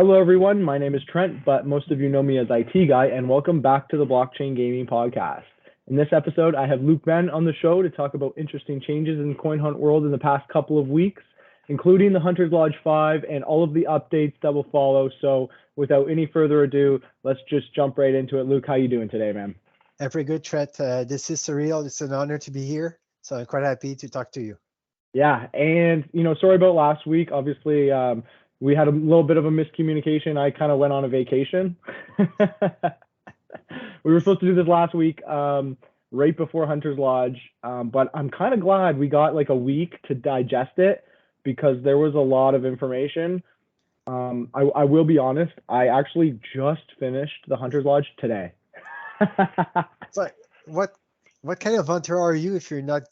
Hello, everyone. My name is Trent, but most of you know me as IT Guy, and welcome back to the Blockchain Gaming Podcast. In this episode, I have Lucvend on the show to talk about interesting changes in the coin hunt world in the past couple of weeks, including the Hunter's Lodge 5 and all of the updates that will follow. So without any further ado, let's just jump right into it. Luke, how you doing today, man? Every good, Trent. This is surreal. It's an honor to be here. So I'm quite happy to talk to you. Yeah, and sorry about last week. Obviously, we had a little bit of a miscommunication. I kind of went on a vacation. We were supposed to do this last week, right before Hunter's Lodge, but I'm kind of glad we got like a week to digest it because there was a lot of information. I will be honest, I actually just finished the Hunter's Lodge today. So what kind of hunter are you if you're not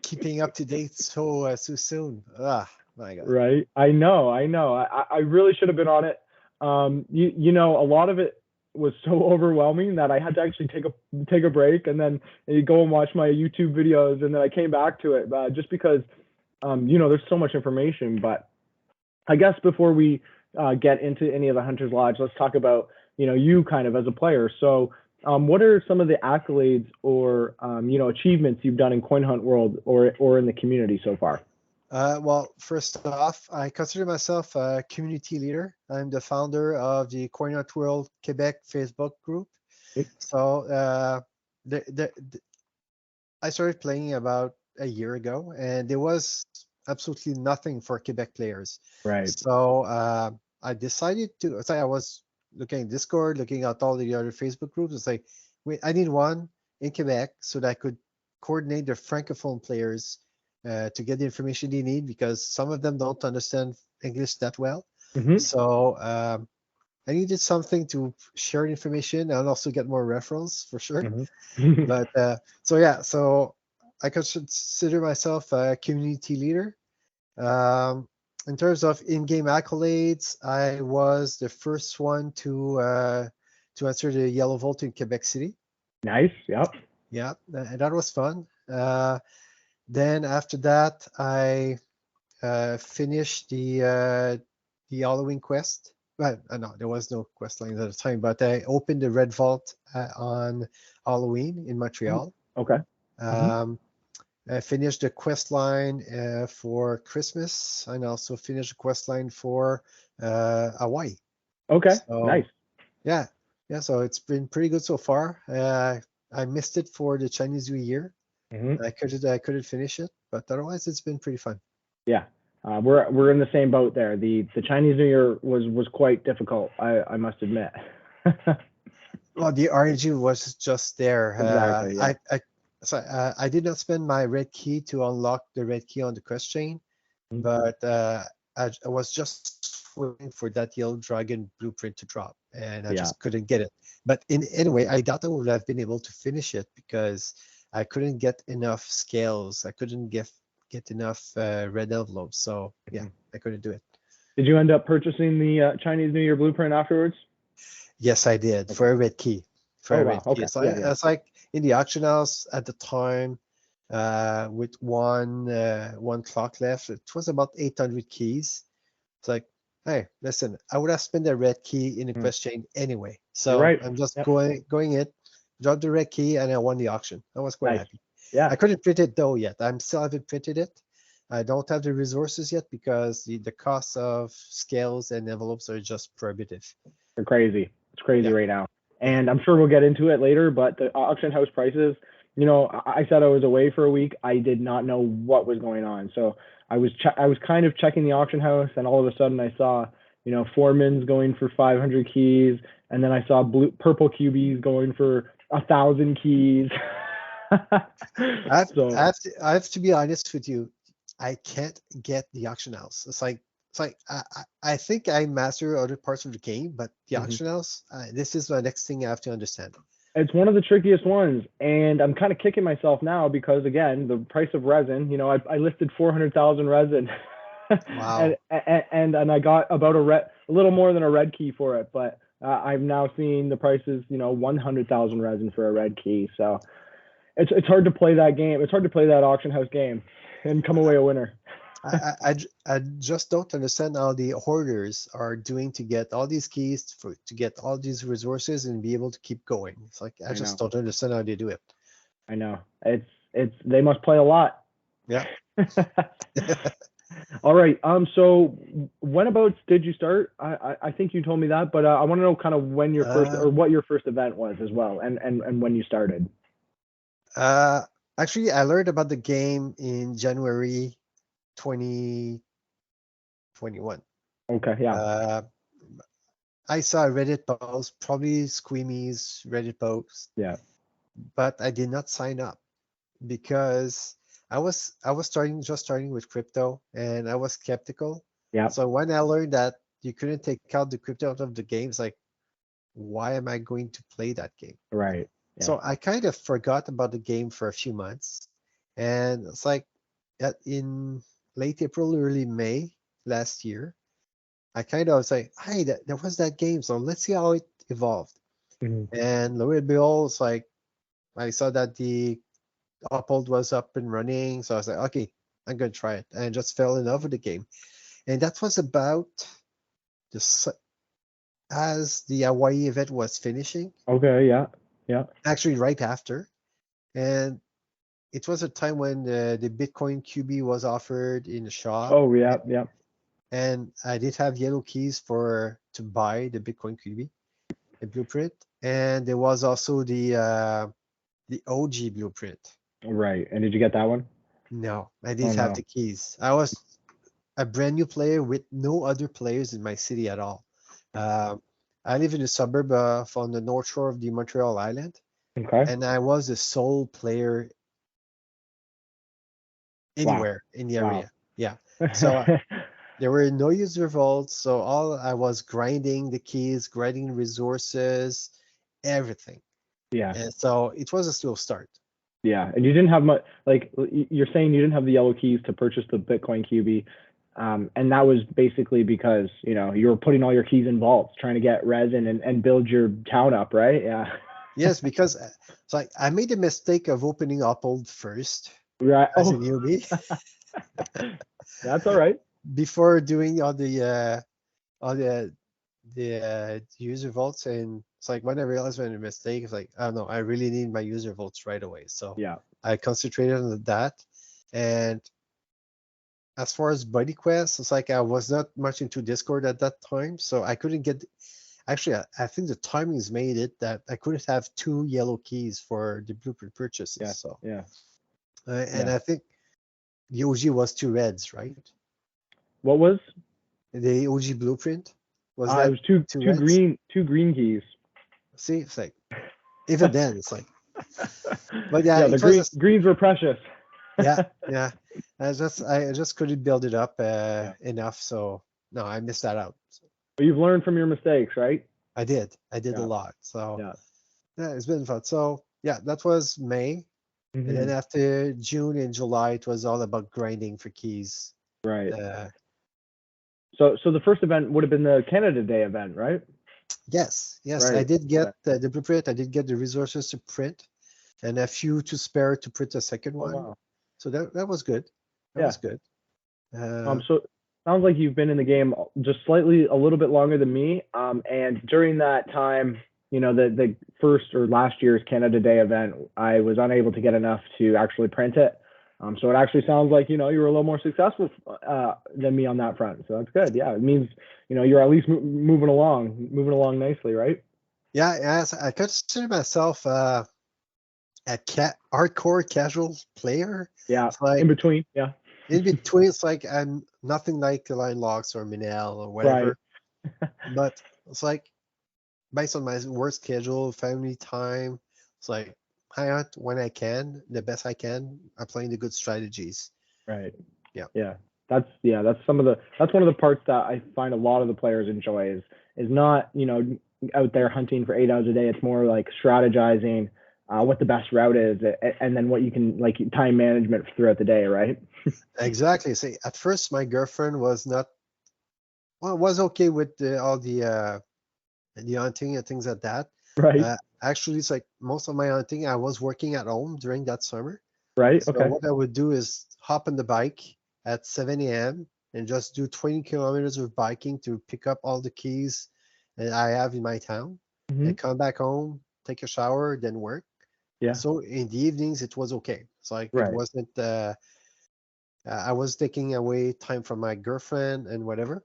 keeping up to date so soon? Ah, my God. Right. I know. I really should have been on it. A lot of it was so overwhelming that I had to actually take a break and then go and watch my YouTube videos, and then I came back to it just because there's so much information. But I guess before we get into any of the Hunter's Lodge, let's talk about you kind of as a player. So what are some of the accolades or achievements you've done in Coin Hunt World or in the community so far? Well, first off, I consider myself a community leader. I'm the founder of the Coin Hunt World Quebec Facebook group. So I started playing about a year ago, and there was absolutely nothing for Quebec players. Right. So I decided to. So I was looking at Discord, looking at all the other Facebook groups. It's like, wait, I need one in Quebec so that I could coordinate the francophone players to get the information they need, because some of them don't understand English that well. Mm-hmm. So I needed something to share information and also get more referrals for sure. Mm-hmm. But so I consider myself a community leader. In terms of in-game accolades, I was the first one to answer the Yellow Vault in Quebec City. Nice. Yep. Yeah, and that was fun. Then after that, I finished the Halloween quest. Well, no, there was no quest line at the time, but I opened the Red Vault on Halloween in Montreal. Okay. I finished the quest line for Christmas, and also finished the quest line for Hawaii. Okay. So, Nice. Yeah. So it's been pretty good so far. I missed it for the Chinese New Year. Mm-hmm. I couldn't finish it, but otherwise it's been pretty fun. Yeah. We're in the same boat there. The Chinese New Year was quite difficult, I must admit. Well, the RNG was just there. Exactly. Yeah. I did not spend my red key to unlock the red key on the quest chain, but I was just waiting for that yellow dragon blueprint to drop, and I just couldn't get it. But anyway, I doubt I would have been able to finish it because I couldn't get enough scales. I couldn't get enough red envelopes. So yeah, I couldn't do it. Did you end up purchasing the Chinese New Year blueprint afterwards? Yes, I did, for a red key. For a red key. Okay. So it's like in the auction house at the time, with one clock left. It was about 800 keys. It's like, hey, listen, I would have spent a red key in the quest chain anyway. So I'm just going it, dropped the red key, and I won the auction. I was quite happy. Yeah. I couldn't print it though yet. I still haven't printed it. I don't have the resources yet because the cost of scales and envelopes are just prohibitive. They're crazy. It's crazy right now. And I'm sure we'll get into it later, but the auction house prices, I said I was away for a week. I did not know what was going on. So I was kind of checking the auction house, and all of a sudden I saw, Foreman's going for 500 keys, and then I saw purple QBs going for 1,000 keys. I have to be honest with you. I can't get the auction house. It's like I think I master other parts of the game, but the auction house, this is the next thing I have to understand. It's one of the trickiest ones, and I'm kind of kicking myself now because, again, the price of resin. I listed 400,000 resin, wow, and I got about a little more than a red key for it, but I'm now seeing the prices, 100,000 resin for a red key. So it's hard to play that game. It's hard to play that auction house game and come away a winner. I just don't understand how the hoarders are doing to get all these keys to get all these resources and be able to keep going. It's like I I just know. don't understand how they do it. I know. It's they must play a lot. Yeah. All right. So whenabouts did you start? I think you told me that, but I want to know kind of when your first or Um, what your first event was as well, and when you started. uh, Actually, I learned about the game in January 2021. Okay. Yeah. Uh, I saw a Reddit post, probably Squeamy's Reddit post, Yeah. but I did not sign up because I was starting with crypto and I was skeptical. Yeah. So when I learned that you couldn't take out the crypto out of the game, it's like, why am I going to play that game? Right. Yeah. So I kind of forgot about the game for a few months. And it's like in late April, early May last year, I kind of was like, hey, there was that game. So let's see how it evolved. Mhm. And lo and behold, it's like I saw that the Uphold was up and running. So I was like, okay, I'm going to try it. And just fell in love with the game. And that was about the, as the Hawaii event was finishing, Okay. Yeah. Yeah. actually right after. And it was a time when the Bitcoin QB was offered in the shop. Oh yeah. Yeah. And I did have yellow keys for to buy the Bitcoin QB, the blueprint. And there was also the OG blueprint. Right. And did you get that one? No, I Oh didn't have no. the keys. I was a brand new player with no other players in my city at all. Um, I live in a suburb on the north shore of the Montreal Island, Okay. and I was the sole player Wow. anywhere in the Wow. area. Yeah. So there were no user vaults, so all I was grinding the keys, grinding resources, everything. Yeah. And so it was a slow start. Yeah, and you didn't have much. Like you're saying, you didn't have the yellow keys to purchase the Bitcoin QB, and that was basically because you were putting all your keys in vaults, trying to get resin and build your town up, right? Yeah. Yes, because it's like I made the mistake of opening Uphold first Right. as a Oh, newbie that's all right. before doing all the user vaults, and it's like when I realized my mistake, it's like, oh no, I really need my user vaults right away. So Yeah. I concentrated on that. And as far as buddy quests, it's like I was not much into Discord at that time, so I couldn't get. Actually, I think the timings made it that I couldn't have two yellow keys for the blueprint purchases. Yeah. So, Yeah. and Yeah. I think the OG was two reds, right? What was? The OG blueprint was It that was two two two reds. green keys. See, it's like even then, it's like, but yeah, Yeah, the it was a greens were precious. yeah, yeah. I just couldn't build it up Yeah. enough, so no, I missed that out. So But you've learned from your mistakes, right? I did a Yeah. lot. So Yeah. yeah, it's been fun. So yeah, that was May, and then Hmm. after June and July, it was all about grinding for keys. Right. Uh, So the first event would have been the Canada Day event, right? yes, I Right. did Okay. get the blueprint. I did get the resources to print, and a few to spare to print a second Oh one. wow. So that was good. That Yeah. was good. Uh, So sounds like you've been in the game just slightly a little bit longer than me. And during that time, the first or last year's Canada Day event, I was unable to get enough to actually print it. So it actually sounds like you were a little more successful than me on that front. So that's good. Yeah, it means you're at least moving along nicely, right? yeah, yes, I consider myself a hardcore casual player. Yeah, It's in like between. Yeah, in between, it's like I'm nothing like Line Locks or Minel or right. whatever, but it's like based on my work schedule, family time, it's like I hunt when I can, the best I can. I'm playing the good strategies. Right. Yeah, Yeah. That's one of the parts that I find a lot of the players enjoy is not, out there hunting for 8 hours a day. It's more like strategizing what the best route is and then what you can like time management throughout the day, right? exactly. See, at first my girlfriend was not well, was okay with the hunting and things like that. Right. Actually, it's like most of my hunting, I was working at home during that summer. Right. So Okay. what I would do is hop on the bike at 7 a.m. and just do 20 kilometers of biking to pick up all the keys that I have in my town, Hmm. and come back home, take a shower, then work. Yeah. So in the evenings, it was okay. It's like it Right. wasn't. I was taking away time from my girlfriend and whatever.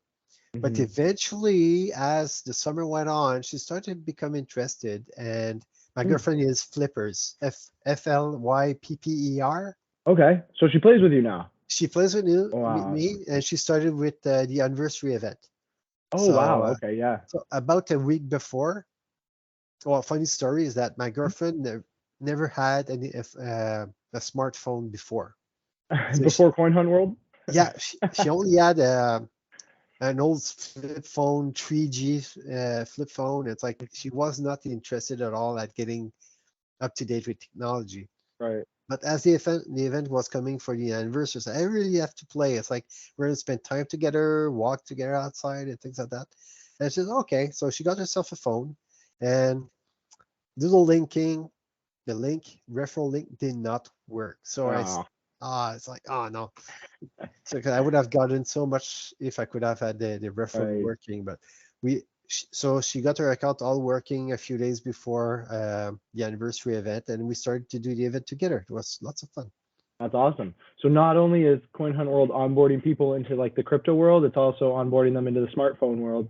But Hmm. eventually, as the summer went on, she started to become interested. And my Hmm. girlfriend is Flippers, Flypper. Okay. So she plays with you now. She plays with Wow. me, and she started with the anniversary event. Oh So, wow. Okay. Yeah. so about a week before, well, funny story is that my girlfriend never had a smartphone before. So Before Coin Hunt World. yeah, she only had an old flip phone, 3G flip phone. It's like she was not interested at all at getting up to date with technology. Right. But as the event was coming for the anniversary, so I really have to play. It's like we're gonna spend time together, walk together outside, and things like that. And she said, okay. So she got herself a phone, and little linking, the referral link did not work. So Oh. it's like, oh no. So 'cause I would have gotten so much if I could have had the referral Right. working, but so she got her account all working a few days before the anniversary event, and we started to do the event together. It was lots of fun. That's awesome. So not only is Coin Hunt World onboarding people into like the crypto world, it's also onboarding them into the smartphone world.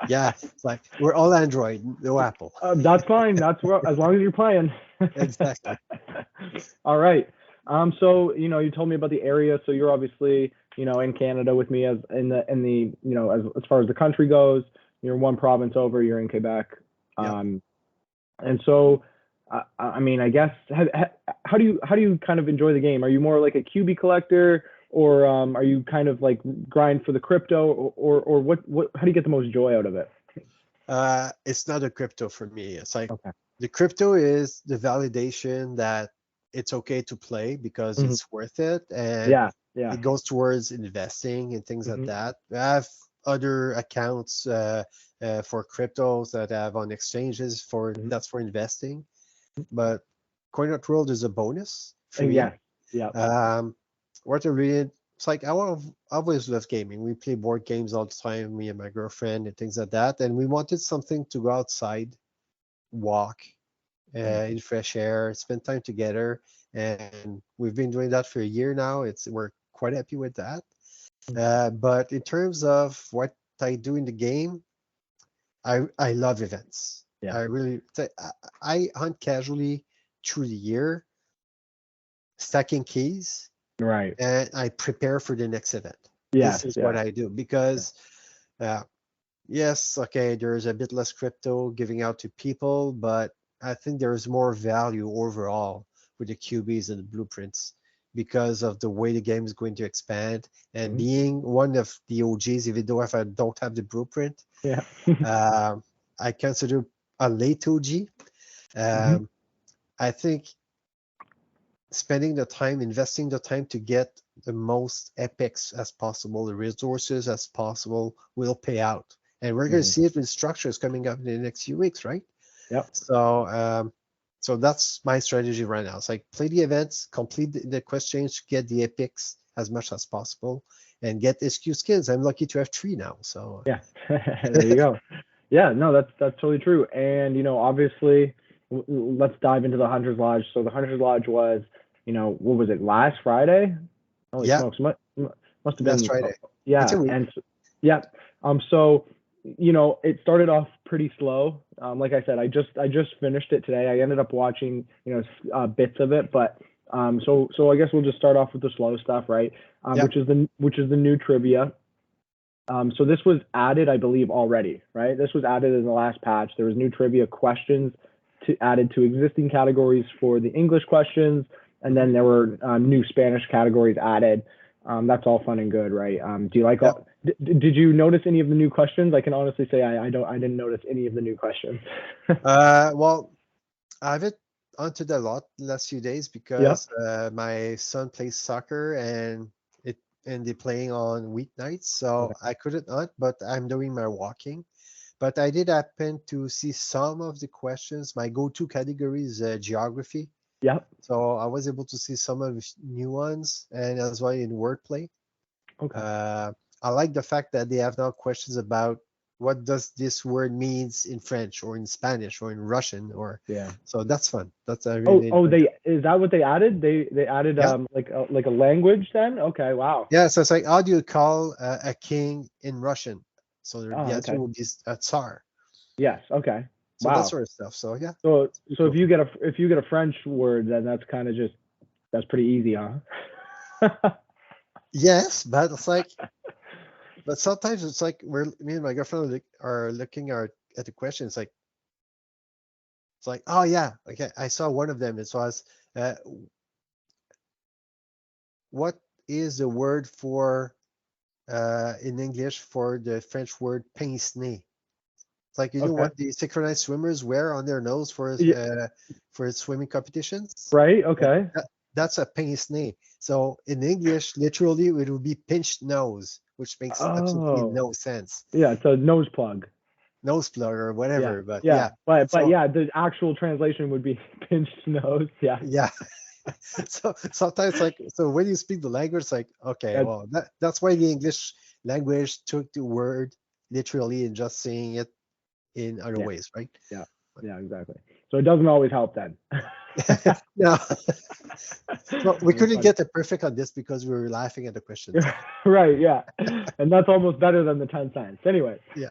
Yeah, it's like we're all Android, no Apple. That's fine. That's where, as long as you're playing. Exactly. All right. So you told me about the area. So you're obviously, in Canada with me as in the as far as the country goes. You're one province over. You're in Quebec. Yeah. And so, I mean, I guess how do you kind of enjoy the game? Are you more like a QB collector, or are you kind of like grind for the crypto, or what? How do you get the most joy out of it? It's not a crypto for me. It's like Okay. the crypto is the validation that it's okay to play because Hmm. it's worth it, and Yeah. Yeah. it goes towards investing and things like Hmm. that. I have other accounts for cryptos that I have on exchanges for Hmm. that's for investing, but Coin World is a bonus for And me. yeah. Yeah. Um, what I really it's like I always love gaming. We play board games all the time, me and my girlfriend and things like that. And we wanted something to go outside, walk in fresh air, spend time together. And we've been doing that for a year now. We're quite happy with that. But in terms of what I do in the game, I love events. Yeah. I really I hunt casually through the year, stacking keys, Right. and I prepare for the next event. Yes. This is what Yeah. I do Yeah. because, uh, yes, okay, there's a bit less crypto giving out to people, but I think there's more value overall with the QBs and the blueprints because of the way the game is going to expand. And Mhm. being one of the OGs, even though if I don't have the blueprint, Yeah. um, I consider a late OG. Hmm. Um, I think spending the time, investing the time to get the most epics as possible, the resources as possible will pay out. And we're going to Hmm. see it with structures coming up in the next few weeks, right? Yep. So that's my strategy right now. It's like play the events, complete the quest change, get the epics as much as possible, and get SQ skins. I'm lucky to have 3 now. So Yeah. There you go. Yeah. No, that's totally true. And obviously, let's dive into the Hunter's Lodge. So the Hunter's Lodge was, what was it, last Friday? Holy yeah, smokes, must have last been, Friday. It's yeah. a week. And yeah. So it started off pretty slow. Like I said, I just finished it today. I ended up watching, bits of it, but so I guess we'll just start off with the slow stuff, right? Yeah, Which is the new trivia. So this was added, I believe, already, right? This was added in the last patch. There was new trivia questions added to existing categories for the English questions, and mhm, then there were new Spanish categories added. That's all fun and good, right? Do you like yeah. all? Did you notice any of the new questions? I can honestly say I didn't notice any of the new questions. Well, I haven't hunted a lot the last few days Yep. because my son plays soccer and they're playing on weeknights, so Okay. I couldn't hunt. But I'm doing my walking. But I did happen to see some of the questions. My go-to category is geography. Yep. So I was able to see some of the new ones, and as well in wordplay. Okay. I like the fact that they have now questions about what does this word means in French or in Spanish or in Russian, or Yeah. so that's fun. That's I Oh, really oh, enjoyed that. is that what they added? They added Yeah, like a language then? Okay, wow. yeah. So it's like, how do you call a king in Russian? So the Oh, answer okay. will be a Tsar. Yes, okay. So that Wow. sort of stuff. So yeah, So it's pretty so cool. if you get a French word, then that's kind of just that's pretty easy, huh? Yes, but it's like, but sometimes it's like me and my girlfriend are looking at the questions. It's like, oh yeah, okay, I saw one of them. It was, uh, what is the word for in English for the French word pince-nez? It's like, you know Okay. what the synchronized swimmers wear on their nose Yeah, for swimming competitions? right? That, Okay. that's a pince-nez. So in English, literally, it would be pinched nose, which makes absolutely Oh. no sense. Yeah, it's a nose plug. Nose plug or Yeah. whatever. But Yeah. yeah. But So yeah, the actual translation would be pinched nose. Yeah. yeah. So sometimes, like, so when you speak the language, it's like, okay, That's well, that's why the English language took the word literally and just saying it in other yeah. ways, right? Yeah. Yeah, exactly. So it doesn't always help then. No. So we That's couldn't funny. get it perfect on this because we were laughing at the question. So Right, yeah. And that's almost better than the 10 cents. Anyway. yeah.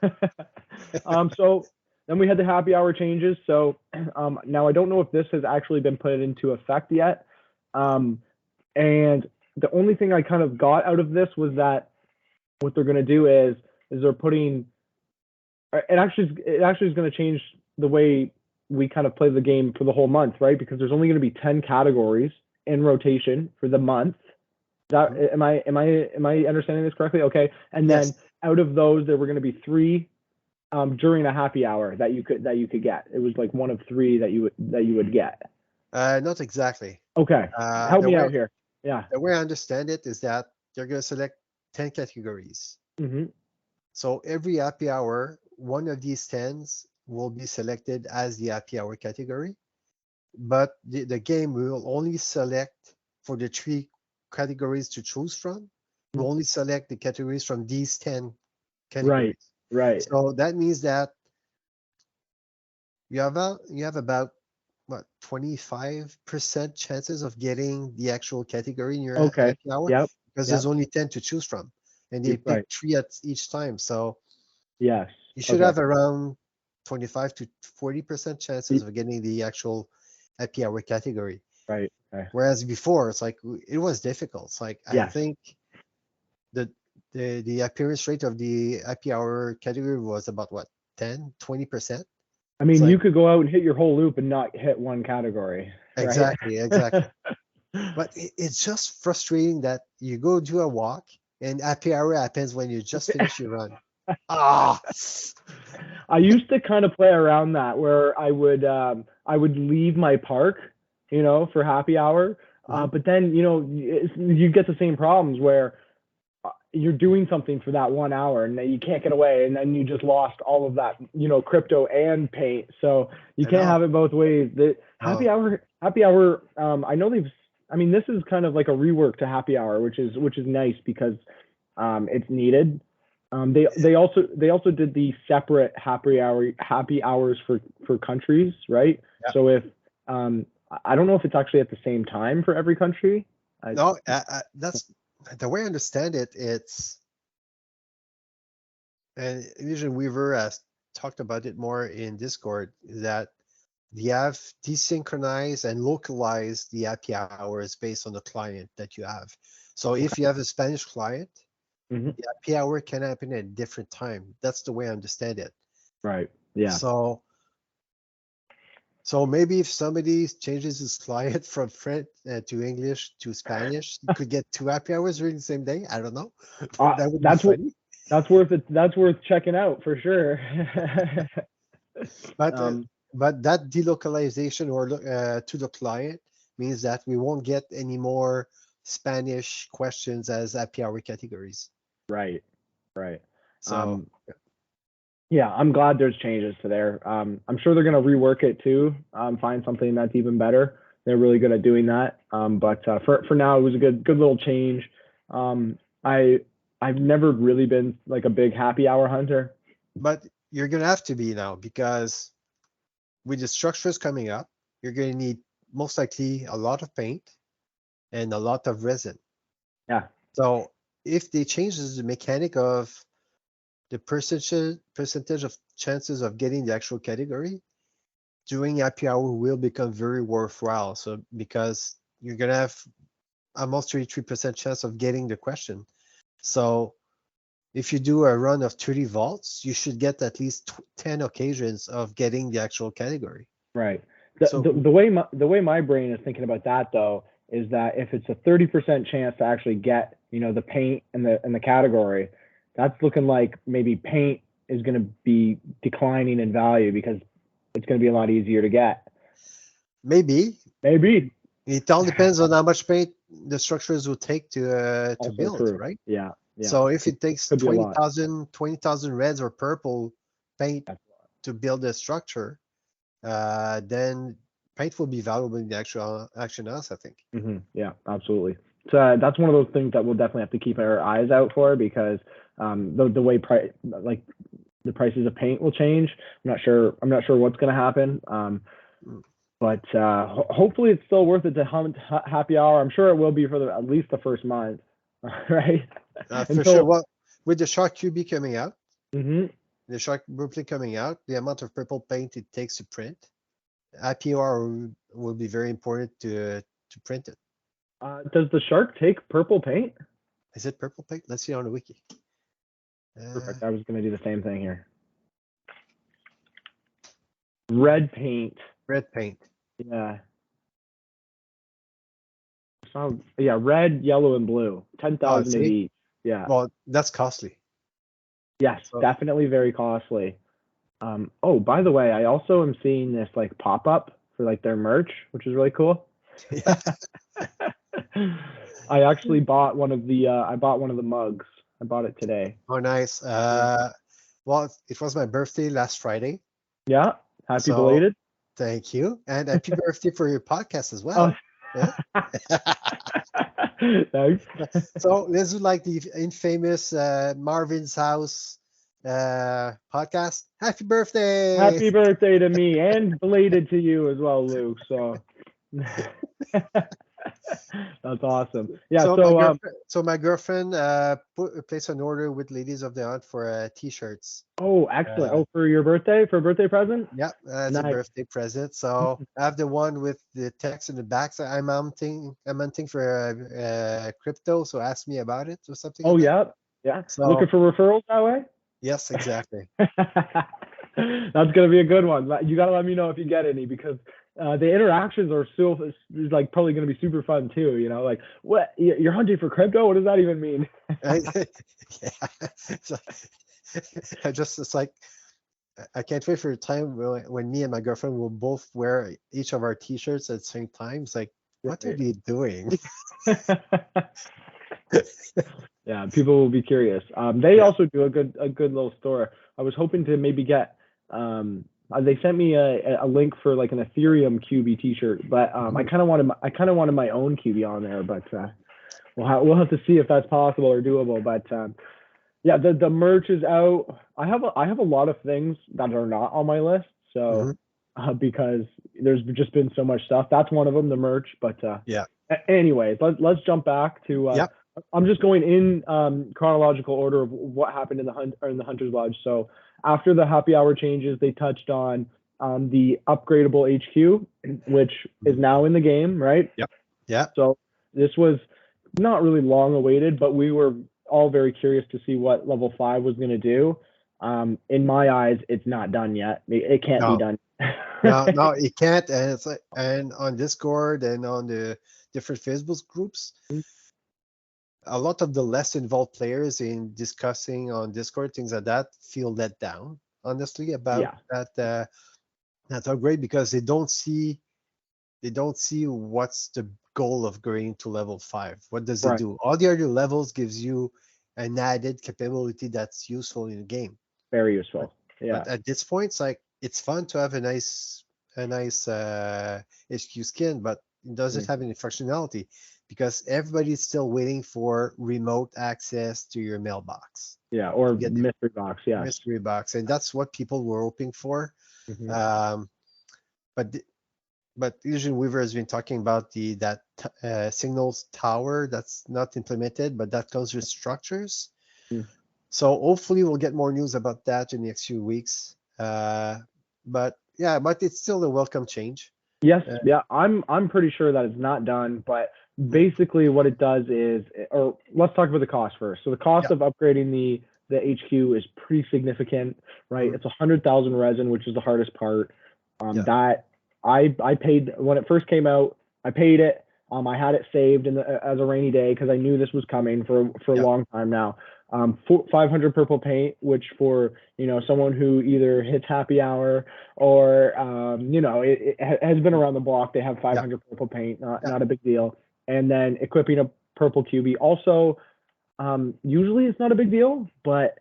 So then we had the happy hour changes. So now I don't know if this has actually been put into effect yet. Um, and the only thing I kind of got out of this was that what they're going to do is they're putting it actually is going to change the way we kind of play the game for the whole month, right? Because there's only going to be 10 categories in rotation for the month. That Mhm. am I understanding this correctly? Okay. And Yes. then out of those, there were going to be three during a happy hour that you could get. It was like one of three that you would get. Not exactly. Okay. Uh, Help the me way out here. Yeah. the way I understand it is that they're going to select 10 categories. Mhm. So every happy hour, one of these tens will be selected as the happy hour category, but the game will only select for the three categories to choose from. Will only select the categories from these 10 Right. categories. Right. So that means that you have about what 25% chances of getting the actual category in your Okay. happy hour Yep. because there's Yep. only 10 to choose from, and they pick Right. three at each time. So Yes. you should Okay. have around 25 to 40% chances of getting the actual happy hour category. Right. Okay. Whereas before, it's like it was difficult. It's like I Yes. think the the appearance rate of the happy hour category was about what 10, 20%. I It's mean, like you could go out and hit your whole loop and not hit one category, right? exactly. But it's just frustrating that you go do a walk and happy hour happens when you just finish your run. Ah, I used to kind of play around that where I would leave my park, for happy hour. mhm. But then you get the same problems where you're doing something for that 1 hour and then you can't get away, and then you just lost all of that crypto and paint. So you I can't know. have it both ways. The No, happy hour. I know I mean, this is kind of like a rework to happy hour, which is nice because it's needed. They also did the separate happy hours for countries, right? yeah. So if um, I don't know if it's actually at the same time for every country. I No, that's the way I understand it. It's and Vision Weaver has talked about it more in Discord that they have desynchronized and localized the happy hours based on the client that you have. So if Okay. you have a Spanish client, Hmm. the happy hour can happen at a different time. That's the way I understand it. Right. Yeah. So so maybe if somebody changes his client from French to English to Spanish, he could get two happy hours during the same day. I don't know. That would be That's what funny. that's worth it. That's worth checking out for sure. But uh, um, but that delocalization or to the client means that we won't get any more Spanish questions as happy hour categories. right. Right. So Um, yeah, I'm glad there's changes to there. I'm sure they're gonna rework it too. Find something that's even better. They're really good at doing that. But for now, it was a good little change. I've never really been like a big happy hour hunter. But you're gonna have to be now, because with the structures coming up, you're gonna need most likely a lot of paint and a lot of resin. Yeah. So if they change the mechanic of the percentage of chances of getting the actual category, doing happy hour will become very worthwhile. So because you're gonna have almost 33% chance of getting the question. So if you do a run of 30 vaults, you should get at least 10 occasions of getting the actual category. Right. So The way my brain is thinking about that though is that if it's a 30% chance to actually get, the paint and the category, that's looking like maybe paint is going to be declining in value because it's going to be a lot easier to get. maybe Maybe it all depends on how much paint the structures will take to also build, true. right? Yeah. So if it takes Could be a lot. 20,000 reds or purple paint to build a structure, then paint will be valuable in the actual action house, I think. Yeah, absolutely. So that's one of those things that we'll definitely have to keep our eyes out for because the way the prices of paint will change. I'm not sure what's going to happen. But hopefully it's still worth it to hunt happy hour. I'm sure it will be for at least the first month, right? For sure. Well, with the Shark QB coming out, the Shark Blueprint coming out, the amount of purple paint it takes to print, happy hour will be very important to print it. Does the Shark take purple paint? Is it purple paint? Let's see on the wiki. Perfect. I was going to do the same thing here. Red paint. Red paint. Yeah. So yeah, red, yellow, and blue. 10,000 of each. Yeah. Well, that's costly. Yes, definitely very costly. Oh, by the way, I also am seeing this like pop up for like their merch, which is really cool. Yeah. I actually bought one of the mugs. I bought it today. Oh, nice. Well, it was my birthday last Friday. Yeah. Happy belated. Thank you. And happy birthday for your podcast as well. Yeah. Thanks. So this is like the infamous Marvin's House podcast. Happy birthday! Happy birthday to me and belated to you as well, Luke. So that's awesome. Yeah. So my girlfriend placed an order with Ladies of the Hunt for t-shirts. Oh, excellent. For your birthday, for a birthday present? Yeah, as a birthday present. So I have the one with the text in the back. So I'm hunting for crypto. So ask me about it or something. Oh, like yeah. So, looking for referrals that way? Yes, exactly. That's gonna be a good one. You gotta let me know if you get any because the interactions are still like probably gonna be super fun too. Like what you're hunting for crypto? What does that even mean? It's like I can't wait for the time when me and my girlfriend will both wear each of our t-shirts at the same time. It's like, what are you doing? Yeah, people will be curious. They also do a good little store. I was hoping to maybe get. They sent me a link for like an Ethereum QB T-shirt, but I kind of wanted my own QB on there, but we'll have to see if that's possible or doable. But yeah, the merch is out. I have a lot of things that are not on my list, so because there's just been so much stuff. That's one of them, the merch. But yeah. Anyways, let's jump back to. I'm just going in chronological order of what happened in the Hunter's Lodge. So after the happy hour changes, they touched on the upgradable HQ, which is now in the game, right? Yep. Yeah. So this was not really long awaited, but we were all very curious to see what level 5 was going to do. In my eyes, it's not done yet. It can't be done. No, it can't. And it's like, and on Discord and on the different Facebook groups, a lot of the less involved players in discussing on Discord things like that feel let down, honestly, about that upgrade because they don't see what's the goal of going to level 5. What does it do? All the other levels gives you an added capability that's useful in the game. Very useful. But at this point, it's like it's fun to have a nice HQ skin, but It doesn't have any functionality because everybody's still waiting for remote access to your mailbox. Yeah, or mystery box. Yeah, mystery box, and that's what people were hoping for. But usually Weaver has been talking about that signals tower that's not implemented, but that comes with structures. So hopefully we'll get more news about that in the next few weeks. But it's still a welcome change. Yes, I'm pretty sure that it's not done, but basically what it does is, or let's talk about the cost first. So the cost of upgrading the HQ is pretty significant, right? It's 100,000 resin, which is the hardest part. That I paid when it first came out. I paid it. I had it saved as a rainy day because I knew this was coming for a long time now. 500 purple paint, which for someone who either hits happy hour or it has been around the block, they have 500 purple paint, not a big deal. And then equipping a purple QB also, usually it's not a big deal, but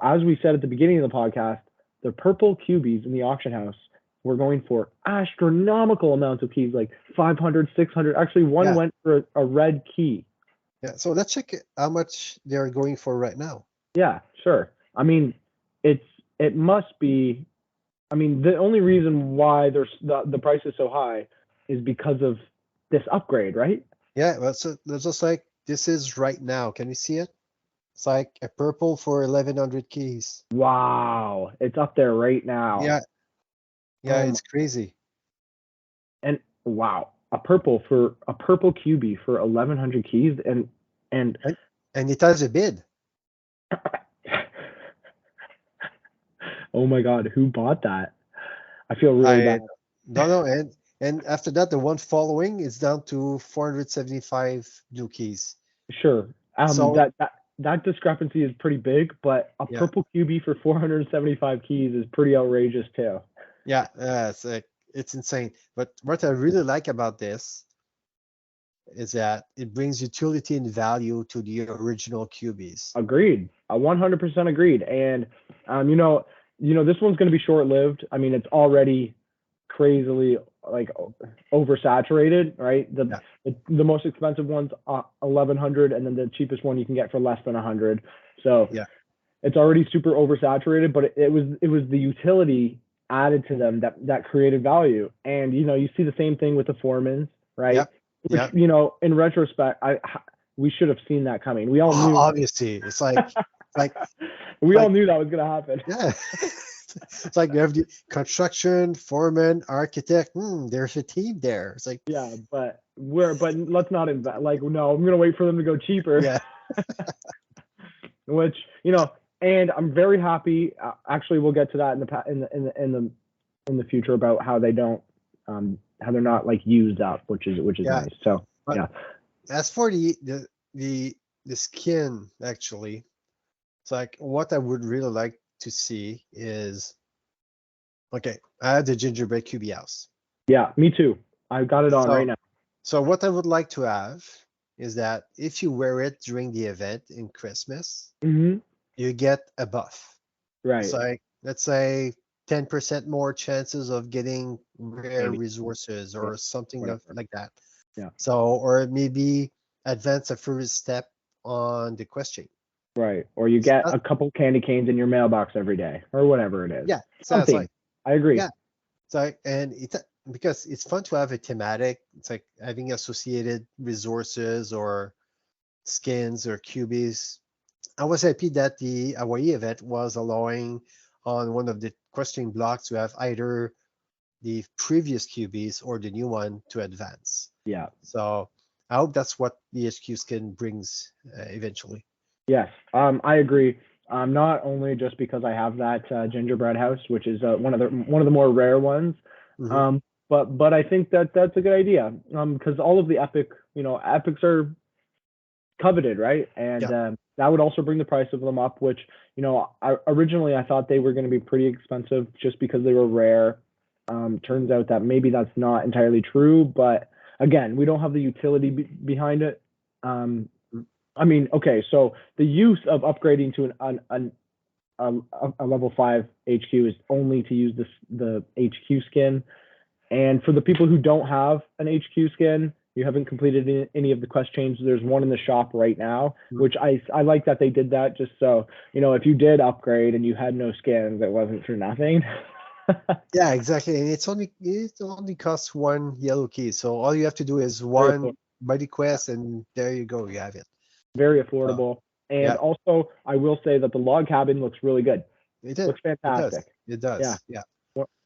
as we said at the beginning of the podcast, the purple QBs in the auction house were going for astronomical amounts of keys, like 500, 600. Actually, one went for a red key. Yeah, so let's check how much they're going for right now. Yeah, sure. I mean, it must be. I mean, the only reason why the price is so high is because of this upgrade, right? Yeah, well, so there's just like this is right now. Can you see it? It's like a purple for 1100 keys. Wow, it's up there right now. Yeah, it's crazy. And wow, a purple QB for 1100 keys, and it has a bid. Oh my God, who bought that? I feel really bad. No, and after that, the one following is down to 475 new keys. Sure. So that discrepancy is pretty big, but a purple QB for 475 keys is pretty outrageous too. Yeah, it's insane. But what I really like about this is that it brings utility and value to the original QBs. Agreed. 100% agreed. And this one's going to be short-lived. I mean, it's already crazily oversaturated, right? The most expensive one's 1100, and then the cheapest one you can get for less than 100. So it's already super oversaturated, but it was the utility added to them that created value. And you see the same thing with the Foremans, right? Which, in retrospect, we should have seen that coming. We all knew. Obviously, it's like we all knew that was gonna happen. Yeah. It's like you have the construction, foreman, architect. There's a team there. It's like but let's not invest. No, I'm gonna wait for them to go cheaper. Yeah. Which and I'm very happy. Actually, we'll get to that in the future about how they don't how they're not used up, which is nice. So As for the skin, actually, it's like what I would really like to see is, okay, I have the gingerbread QB house. Yeah, me too. I've got it on right now. So what I would like to have is that if you wear it during the event in Christmas, you get a buff. Right. It's like, let's say 10% more chances of getting rare resources or something like that. Yeah. So, or maybe advance a first step on the quest chain. Right. Or you get a couple candy canes in your mailbox every day or whatever it is. Yeah. Something. I agree. Yeah. So, and because it's fun to have a thematic, it's like having associated resources or skins or QBs. I was happy that the Hawaii event was allowing on one of the questioning blocks to have either the previous QBs or the new one to advance. Yeah. So I hope that's what the HQ skin brings eventually. Yes, I agree. Not only just because I have that gingerbread house, which is one of the more rare ones, but I think that's a good idea because all of the epics are coveted, right? And that would also bring the price of them up, which originally I thought they were going to be pretty expensive just because they were rare. Turns out that maybe that's not entirely true, but again, we don't have the utility behind it. I mean, okay, so the use of upgrading to a level 5 HQ is only to use the HQ skin. And for the people who don't have an HQ skin, you haven't completed any of the quest chains, there's one in the shop right now, which I like that they did that, just so, if you did upgrade and you had no skins, it wasn't for nothing. Yeah, exactly. And it only costs one yellow key. So all you have to do is one buddy quest, and there you go, you have it. Very affordable. And also, I will say that the log cabin looks really good. It is. Looks fantastic. It does. Yeah.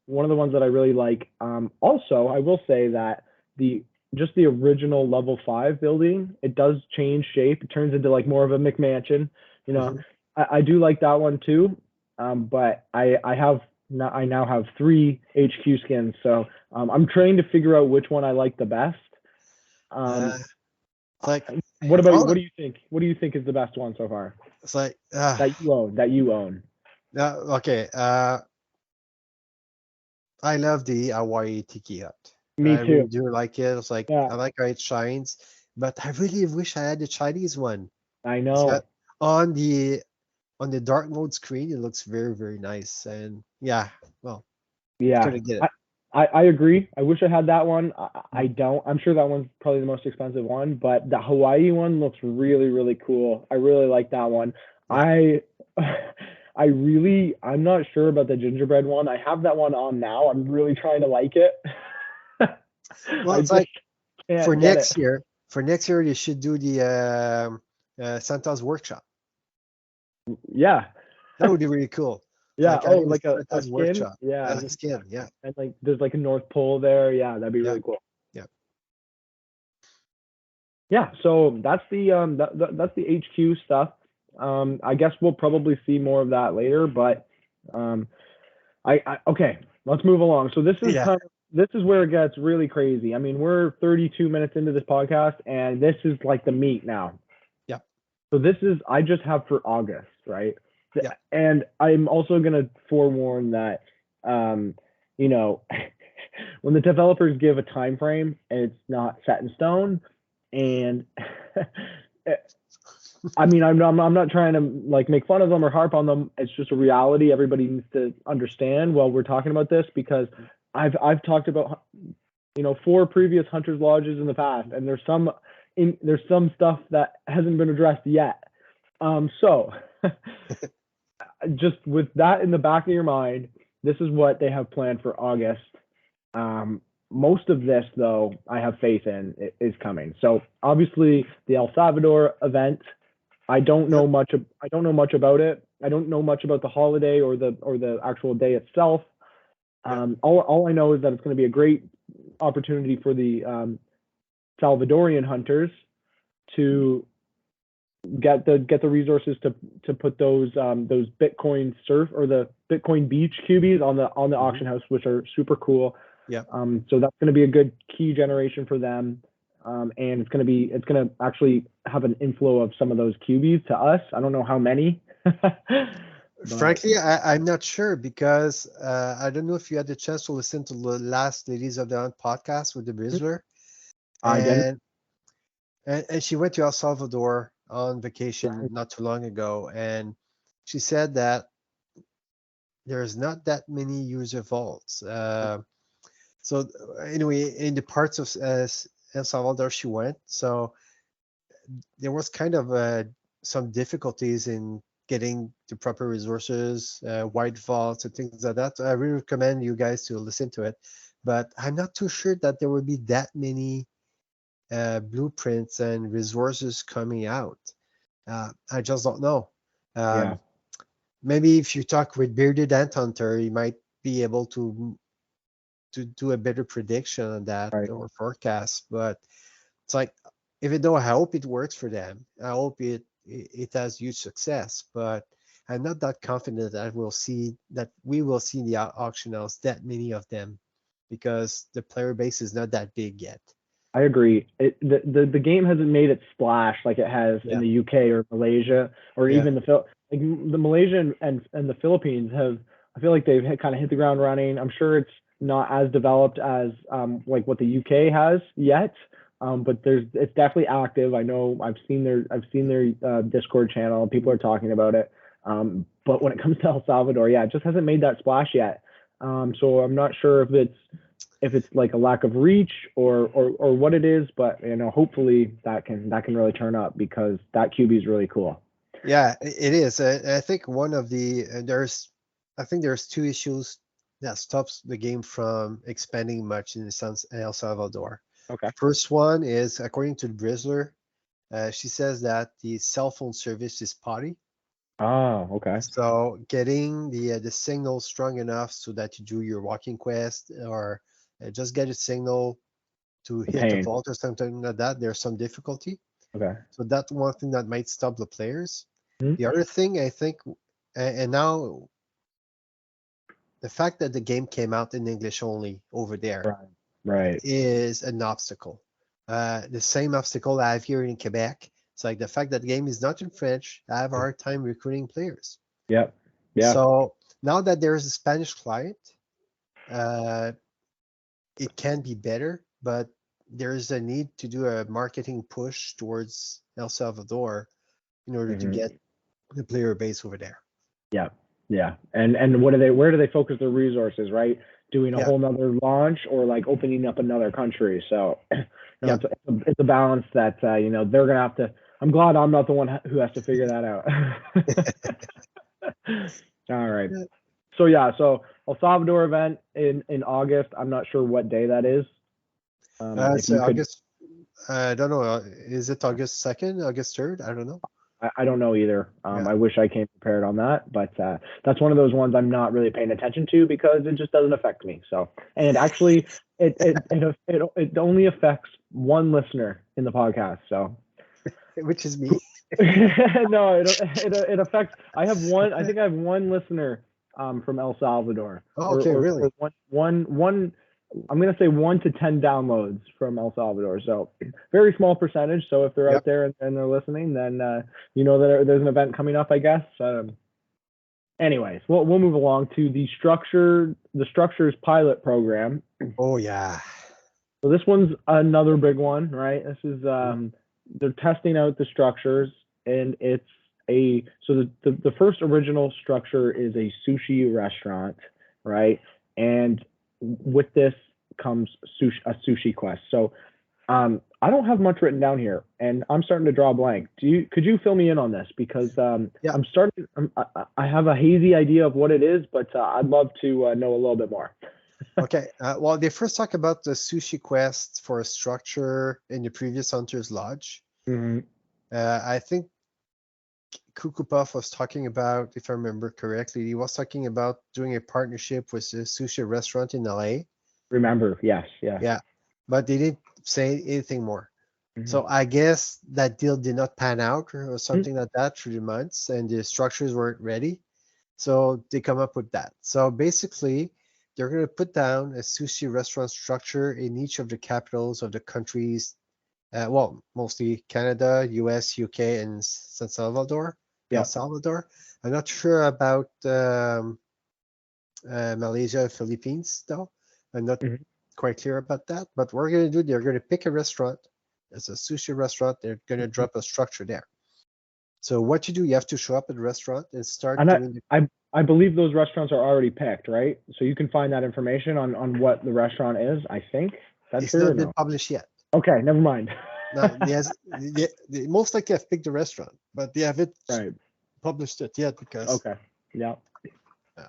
One of the ones that I really like. Also, I will say that the original level 5 building, it does change shape. It turns into like more of a McMansion. I do like that one too. But I now have 3 HQ skins, so I'm trying to figure out which one I like the best. Like, what about what do you think? What do you think is the best one so far? It's like that you own. Okay. I love the Hawaii Tiki Hut. Me too. I really do like it. It's like, I like how it shines, but I really wish I had the Chinese one. I know. On the dark mode screen, it looks very, very nice. And couldn't get it. I agree. I wish I had that one. I don't. I'm sure that one's probably the most expensive one, but the Hawaii one looks really, really cool. I really like that one. Yeah. I'm not sure about the gingerbread one. I have that one on now. I'm really trying to like it. Well, it's like for next year, you should do the Santa's workshop. Yeah. That would be really cool. Yeah. Like a skin. Workshop. Yeah. As a skin. Yeah. And like there's like a North Pole there. Yeah, that'd be really cool. Yeah. Yeah. So that's the that's the HQ stuff. I guess we'll probably see more of that later, but okay, let's move along. So this is this is where it gets really crazy. I mean, we're 32 minutes into this podcast, and this is like the meat now. Yeah. So this is, I just have for August, right? Yeah. And I'm also gonna forewarn that, when the developers give a time frame, it's not set in stone, and I mean, I'm not trying to like make fun of them or harp on them. It's just a reality everybody needs to understand while we're talking about this, because I've talked about 4 previous Hunters Lodges in the past, and there's some stuff that hasn't been addressed yet. So just with that in the back of your mind, this is what they have planned for August. Most of this, though, I have faith in is coming. So obviously the El Salvador event, I don't know much about it. I don't know much about the holiday or the actual day itself. All I know is that it's going to be a great opportunity for the Salvadorian hunters to get the resources to put those Bitcoin surf or the Bitcoin beach cubies on the auction house, which are super cool. Yeah. So that's going to be a good key generation for them. And it's going to actually have an inflow of some of those cubies to us. I don't know how many. Frankly, I'm not sure, because I don't know if you had the chance to listen to the last Ladies of the Hunt podcast with the Brizzler. I didn't. And she went to El Salvador on vacation not too long ago, and she said that there's not that many user vaults. So anyway, in the parts of El Salvador she went, so there was kind of some difficulties in getting the proper resources, wide vaults and things like that. So I really recommend you guys to listen to it, but I'm not too sure that there will be that many blueprints and resources coming out. I just don't know. Maybe if you talk with Bearded Ant Hunter, you might be able to do a better prediction on that, or forecast. But it's like, even though I hope it works for them, I hope it has huge success, but I'm not that confident that we will see in the auction house that many of them, because the player base is not that big yet. I agree. The game hasn't made its splash like it has in the UK or Malaysia, or even the Malaysia and the Philippines have. I feel like they've kind of hit the ground running. I'm sure it's not as developed as like what the UK has yet, but it's definitely active. I know I've seen their Discord channel. People are talking about it. But when it comes to El Salvador, it just hasn't made that splash yet. So I'm not sure if if it's like a lack of reach or what it is, but hopefully that can really turn up because that QB is really cool. Yeah, it is. I think one of the I think there's two issues that stops the game from expanding much in El Salvador. Okay. First one is, according to the Brizzler, she says that the cell phone service is spotty. Oh, okay. So getting the signal strong enough so that you do your walking quest or just get a signal to hit the vault or something like that, there's some difficulty. Okay. So that's one thing that might stop the players. Mm-hmm. The other thing I think, and now the fact that the game came out in English only over there right. is an obstacle. The same obstacle I have here in Quebec. It's like the fact that the game is not in French, I have a hard time recruiting players. Yep. Yeah. So now that there is a Spanish client, it can be better, but there is a need to do a marketing push towards El Salvador in order to get the player base over there. Yeah. Yeah. And where do they focus their resources, right? Doing a whole nother launch or like opening up another country. So it's a balance that they're gonna have to. I'm glad I'm not the one who has to figure that out. All right. So El Salvador event in August. I'm not sure what day that is. It's August. I don't know. Is it August 2nd, August 3rd? I don't know. I don't know either. I wish I came prepared on that, but that's one of those ones I'm not really paying attention to because it just doesn't affect me. So, and actually, it only affects one listener in the podcast. So, which is me. No, it affects. I think I have one listener from El Salvador. Oh, okay, really? Or one. I'm going to say 1 to 10 downloads from El Salvador. So very small percentage. So if they're out there and they're listening, then that there's an event coming up, I guess. Anyways, we'll move along to the structures pilot program. Oh yeah. So this one's another big one, right? This is they're testing out the structures, and it's the first original structure is a sushi restaurant, right? And with this comes a sushi quest. So I don't have much written down here, and I'm starting to draw a blank. Could you fill me in on this? Because I have a hazy idea of what it is, but I'd love to know a little bit more. Okay. Well, they first talk about the sushi quest for a structure in the previous Hunter's Lodge. Mm-hmm. I think Cuckoo Puff was talking about, if I remember correctly, he was talking about doing a partnership with a sushi restaurant in LA. Remember, yes, yeah. Yeah, but they didn't say anything more. Mm-hmm. So I guess that deal did not pan out or something like that through the months, and the structures weren't ready. So they come up with that. So basically, they're going to put down a sushi restaurant structure in each of the capitals of the countries. Well, mostly Canada, US, UK, and San Salvador. Yeah. El Salvador. I'm not sure about Malaysia, Philippines, though. I'm not quite clear about that. But what we're going to do, they're going to pick a restaurant. It's a sushi restaurant. They're going to drop a structure there. So what you do, you have to show up at the restaurant and start doing. I believe those restaurants are already picked, right? So you can find that information on what the restaurant is. I think it's not been published yet. Okay, never mind. No, they most likely have picked the restaurant, but they haven't published it yet because. Okay. Yeah.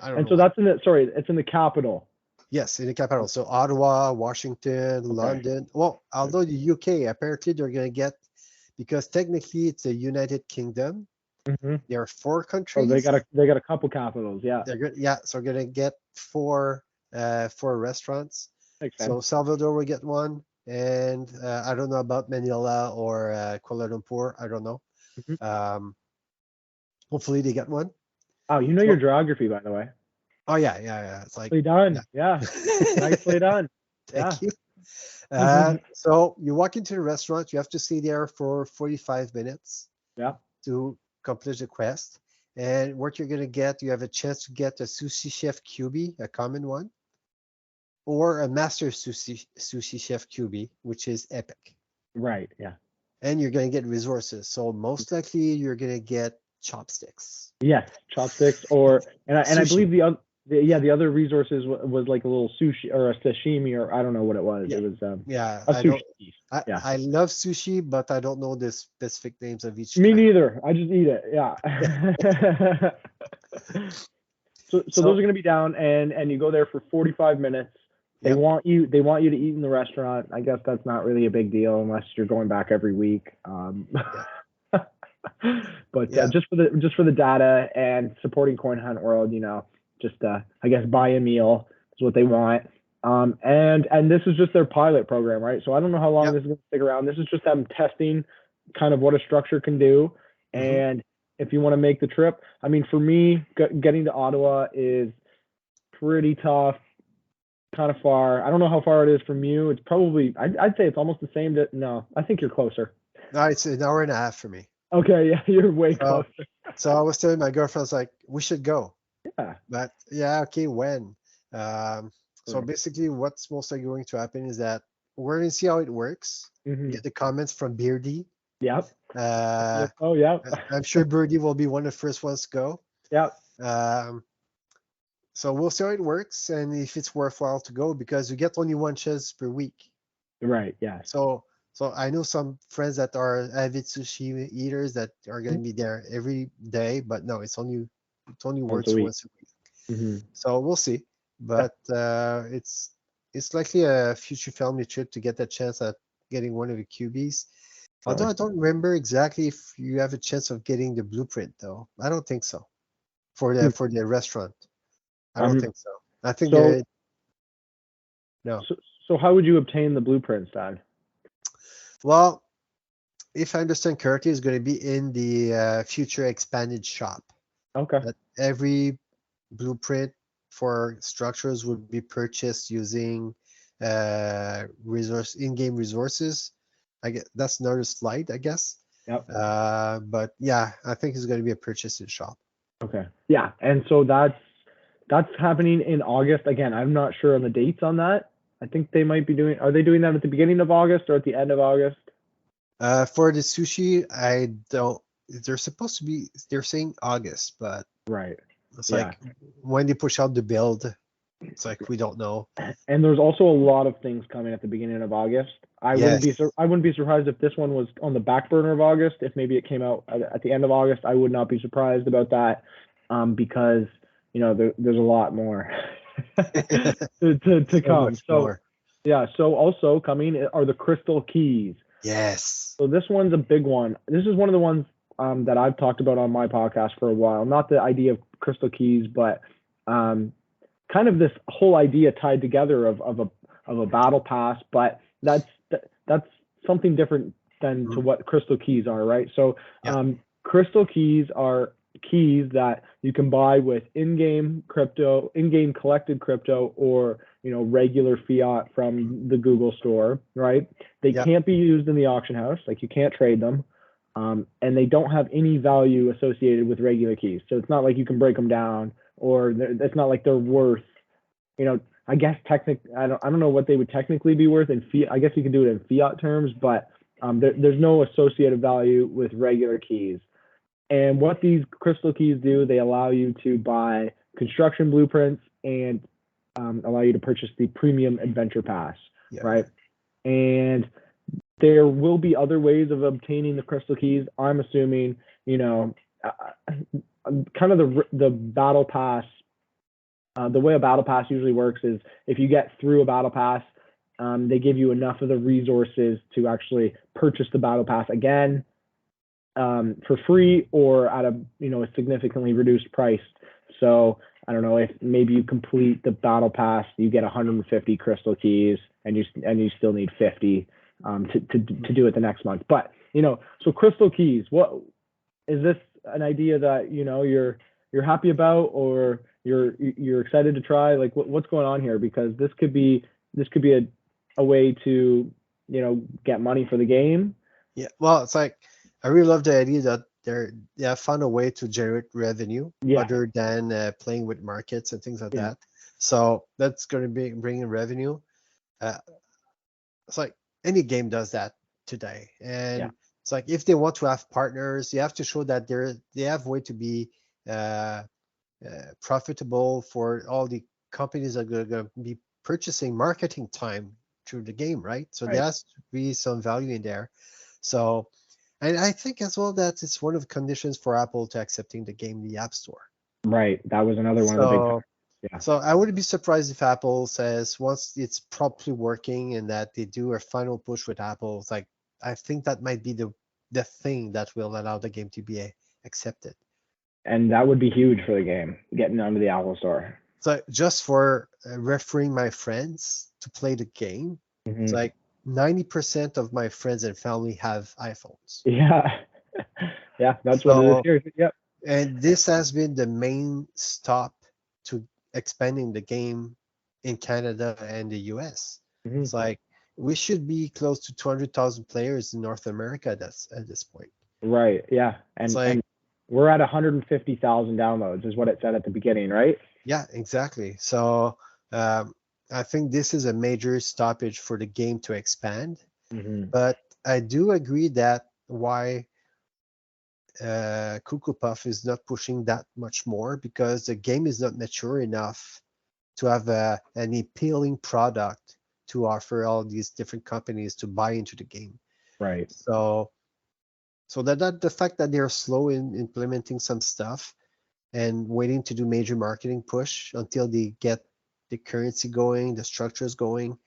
I don't know. So that's it's in the capital. Yes, in the capital. So Ottawa, Washington, London. Well, although the UK, apparently they're going to get, because technically it's a United Kingdom. Mm-hmm. There are 4 countries. Oh, they got a couple capitals. Yeah. So we're going to get 4 restaurants. So Salvador will get one. And I don't know about Manila or Kuala Lumpur. I don't know. Mm-hmm. Hopefully they get one. Oh, you know your geography, by the way. Oh yeah. It's like nicely done. Yeah. Nicely done. Thank you. So you walk into the restaurant. You have to stay there for 45 minutes. Yeah. To complete the quest. And what you're gonna get, you have a chance to get a sushi chef QB, a common one, or a master sushi chef QB, which is epic. Right. Yeah. And you're going to get resources. So most likely you're going to get chopsticks. Yes, chopsticks, and I believe the other resources was like a little sushi or a sashimi, or I don't know what it was. Yeah, It was yeah. a I sushi don't. piece. I Yeah. I love sushi, but I don't know the specific names of each Me kind. neither. I just eat it. Yeah. So those So are going to be down, and you go there for 45 minutes. They yep. want you to eat in the restaurant. I guess that's not really a big deal unless you're going back every week. Yeah. But Yeah. just for the data and supporting Coin Hunt World, just I guess buy a meal is what they want. And this is just their pilot program, right? So I don't know how long Yep. this is going to stick around. This is just them testing kind of what a structure can do. Hmm. And if you want to make the trip, I mean, for me, getting to Ottawa is pretty tough, kind of far. I don't know how far it is from you. It's probably, I'd say it's almost the same. No, I think you're closer. No, it's an hour and a half for me. Okay, yeah, you're way So closer. so I was telling my girlfriend, I was like, we should go. Yeah. But yeah, okay, when? So Right. basically, what's most likely going to happen is that we're going to see how it works. Mm-hmm. Get the comments from Beardy. Yep. Uh, Oh, yeah. I'm sure Birdie will be one of the first ones to go. Yep. Um, so we'll see how it works and if it's worthwhile to go because you get only one chance per week. Right. Yes. So I know some friends that are avid sushi eaters that are going to be there every day, but no, it's only Once a works week. once a week. Mm-hmm. So we'll see. Yep. But it's likely a future family trip to get that chance at getting one of the QBs. Although Sure. I don't remember exactly if you have a chance of getting the blueprint though. I don't think so. For the Hmm. for the restaurant. I don't Um. think so. I think So, there no. so, so how would you obtain the blueprints then? Well, if I understand correctly, it's going to be in the future expanded shop. Okay. That every blueprint for structures would be purchased using in-game resources. I guess that's another slide, I guess. Yep. But yeah, I think it's going to be a purchase in shop. Okay. Yeah. And so that's happening in August. Again, I'm not sure on the dates on that. I think they might be doing. Are they doing that at the beginning of August or at the end of August? For the sushi, I don't. They're supposed to be. They're saying August, but Right. it's Yeah. like when they push out the build, it's like we don't know. And there's also a lot of things coming at the beginning of August. Yes. I wouldn't be surprised if this one was on the back burner of August. If maybe it came out at the end of August, I would not be surprised about that, because there's a lot more to So come. much So more. yeah. So also coming are the crystal keys. Yes. So this one's a big one. This is one of the ones that I've talked about on my podcast for a while. Not the idea of crystal keys, but kind of this whole idea tied together of a battle pass. But that's something different than to Mhm. what crystal keys are, right? So Yeah. crystal keys are keys that you can buy with in-game crypto, in-game collected crypto, or regular fiat from the Google store, right? They Yeah. can't be used in the auction house, like you can't trade them, and they don't have any value associated with regular keys. So it's not like you can break them down, or it's not like they're worth, I guess I don't know what they would technically be worth in fiat. I guess you can do it in fiat terms, but there's no associated value with regular keys. And what these crystal keys do, they allow you to buy construction blueprints and allow you to purchase the premium adventure pass, Yeah. right? And there will be other ways of obtaining the crystal keys. I'm assuming, kind of the battle pass. The way a battle pass usually works is if you get through a battle pass, they give you enough of the resources to actually purchase the battle pass again, for free or at a significantly reduced price. So I don't know if maybe you complete the battle pass, you get 150 crystal keys, and you still need 50 to do it the next month. But so crystal keys, what is this an idea that you're happy about, or you're excited to try? Like what's going on here? Because this could be a way to get money for the game. Yeah. Well, it's like I really love the idea that they have found a way to generate revenue Yeah, other than playing with markets and things like yeah, that. So that's going to be bringing revenue. Uh, it's like any game does that today, yeah, and it's like if they want to have partners, you have to show that they have way to be uh, profitable for all the companies that are going to be purchasing marketing time through the game, right? So there Right. has to be some value in there. So, and I think as well that it's one of the conditions for Apple to accepting the game in the App Store. Right. That was another one of the big. So, Yeah. so I wouldn't be surprised if Apple says once it's properly working and that they do a final push with Apple, it's like I think that might be the thing that will allow the game to be accepted. And that would be huge for the game, getting onto the Apple Store. So just for referring my friends to play the game, it's like 90% of my friends and family have iPhones. Yeah. Yeah, that's what it is So, here. Yep. and this has been the main stop to expanding the game in Canada and the US. It's like we should be close to 200,000 players in North America at this point. Right. Yeah. It's And like we're at 150,000 downloads is what it said at the beginning, right? yeah, exactly. So I think this is a major stoppage for the game to expand. But I do agree that why Cuckoo Puff is not pushing that much more because the game is not mature enough to have an appealing product to offer all these different companies to buy into the game. Right. So that the fact that they're slow in implementing some stuff and waiting to do major marketing push until they get the currency going, the structures going,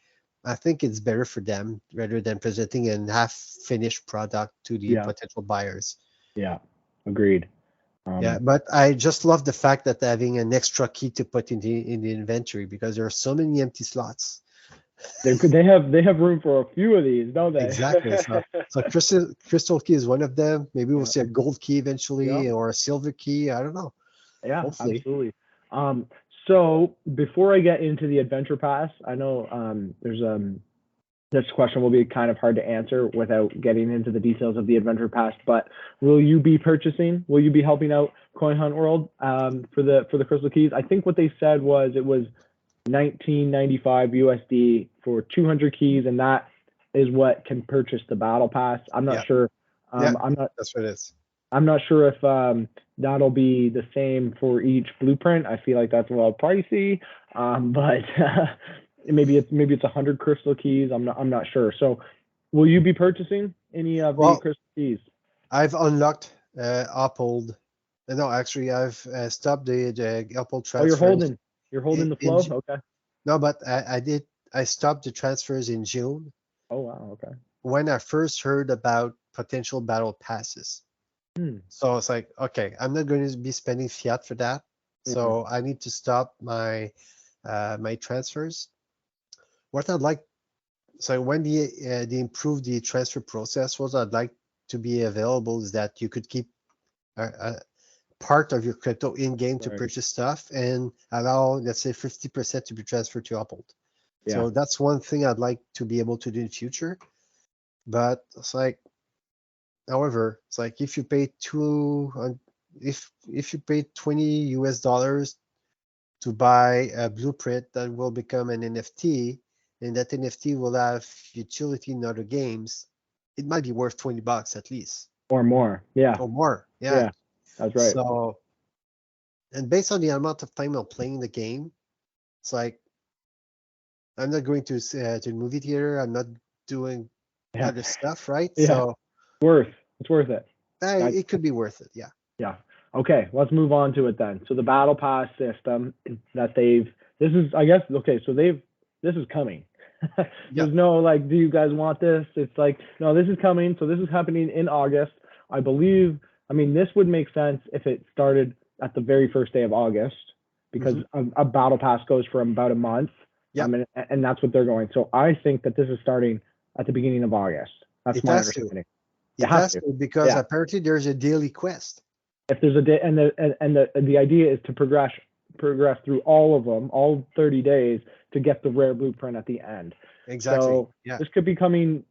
I think it's better for them rather than presenting a half-finished product to the potential buyers. Yeah, agreed. Yeah, but I just love the fact that having an extra key to put in the inventory because there are so many empty slots. They have room for a few of these, don't they? Exactly. So crystal key is one of them. Maybe we'll see a gold key eventually or a silver key. I don't know. Yeah, hopefully. Absolutely. So before I get into the adventure pass, I know there's this question will be kind of hard to answer without getting into the details of the adventure pass, but will you be purchasing? Will you be helping out Coin Hunt World for the crystal keys? I think what they said was it was 1995 USD for 200 keys, and that is what can purchase the battle pass. I'm not sure. I'm not. That's what it is. I'm not sure if that'll be the same for each blueprint. I feel like that's a little pricey, but maybe it's 100 crystal keys. I'm not sure. So, will you be purchasing any of the crystal keys? I've unlocked Uphold. No, actually, I've stopped the Uphold transfers. Oh, you're holding the flow. Okay. No, but I stopped the transfers in June. Oh wow. Okay. When I first heard about potential battle passes. So it's like, okay, I'm not going to be spending fiat for that. So I need to stop my my transfers. What I'd like, so when they improve the transfer process, what I'd like to be available is that you could keep a part of your crypto in game to purchase stuff and allow, let's say, 50% to be transferred to Uphold. So that's one thing I'd like to be able to do in the future. But it's like, however, it's like if you pay if you pay $20 to buy a blueprint that will become an NFT, and that NFT will have utility in other games, it might be worth $20 at least. Or more. Yeah. Or more. Yeah. That's right. So, and based on the amount of time I'm playing the game, it's like I'm not going to the movie theater. I'm not doing other stuff, right? Yeah. So it's worth it. It could be worth it. Yeah. Yeah. Okay, let's move on to it then. So the battle pass system that this is coming. There's no like, do you guys want this? It's like, no, this is coming. So this is happening in August. I believe, this would make sense if it started at the very first day of August because a battle pass goes for about a month. Yeah. And that's what they're going. So I think that this is starting at the beginning of August. That's my understanding. It has to because apparently there's a daily quest. If there's a day, and the idea is to progress through all of them, all 30 days, to get the rare blueprint at the end. Exactly. So this could be coming,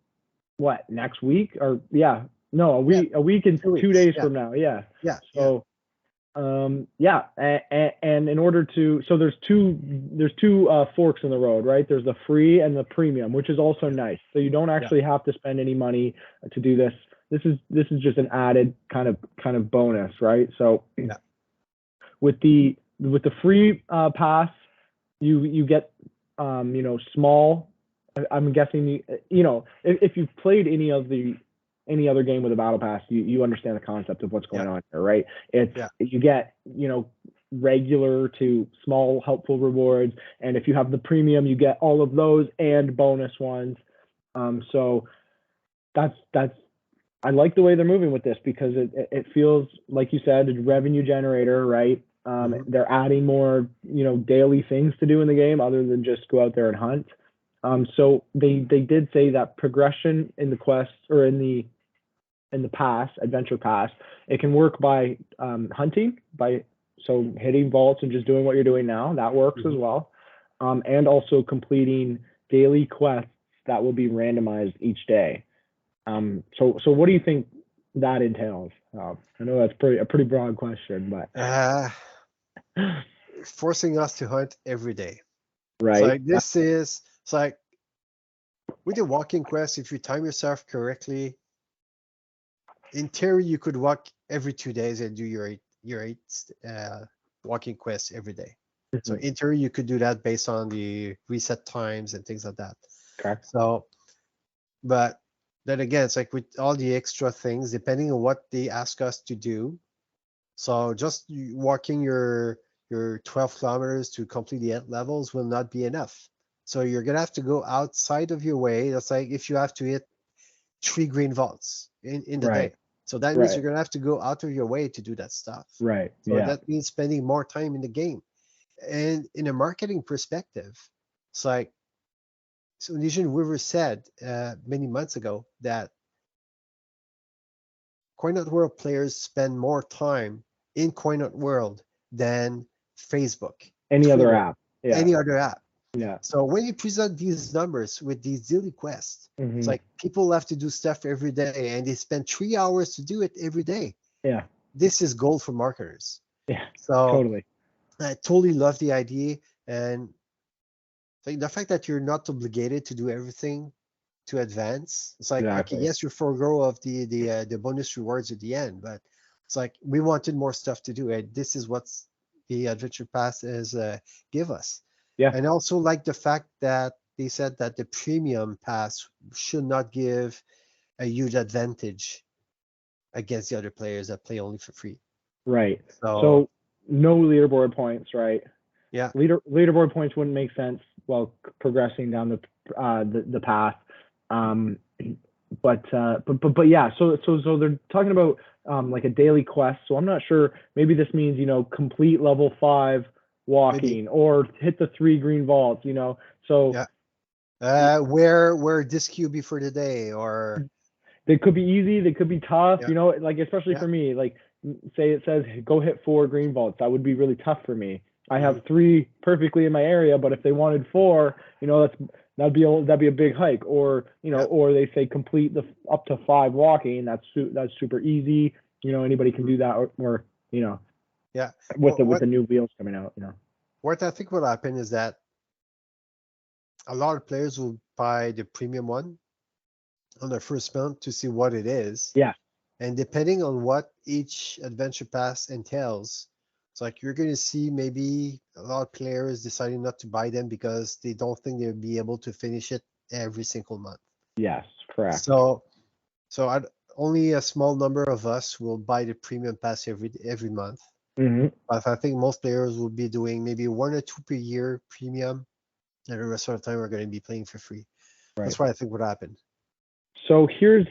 next week or a week and 2 days from now. Yeah. So, and in order to, so there's two forks in the road, right? There's the free and the premium, which is also nice. So you don't actually have to spend any money to do this. This is just an added kind of bonus, right? So with the with the free pass, you get small. I'm guessing if you've played any other game with a battle pass, you understand the concept of what's going on here, right? You get regular to small helpful rewards, and if you have the premium, you get all of those and bonus ones. So that's I like the way they're moving with this, because it feels like you said, a revenue generator, right? They're adding more daily things to do in the game other than just go out there and hunt. So they did say that progression in the quest, or in the pass, adventure pass, it can work by hunting, so hitting vaults and just doing what you're doing now. That works as well. And also completing daily quests that will be randomized each day. So what do you think that entails? I know that's a pretty broad question, but forcing us to hunt every day. Right. So it's like with the walking quest, if you time yourself correctly, in theory you could walk every 2 days and do your eight walking quests every day. So in theory you could do that based on the reset times and things like that. Correct. So, but then again, it's like with all the extra things, depending on what they ask us to do. So just walking your 12 kilometers to complete the 8 levels will not be enough. So you're gonna have to go outside of your way. That's like if you have to hit 3 green vaults in the day. So that means you're gonna have to go out of your way to do that stuff. Right. So that means spending more time in the game. And in a marketing perspective, it's like, so Legion River said many months ago that Coinot World players spend more time in Coinot World than Facebook, any other app. Any other app. Yeah. So when you present these numbers with these daily quests, it's like people have to do stuff every day, and they spend 3 hours to do it every day. Yeah. This is gold for marketers. Yeah. So Totally. I totally love the idea, and like the fact that you're not obligated to do everything to advance. It's like, okay, yes, you forego of the bonus rewards at the end, but it's like we wanted more stuff to do, and this is what's the adventure pass is give us. Yeah. And also like the fact that they said that the premium pass should not give a huge advantage against the other players that play only for free. Right. So no leaderboard points, right? Yeah. Leaderboard points wouldn't make sense while progressing down the path. But yeah. So they're talking about like a daily quest. So I'm not sure. Maybe this means complete level 5 walking, or hit the 3 green vaults. So yeah. Where disc you be for the day, or they could be easy, they could be tough. Like especially for me, like say it says go hit 4 green vaults, that would be really tough for me. I have 3 perfectly in my area, but if they wanted 4, that'd be a big hike. Or or they say complete the up to 5 walking. That's super easy. Anybody can do that, or with the new wheels coming out. What I think will happen is that a lot of players will buy the premium one on their first month to see what it is. Yeah. And depending on what each adventure pass entails, it's like you're going to see maybe a lot of players deciding not to buy them because they don't think they'll be able to finish it every single month. Yes, correct. So only a small number of us will buy the premium pass every month. But I think most players will be doing maybe 1 or 2 per year premium, and the rest of the time we're going to be playing for free. Right. That's what I think would happen. So here's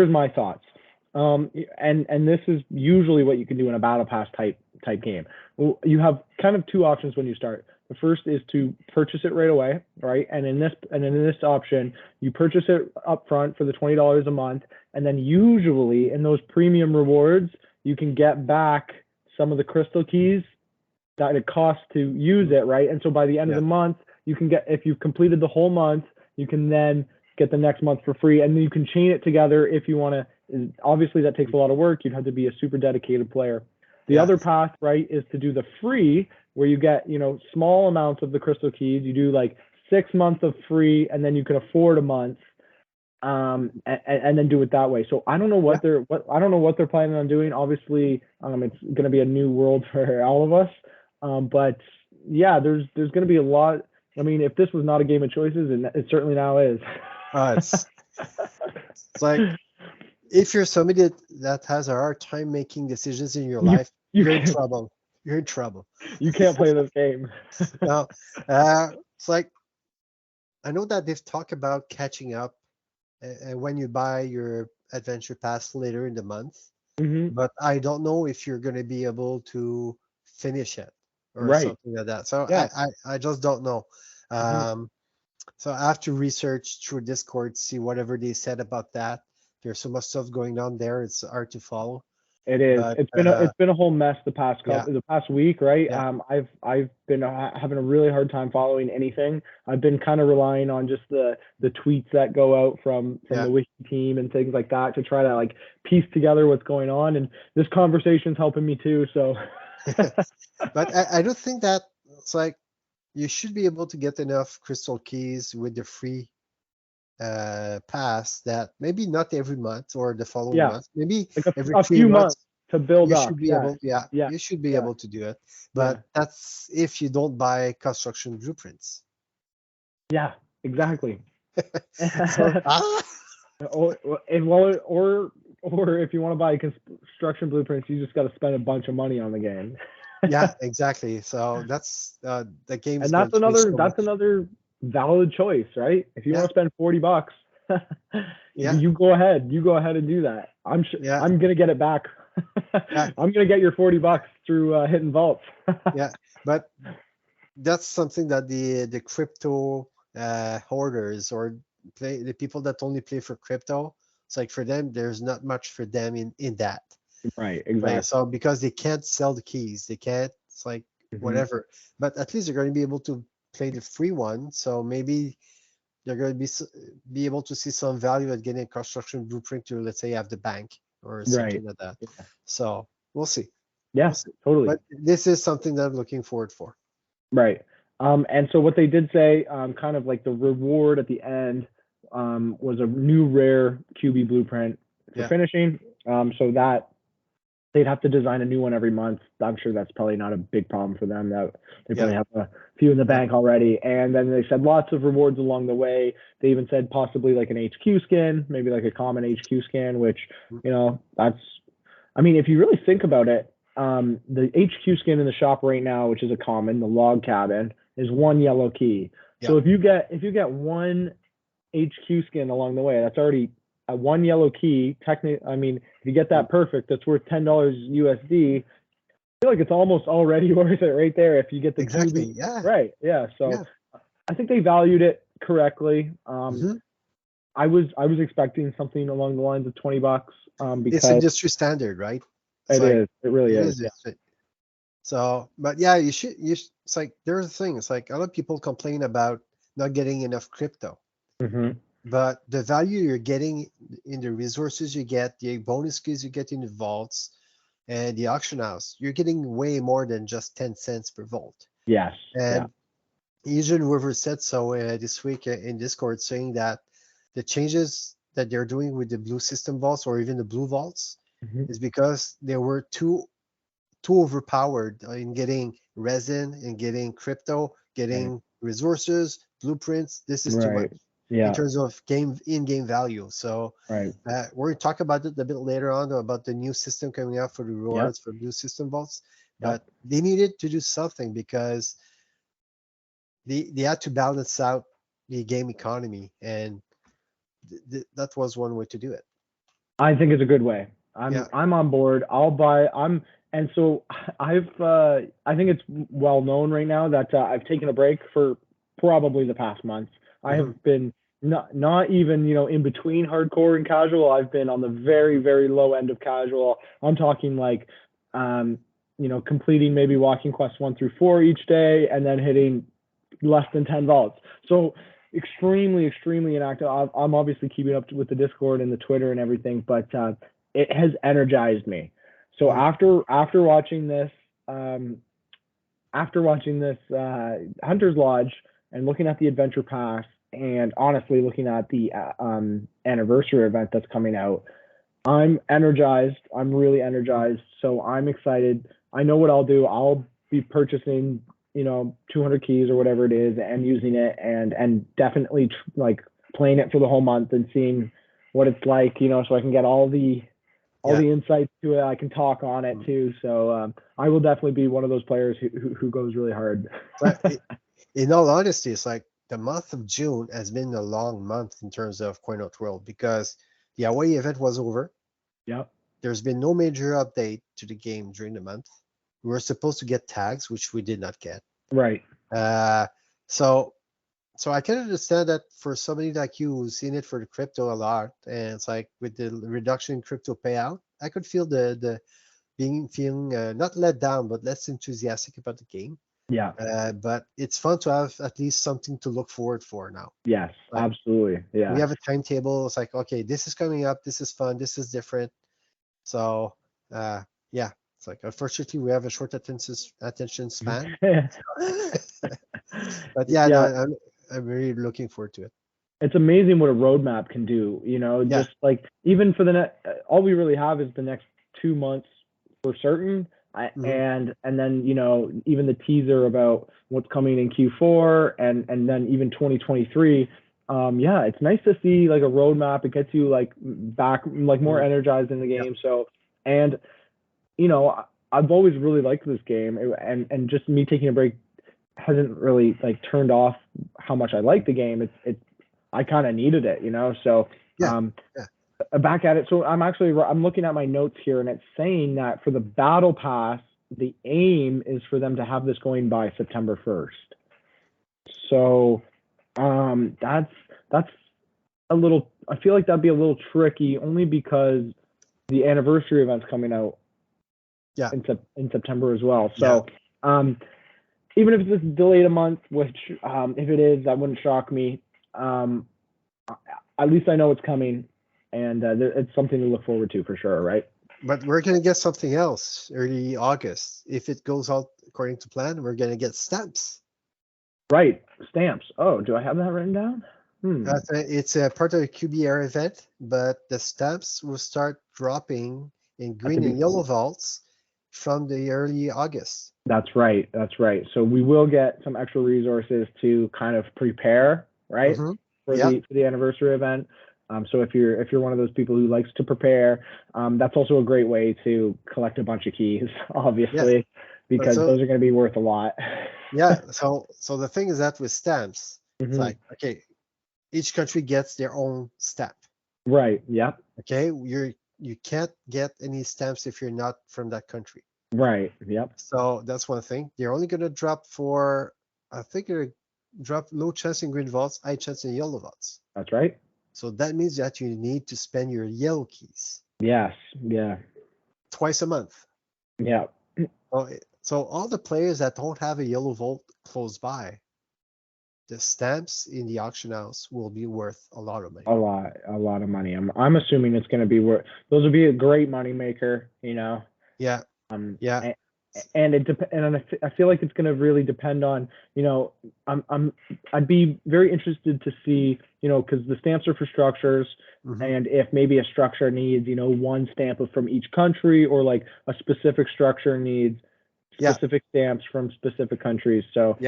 my thoughts. And this is usually what you can do in a battle pass type game. Well, you have kind of 2 options when you start. The first is to purchase it right away, right? And in this option, you purchase it up front for the $20 a month, and then usually in those premium rewards, you can get back some of the crystal keys that it costs to use it, right? And so by the end of the month, you can get, if you've completed the whole month, you can then get the next month for free, and then you can chain it together if you want to. Obviously, that takes a lot of work. You'd have to be a super dedicated player. The other path, right, is to do the free, where you get small amounts of the crystal keys. You do like 6 months of free, and then you can afford a month, and then do it that way. So I don't know what they're planning on doing. Obviously, it's going to be a new world for all of us. But yeah, there's going to be a lot. I mean, if this was not a game of choices, and it certainly now is. It's like if you're somebody that has a hard time making decisions in your life, you're in trouble. You're in trouble. You can't play this game. No, it's like I know that they've talked about catching up when you buy your adventure pass later in the month, but I don't know if you're going to be able to finish it or something like that. So Yeah. I just don't know. So I have to research through Discord, see whatever they said about that. There's so much stuff going on there. It's hard to follow. It is. But, It's been a whole mess the past week, right? Yeah. I've been having a really hard time following anything. I've been kind of relying on just the tweets that go out from the wiki team and things like that to try to like piece together what's going on. And this conversation's helping me too. So, but I don't think that it's like you should be able to get enough crystal keys with the free pass that maybe not every month or the following month, maybe like every a 3 few months to build you up. should be able, you should be able to do it. But that's if you don't buy construction blueprints. Yeah, exactly. So, or if you want to buy construction blueprints, you just got to spend a bunch of money on the game. Yeah, exactly. So that's the game. And that's another valid choice, right? If you want to spend $40, you go ahead and do that. I'm sure I'm gonna get it back. I'm gonna get your $40 through hitting vaults. Yeah, but that's something that the crypto hoarders or the people that only play for crypto, it's like for them there's not much for them in that. Right, exactly. Right? So because they can't sell the keys, they can't, it's like whatever. But at least they're going to be able to play the free one. So maybe they're going to be able to see some value at getting a construction blueprint to, let's say, have the bank or something like that. Yeah. So we'll see. Yeah, totally. But this is something that I'm looking forward for. Right. And so what they did say, kind of like the reward at the end, was a new rare QB blueprint for finishing. So that they'd have to design a new one every month. I'm sure that's probably not a big problem for them. That they probably have a few in the bank already. And then they said lots of rewards along the way. They even said possibly like an HQ skin, maybe like a common HQ skin, which, that's, I mean, if you really think about it, the HQ skin in the shop right now, which is a common, the log cabin, is one yellow key. So if you get one HQ skin along the way, that's already a one yellow key. Technically, I mean, if you get that perfect, that's worth $10 USD. I feel like it's almost already worth it right there if you get the exactly. QB. Right. Yeah. So I think they valued it correctly. I was expecting something along the lines of $20. Because it's industry standard, right? It really is. Yeah. So, but yeah, you should. It's like there's a thing. It's like a lot of people complain about not getting enough crypto. But the value you're getting in the resources you get, the bonus keys you get in the vaults, and the auction house, you're getting way more than just 10 cents per vault. Yes. And Asian River said so this week in Discord, saying that the changes that they're doing with the blue system vaults or even the blue vaults is because they were too overpowered in getting resin and getting crypto, getting resources, blueprints. This is too much. In terms of in-game value. So we're going to talk about it a bit later on about the new system coming out for the rewards for blue system vaults. But they needed to do something because they had to balance out the game economy, and that was one way to do it. I think it's a good way. I'm on board. I'll buy. And so I think it's well known right now that I've taken a break for probably the past month. I have been not even, in between hardcore and casual. I've been on the very, very low end of casual. I'm talking like, completing maybe walking quests 1 through 4 each day and then hitting less than 10 vaults. So extremely, extremely inactive. I'm obviously keeping up with the Discord and the Twitter and everything, but it has energized me. So after watching this Hunter's Lodge and looking at the Adventure Pass, and honestly looking at the anniversary event that's coming out, I'm energized. I'm really energized. So I'm excited. I know what I'll do. I'll be purchasing, 200 keys or whatever it is and using it, and definitely like playing it for the whole month and seeing what it's like, so I can get all the insights to it. I can talk on it too. So I will definitely be one of those players who goes really hard. But in all honesty, it's like the month of June has been a long month in terms of Coin Out World because the away event was over. Yep. There's been no major update to the game during the month. We were supposed to get tags, which we did not get. Right. So I can understand that for somebody like you who's seen it for the crypto a lot, and it's like with the reduction in crypto payout, I could feel the feeling not let down, but less enthusiastic about the game. Yeah. But it's fun to have at least something to look forward for now. Yes, like, absolutely. Yeah. We have a timetable. It's like, okay, this is coming up. This is fun. This is different. So yeah, it's like unfortunately we have a short attention span. But yeah, no, I'm really looking forward to it. It's amazing what a roadmap can do. Just like even for all we really have is the next 2 months for certain. And then even the teaser about what's coming in Q4 and then even 2023. It's nice to see like a roadmap. It gets you like back like more energized in the game. So and I've always really liked this game, and just me taking a break hasn't really like turned off how much I like the game. I kind of needed it, So back at it. So I'm looking at my notes here, and it's saying that for the battle pass, the aim is for them to have this going by September 1st. So that's a little. I feel like that'd be a little tricky, only because the anniversary event's coming out. In September as well. So even if it's delayed a month, which if it is, that wouldn't shock me. At least I know it's coming, and it's something to look forward to for sure, right? But we're going to get something else early August. If it goes out according to plan, we're going to get stamps. Right, stamps. Oh, do I have that written down? It's a part of the QBR event, but the stamps will start dropping in green and yellow vaults from the early August. That's right. So we will get some extra resources to kind of prepare, right, for the anniversary event. So if you're one of those people who likes to prepare, that's also a great way to collect a bunch of keys, obviously, because those are going to be worth a lot. So the thing is that with stamps, it's like, okay, each country gets their own stamp. Right. Yeah. Okay. You can't get any stamps if you're not from that country. Right. Yep. So that's one thing. They're only going to drop drop low chance in green vaults, high chance in yellow vaults. That's right. So that means that you need to spend your yellow keys. Yes. Yeah. Twice a month. Yeah. So all the players that don't have a yellow vault close by, the stamps in the auction house will be worth a lot of money. A lot of money. I'm assuming it's going to be worth. Those would be a great money maker. Yeah. And I feel like it's going to really depend on, I'd be very interested to see, because the stamps are for structures, and if maybe a structure needs, one stamp from each country, or like a specific structure needs specific stamps from specific countries. So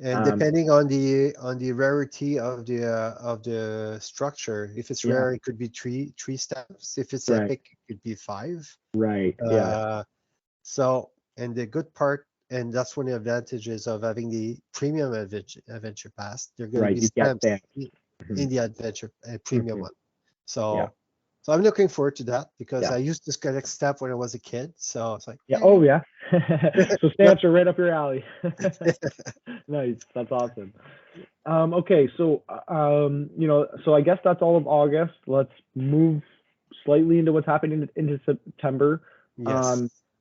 and depending on the rarity of the structure, if it's rare, it could be three stamps. If it's epic, it could be 5. Right. So, and the good part, and that's one of the advantages of having the premium adventure pass, they're going to be stamps in the adventure premium one. So I'm looking forward to that, because I used to collect stamp when I was a kid. So it's like, so stamps are right up your alley. Nice. That's awesome. Okay. So, so I guess that's all of August. Let's move slightly into what's happening into September.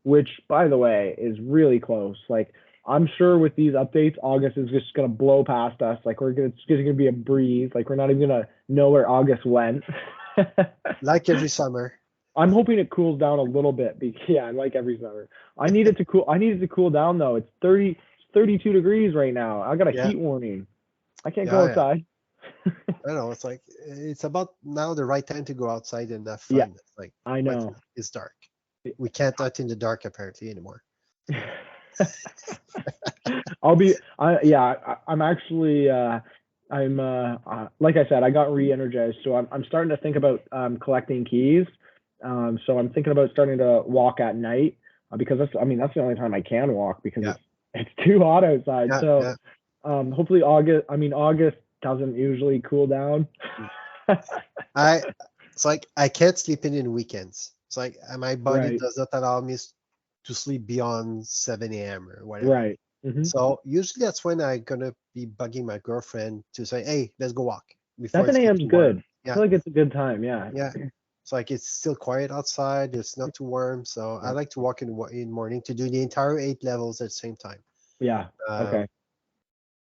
Which, by the way, is really close. Like, I'm sure with these updates, August is just going to blow past us. Like, it's just going to be a breeze. Like, we're not even going to know where August went. Like every summer. I'm hoping it cools down a little bit. Like every summer. I need it to cool down, though. It's 32 degrees right now. I got a heat warning. I can't go outside. I know. It's like, it's about now the right time to go outside and have fun. Like, I know. It's dark. We can't hunt in the dark apparently anymore. I'm actually, like I said, I got re-energized, so I'm starting to think about collecting keys. So I'm thinking about starting to walk at night because that's the only time I can walk because Yeah. it's too hot outside. Yeah, So yeah. hopefully August doesn't usually cool down. It's like I can't sleep in weekends. It's like my body Right, does not allow me to sleep beyond 7 a.m. or whatever. right. So usually that's when I'm gonna be bugging my girlfriend to say, "Hey, let's go walk before it's 7 get a.m. is too warm." good. I Yeah, feel like it's a good time. Yeah. yeah. It's like it's still quiet outside. It's not too warm, so I like to walk in the morning to do the entire 8 levels at the same time. Yeah. Um, Okay.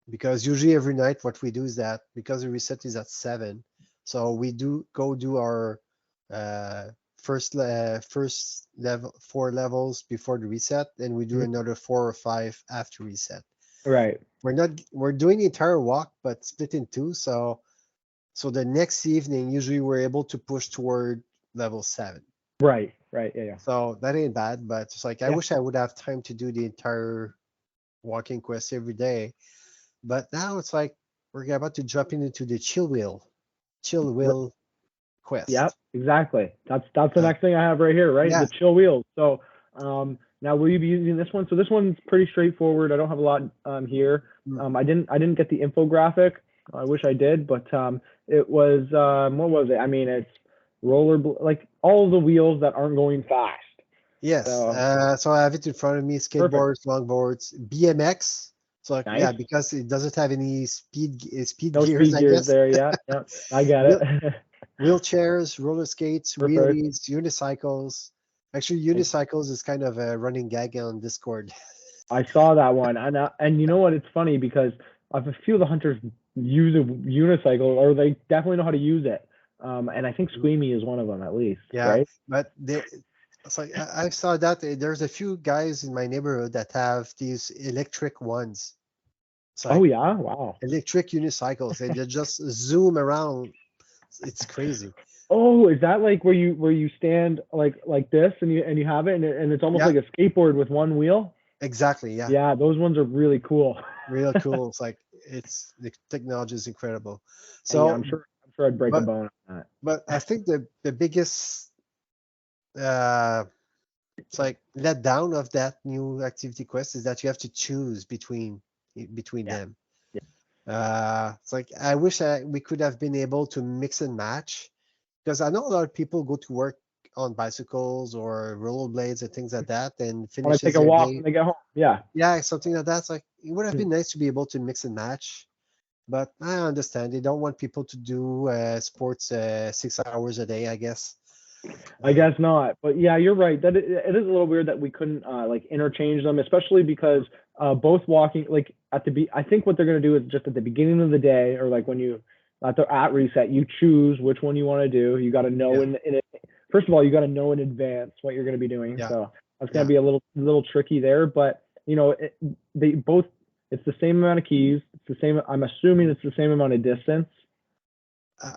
because usually every night what we do is that because the reset is at 7, so we do our uh, first level 4 levels before the reset, and we do Mhm. another 4 or 5 after reset. Right. We're doing the entire walk but split in two, so the next evening usually we're able to push toward level 7. Right. Right. Yeah. Yeah. So that ain't bad, but it's like I Yeah. wish I would have time to do the entire walking quest every day. But now it's like we're about to jump into the chill wheel Yep, quest. exactly. That's the Uh, next thing I have right here, right? yeah. The chill wheels. So now will you be using this one? So this one's pretty straightforward. I don't have a lot here. Mm. I didn't get the infographic. I wish I did, but it was what was it? I mean, it's like all the wheels that aren't going fast. Yes. So So I have it in front of me: perfect. skateboards, longboards, BMX. So like, Nice. yeah, because it doesn't have any speed No gears, speed I gears guess. there. Yeah, yeah. I get Wheel, it. wheelchairs, roller skates, Perfect. wheelies, unicycles. Actually, unicycles is kind of a running gag on Discord. I saw that one, and you know what? It's funny because a few of the hunters use a unicycle, or they definitely know how to use it. And I think Squeamy is one of them, at least, Yeah, right? but it's like I saw that there's a few guys in my neighborhood that have these electric ones. It's Oh like yeah, wow. electric unicycles. They just zoom around. It's crazy. Oh, is that like where you stand like this and you have it and it's almost Yeah, like a skateboard with one wheel? exactly. Yeah, Yeah, those ones are really cool. real cool. It's like the technology is incredible. Yeah, So, I'm sure I'd break a but bone on that. but I think the biggest uh it's like let down of that new activity quest is that you have to choose between Yeah, them. yeah. It's like I wish we could have been able to mix and match because I know a lot of people go to work on bicycles or rollerblades and things like that and Want to finishes take a their walk day. when they get home? Yeah. Yeah, something like that. It's like it would have been nice to be able to mix and match, but I understand they don't want people to do sports 6 hours a day, I guess. I Uh, guess not, but yeah, you're right. That it is a little weird that we couldn't like interchange them, especially because both walking like I think what they're gonna do is just at the beginning of the day or like when you at reset, you choose which one you want to do. You got to know yeah, in it. First of all, you got to know in advance what you're gonna be doing. yeah, So that's gonna yeah. be a little tricky there, but they both it's the same amount of keys. It's the same. I'm assuming it's the same amount of distance.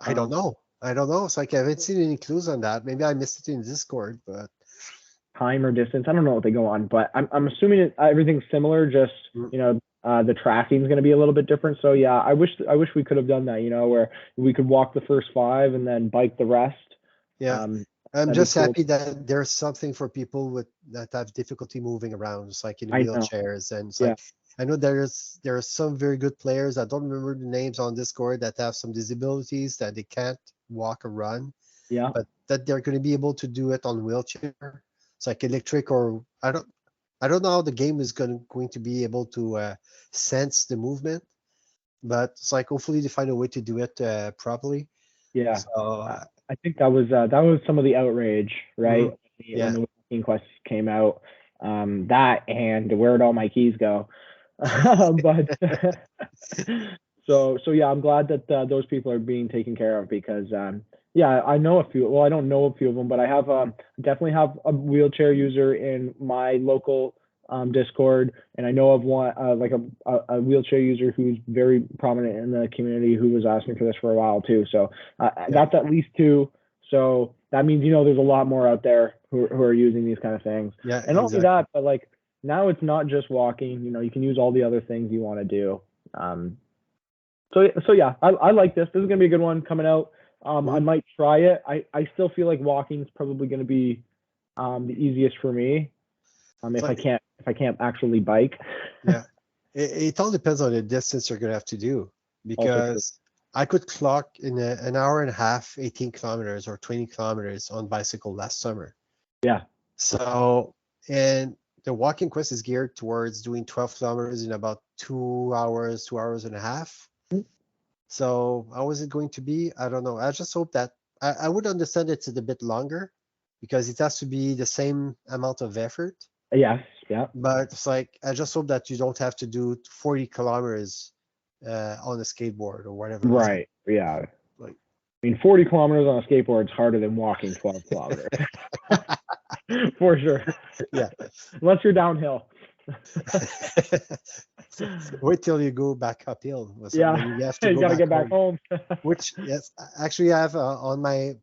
I don't know. I don't know. It's like I haven't seen any clues on that. Maybe I missed it in Discord, but Time or distance. I don't know what they go on, but I'm assuming everything's similar. Just mm, the tracking is going to be a little bit different. So yeah, I wish we could have done that. Where we could walk the first 5 and then bike the rest. yeah. Um, I'm that'd be just cool. happy that there's something for people that have difficulty moving around, just like in I know. wheelchairs. And it's Yeah. like I know there are some very good players. I don't remember the names on Discord that have some disabilities that they can't walk or run, Yeah. but that they're going to be able to do it on wheelchair. It's like electric or I don't know how the game is going to be able to sense the movement, but it's like hopefully they find a way to do it properly. Yeah. So I I think that was some of the outrage, right? mhm, When yeah, the Walking Quest came out, that and where'd all my keys go? But so yeah, I'm glad that those people are being taken care of because yeah, I know a few. Well, I don't know a few of them, but I have definitely have a wheelchair user in my local Discord, and I know of one like a wheelchair user who's very prominent in the community who was asking for this for a while too. So yeah, that's at least 2. So that means there's a lot more out there who are using these kind of things, yeah, and not only exactly. that, but like now it's not just walking. You know, you can use all the other things you want to do. So yeah, I like this. This is gonna be a good one coming out. I might try it. I still feel like walking is probably gonna be the easiest for me. If I can't actually bike. Yeah, it all depends on the distance you're gonna have to do, because I could clock in an hour and a half 18 kilometers or 20 kilometers on bicycle last summer. Yeah. So, and the walking quest is geared towards doing 12 kilometers in about 2 hours and a half. So how is it going to be? I don't know. I just hope that I would understand it's a bit longer, because it has to be the same amount of effort. Yes. Yeah. But it's like, I just hope that you don't have to do 40 kilometers on a skateboard or whatever. Right. Yeah. Like, I mean, 40 kilometers on a skateboard is harder than walking 12 kilometers. For sure. Yeah. Unless you're downhill. Wait till you go back uphill. Yeah. You have to you gotta get back home. Which, yes, actually I have on my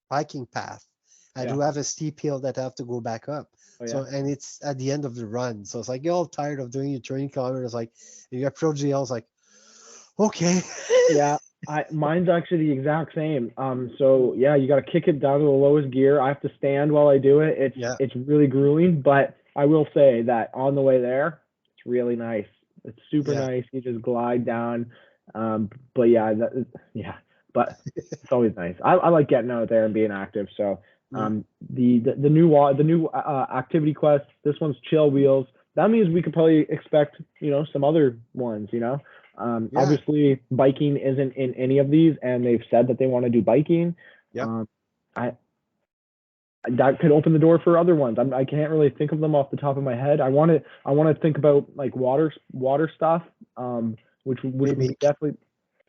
biking path. I do have a steep hill that I have to go back up. Oh, yeah. So, and it's at the end of the run. So it's like, you're all tired of doing your 20 kilometers. Like, you approach the hill, it's like, okay. Yeah. Mine's actually the exact same. So yeah, you got to kick it down to the lowest gear. I have to stand while I do it. It's really grueling, but I will say that on the way there, it's really nice. It's super nice. You just glide down. But yeah, but it's always nice. I like getting out there and being active. So the new activity quest. This one's chill wheels. That means we could probably expect some other ones. Obviously biking isn't in any of these, and they've said that they want to do biking. That could open the door for other ones. I can't really think of them off the top of my head. I want to think about like water stuff, which would be definitely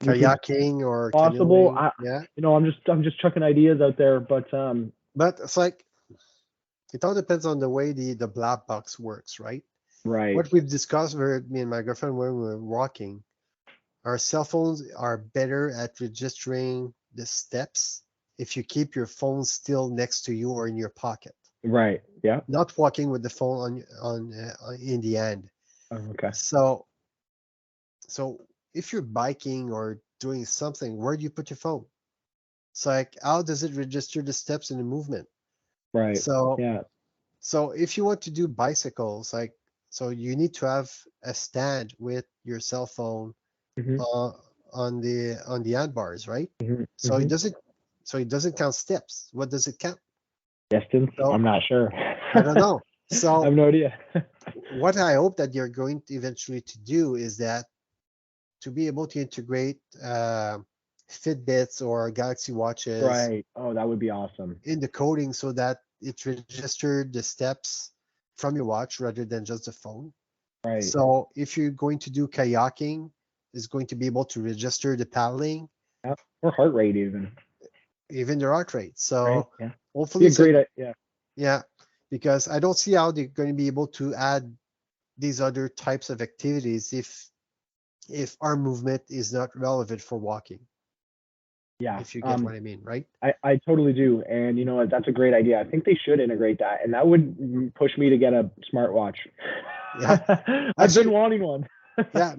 kayaking or possible. Canoeing. I'm just chucking ideas out there, but it's like, it all depends on the way the black box works, right? Right. What we've discussed with me and my girlfriend when we were walking, our cell phones are better at registering the steps if you keep your phone still next to you or in your pocket. Right. Yeah. Not walking with the phone on in the hand. Oh, okay. So if you're biking or doing something, where do you put your phone? It's like, how does it register the steps and the movement? Right. So yeah. So if you want to do bicycles, so you need to have a stand with your cell phone on the handbars, right? So it doesn't count steps. What does it count? Distance? I'm not sure. I don't know. So I have no idea. What I hope that you're going to eventually to do is that to be able to integrate Fitbits or Galaxy watches. Right. Oh, that would be awesome. In the coding, so that it registered the steps from your watch rather than just the phone. Right. So if you're going to do kayaking, it's going to be able to register the paddling. Yeah. Or heart rate even. Even the heart rate. So right. Yeah. Hopefully it's great. Yeah. Because I don't see how they're going to be able to add these other types of activities if our movement is not relevant for walking. Yeah. If you get what I mean, right? I totally do. And you know what? That's a great idea. I think they should integrate that. And that would push me to get a smartwatch. Yeah. I've been wanting one. Yeah.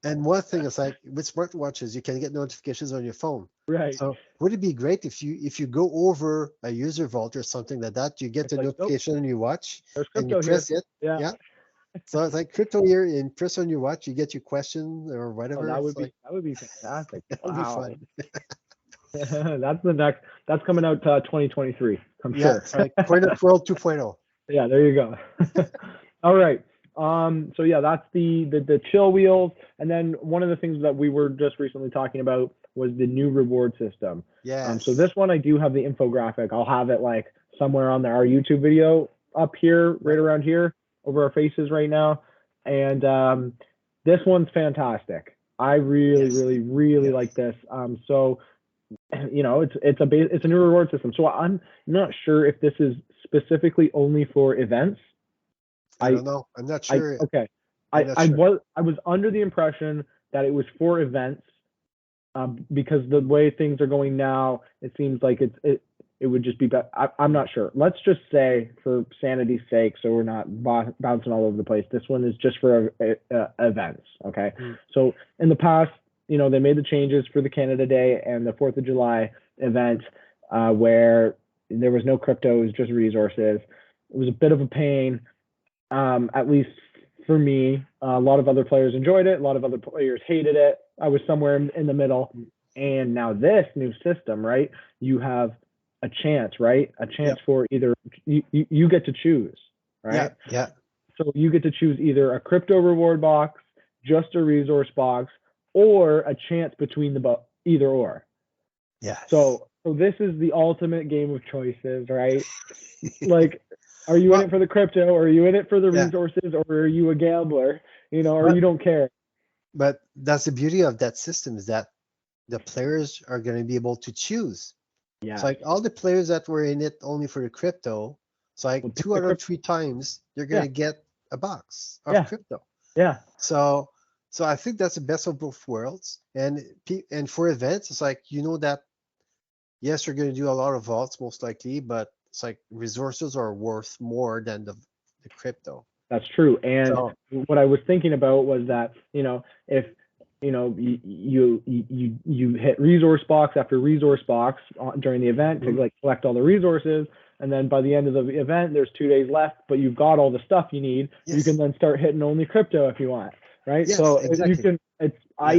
And one thing is, like, with smartwatches, you can get notifications on your phone. Right. So would it be great if you go over a user vault or something like that, you get a notification on your watch and you press it. Yeah. So it's like crypto here, and press on your watch, you get your question or whatever. That would be fantastic. That would be fun. That's coming out 2023. I'm sure. It's like World 2.0. Yeah, there you go. All right. So yeah, that's the chill wheels. And then one of the things that we were just recently talking about was the new reward system. Yeah. So this one, I do have the infographic. I'll have it like somewhere on our YouTube video up here, right around here, over our faces right now. And this one's fantastic. I really like this. So it's a new reward system. So I'm not sure if this is specifically only for events. I don't know. I'm not sure. I was under the impression that it was for events, because the way things are going now, it seems like it would just be better. I'm not sure. Let's just say, for sanity's sake, so we're not bouncing all over the place, this one is just for events, okay? So in the past, they made the changes for the Canada Day and the 4th of July event, where there was no crypto, it was just resources. It was a bit of a pain, at least for me. A lot of other players enjoyed it. A lot of other players hated it. I was somewhere in the middle. And now this new system, right? You have a chance, right? A chance for either you get to choose, right? Yeah. So you get to choose either a crypto reward box, just a resource box, or a chance between the either or. Yeah. So this is the ultimate game of choices, right? Like, are you in it for the crypto, or are you in it for the resources, or are you a gambler, or you don't care? But that's the beauty of that system, is that the players are going to be able to choose. Yeah. It's like all the players that were in it only for the crypto, it's like 2 out of 3 times they're going to get a box of crypto. Yeah. So I think that's the best of both worlds. And for events, it's like, that, yes, you're going to do a lot of vaults most likely, but it's like resources are worth more than the crypto. That's true. And what I was thinking about was that, if you hit resource box after resource box during the event to collect all the resources, and then by the end of the event there's 2 days left, but you've got all the stuff you need, you can then start hitting only crypto if you want, right? So exactly. You can. I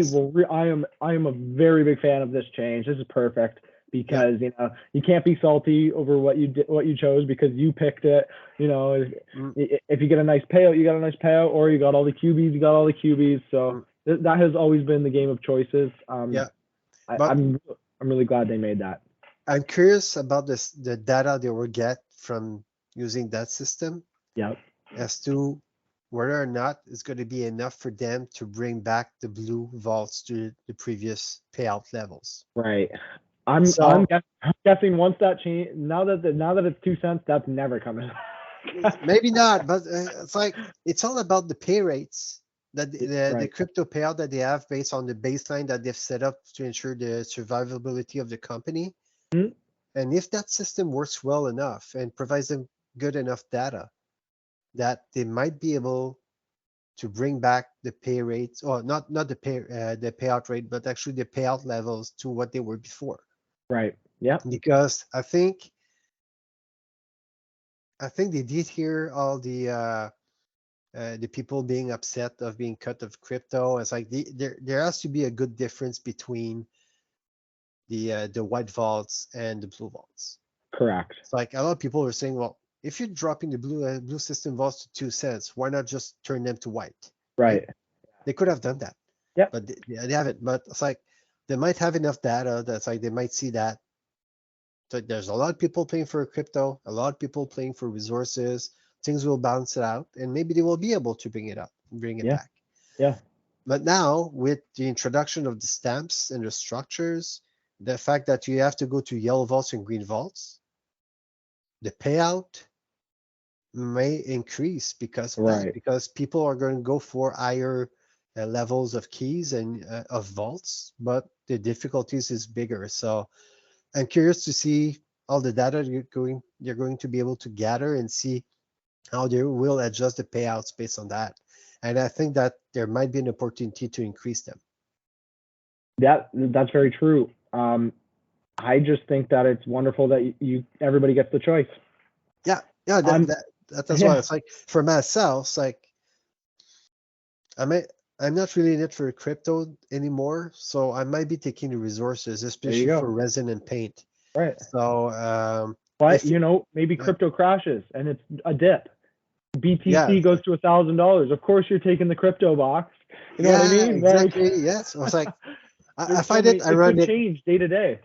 am a very big fan of this change. This is perfect. Because you can't be salty over what you chose because you picked it. If you get a nice payout, you got a nice payout, or you got all the QBs, you got all the QBs. So that has always been the game of choices. I'm really glad they made that. I'm curious about the data they will get from using that system. Yeah. As to whether or not it's going to be enough for them to bring back the blue vaults to the previous payout levels. Right. I'm guessing once that change, now that it's 2 cents, that's never coming. Maybe not, but it's all about the pay rates that the crypto payout that they have based on the baseline that they've set up to ensure the survivability of the company. Mm-hmm. And if that system works well enough and provides them good enough data, that they might be able to bring back the pay rates, or not the payout rate, but actually the payout levels to what they were before. Right. Yeah. Because I think they did hear all the people being upset of being cut of crypto. It's like there has to be a good difference between the white vaults and the blue vaults. Correct. It's like a lot of people are saying, well, if you're dropping the blue system vaults to 2 cents, why not just turn them to white? Right. They could have done that. Yeah. But they haven't. But it's like they might have enough data that's like they might see that. So there's a lot of people playing for crypto, a lot of people playing for resources. Things will balance it out, and maybe they will be able to bring it back. Yeah. But now with the introduction of the stamps and the structures, the fact that you have to go to yellow vaults and green vaults, the payout may increase because of that, because people are going to go for higher levels of keys and of vaults, but the difficulties is bigger. So I'm curious to see all the data you're going to be able to gather and see how they will adjust the payouts based on that. And I think that there might be an opportunity to increase them. Yeah, that's very true. I just think that it's wonderful that everybody gets the choice. Yeah, that's why it's like for myself, it's like I'm not really in it for crypto anymore, so I might be taking the resources, especially for resin and paint. Right. So, but maybe crypto crashes and it's a dip. BTC goes to $1,000. Of course, you're taking the crypto box. You know what I mean? Exactly. Right? Yes. I was like, I find it ironic. It could change day to day.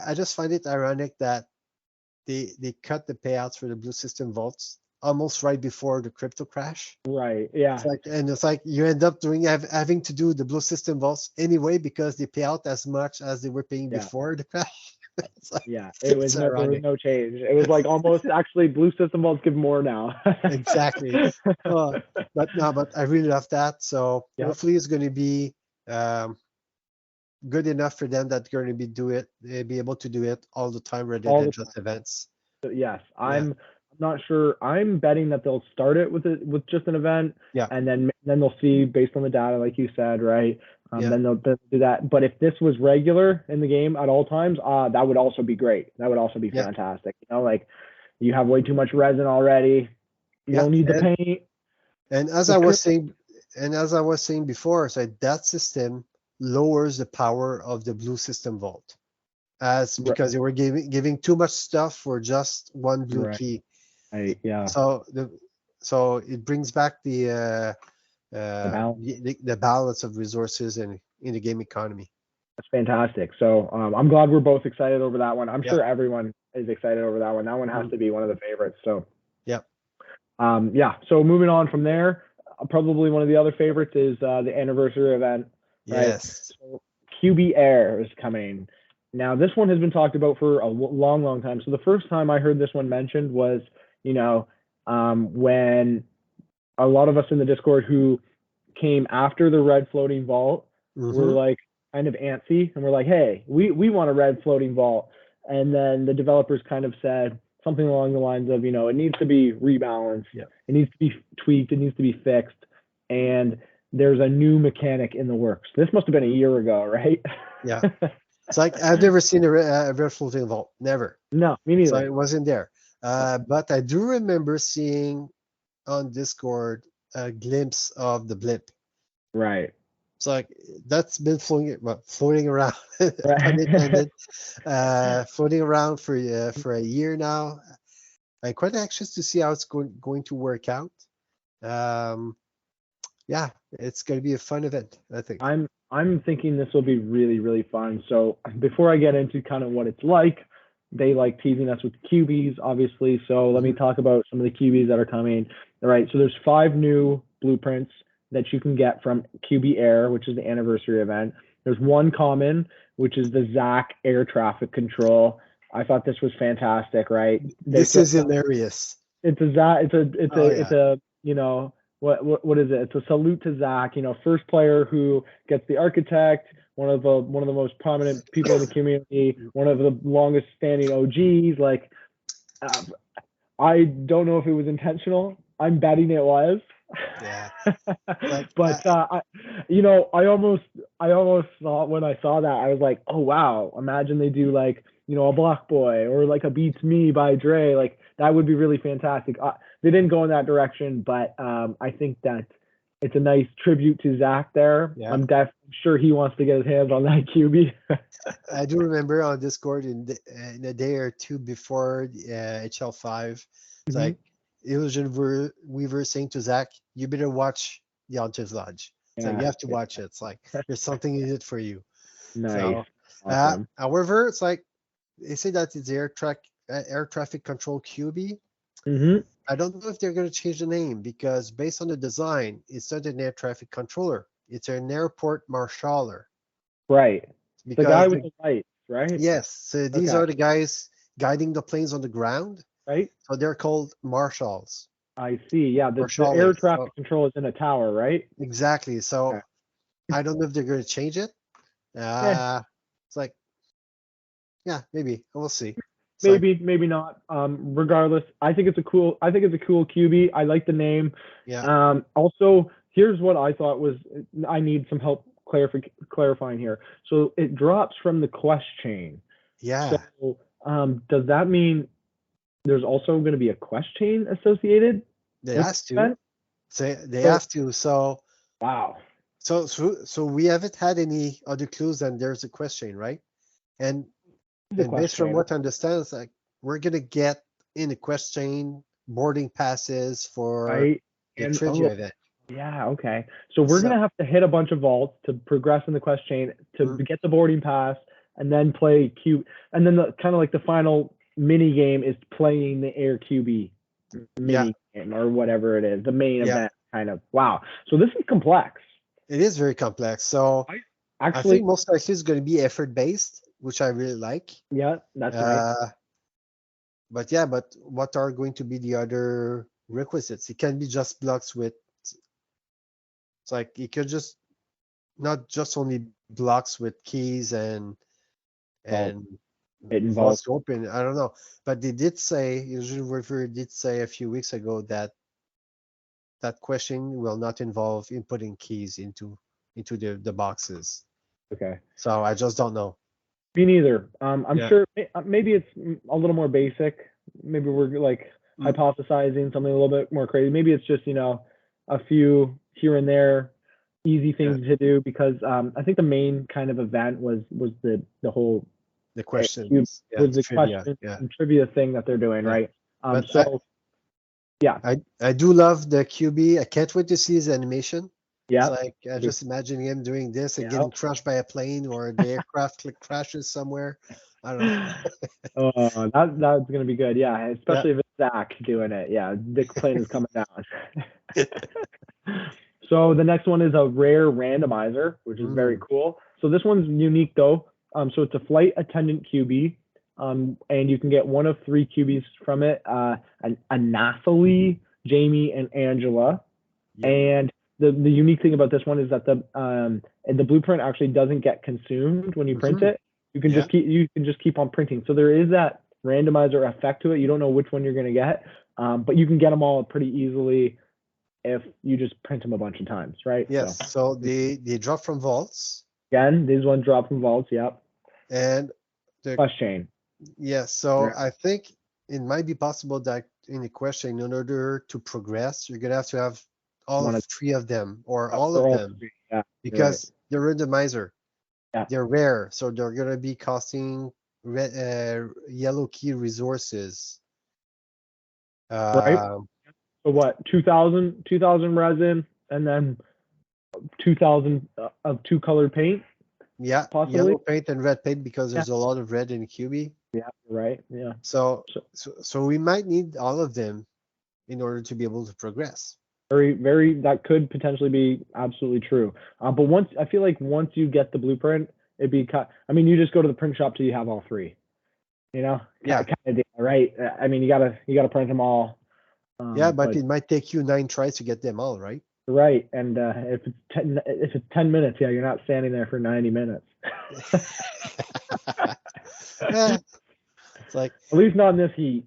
I just find it ironic that they cut the payouts for the blue system vaults almost right before the crypto crash. Right. Yeah. It's like you end up having to do the blue system vaults anyway because they pay out as much as they were paying before the crash. There was no change. It was like almost actually blue system vaults give more now. Exactly. But I really love that. So hopefully it's going to be good enough for them that they're going to be able to do it all the time rather All than the just events. Yes, Yeah, I'm not sure. I'm betting that they'll start it with just an event, yeah, and then they'll see based on the data, like you said, right? yeah, Then they'll do that. But if this was regular in the game at all times, that would also be great. That would also be yeah, fantastic. Like you have way too much resin already. You yeah. don't need the paint. And as The I was trim, saying, before, so that system lowers the power of the blue system vault, as because they were giving too much stuff for just one blue right, key. yeah, So it brings back the balance. the balance of resources in the game economy. That's fantastic. So I'm glad we're both excited over that one. I'm Yeah. sure everyone is excited over that one. That one has to be one of the favorites. So Yeah. yeah. So moving on from there, probably one of the other favorites is the anniversary event, right? Yes. So QB Air is coming. Now this one has been talked about for a long, long time. So the first time I heard this one mentioned was, when a lot of us in the Discord who came after the red floating vault were Mm-hmm. like kind of antsy, and we're like, hey, we want a red floating vault. And then the developers kind of said something along the lines of, it needs to be rebalanced, Yeah. it needs to be tweaked, it needs to be fixed, and there's a new mechanic in the works. This must have been a year ago, right? Yeah. It's like I've never seen a red floating vault. Never. No, me So neither. it wasn't there. But I do remember seeing on Discord a glimpse of the blip. Right. It's like that's been floating around, pun Right. intended, floating around for a year now. I'm quite anxious to see how it's going to work out. Um, yeah, it's going to be a fun event, I think. I'm thinking this will be really, really fun. So before I get into kind of what it's like, they like teasing us with QBs, obviously. So let me Mhm. talk about some of the QBs that are coming. All right. So there's 5 new blueprints that you can get from QB Air, which is the anniversary event. There's one common, which is the Zach air traffic control. I thought this was fantastic, right? This is hilarious. It's a Zach. Oh yeah. It's a what is it? It's a salute to Zach. First player who gets the architect, one of the most prominent people in the community, one of the longest standing OGs. Like, I don't know if it was intentional. I'm betting it was. Yeah. Like But I almost thought when I saw that, I was like, oh wow, imagine they do like a Block Boy or like a Beats Me by Dre. Like that would be really fantastic. They didn't go in that direction, but I think that it's a nice tribute to Zach there. yeah. I'm sure he wants to get his hands on that QB. I do remember on Discord in a day or two before HL5, it's Mhm. like we were saying to Zach, you better watch the Hunter's Lodge. It's like you Yeah, have to watch it. It's like there's something in it for you. nice, So, awesome. however, it's like they say that it's air traffic control QB. Hmm. I don't know if they're going to change the name because based on the design, it's not an air traffic controller. It's an airport marshaller. Right, the guy Because with the lights, right? yes, so these Okay, are the guys guiding the planes on the ground. right. So they're called marshals, I see. Yeah, the air marshalists. So traffic control is in a tower, right? exactly. Okay. So I don't know if they're going to change it. Yeah, It's like, yeah, maybe we'll see. It's like, maybe not. Regardless, I think it's a cool. I think it's a cool QB. I like the name. yeah, Also, here's what I thought was. I need some help clarifying here. So it drops from the quest chain. yeah, So does that mean there's also going to be a quest chain associated they with has the to. event? Say they So have to. So wow. so we haven't had any other clues than there's a question, right? And The and quest based from chain, what I understand, it's like we're gonna get in the quest chain boarding passes for right? the And trivia event. yeah, okay. So we're So gonna have to hit a bunch of vaults to progress in the quest chain to mm, get the boarding pass, and then play Q. And then the kind of like the final mini game is playing the Air QB yeah, mini game or whatever it is, the main yeah, event kind of. Wow. So this is complex. it is very complex. So I I think actually, most likely it's gonna be effort based, which I really like. yeah, that's nice. Uh, but yeah, but what are going to be the other requisites? It can be just blocks with. It's like you could just not just only blocks with keys and it vaults involves. to open. I don't know, but they did say, usually reviewer did say a few weeks ago that that question will not involve inputting keys into the boxes. Okay. So I just don't know. Me neither. I'm Yeah. sure maybe it's a little more basic. Maybe we're like hypothesizing something a little bit more crazy. Maybe it's just, a few here and there, easy things to do, because I think the main kind of event was the whole The questions, was the trivia, question yeah. and trivia thing that they're doing, right? But yeah. I do love the QB. I can't wait to see his animation. Yeah. It's like just imagining him doing this and getting crushed by a plane, or the aircraft crashes somewhere. I don't know. Oh, that's gonna be good. Yeah, especially if it's Zach doing it. Yeah, Dick plane is coming down. So the next one is a rare randomizer, which is very cool. So this one's unique though. So it's a flight attendant QB, and you can get one of 3 QBs from it. A Nathalie, Jamie, and Angela. Yeah. And the unique thing about this one is that the blueprint actually doesn't get consumed when you print it. You can just keep on printing. So there is that randomizer effect to it. You don't know which one you're going to get, but you can get them all pretty easily if you just print them a bunch of times, right? Yes. So they drop from vaults. Again, these ones drop from vaults. Yep. And the quest chain. Yes. So I think it might be possible that in the question, in order to progress, you're gonna have to have all 3 of them or all of them, because the randomizer, they're rare, so they're gonna be costing yellow key resources. Right. So what? 2,000 resin, and then 2,000 of 2-colored paint. Yeah, possibly? Yellow paint and red paint, because there's a lot of red in QB. Yeah, right. Yeah. So we might need all of them in order to be able to progress. Very, that could potentially be absolutely true. But I feel like once you get the blueprint, it'd be you just go to the print shop till you have all 3. Yeah. Kind of deal, right? I mean, you gotta print them all. But it might take you 9 tries to get them all, right? Right, and if it's 10 minutes, you're not standing there for 90 minutes. It's like, at least not in this heat.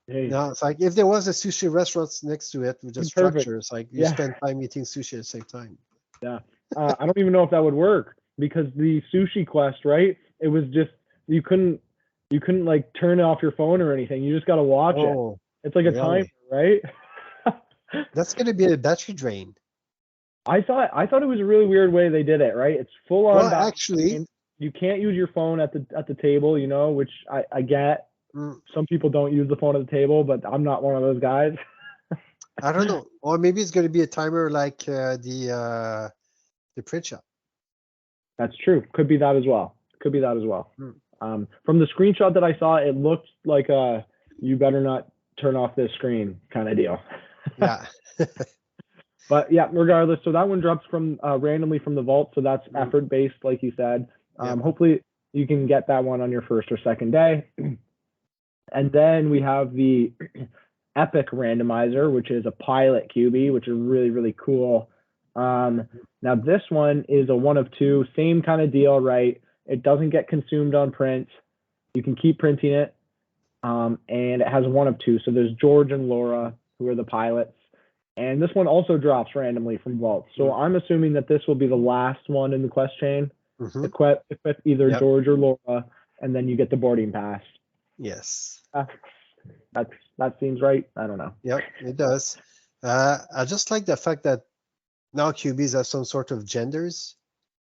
Hey. No, it's like if there was a sushi restaurant next to it with a structure, it's like you spend time eating sushi at the same time. Yeah, I don't even know if that would work, because the sushi quest, right? It was just you couldn't like turn off your phone or anything. You just got to watch it. It's like a timer, right? That's gonna be a battery drain. I thought it was a really weird way they did it, right? It's full on. Well, actually, you can't use your phone at the table, which I get. Some people don't use the phone at the table, but I'm not one of those guys. I don't know, or maybe it's going to be a timer like the print shop. That's true. Could be that as well. From the screenshot that I saw, it looked like you better not turn off this screen kind of deal. Yeah. But yeah, regardless, so that one drops from randomly from the vault, so that's effort based, like you said. Hopefully you can get that one on your first or second day. And then we have the Epic Randomizer, which is a pilot QB, which is really, really cool. Now this one is a 1 of 2, same kind of deal, right? It doesn't get consumed on print. You can keep printing it, and it has 1 of 2. So there's George and Laura, who are the pilots. And this one also drops randomly from vault. So I'm assuming that this will be the last one in the quest chain. Equip either George or Laura, and then you get the boarding pass. Yes. That seems right. I don't know. Yep, it does. I just like the fact that now QBs have some sort of genders.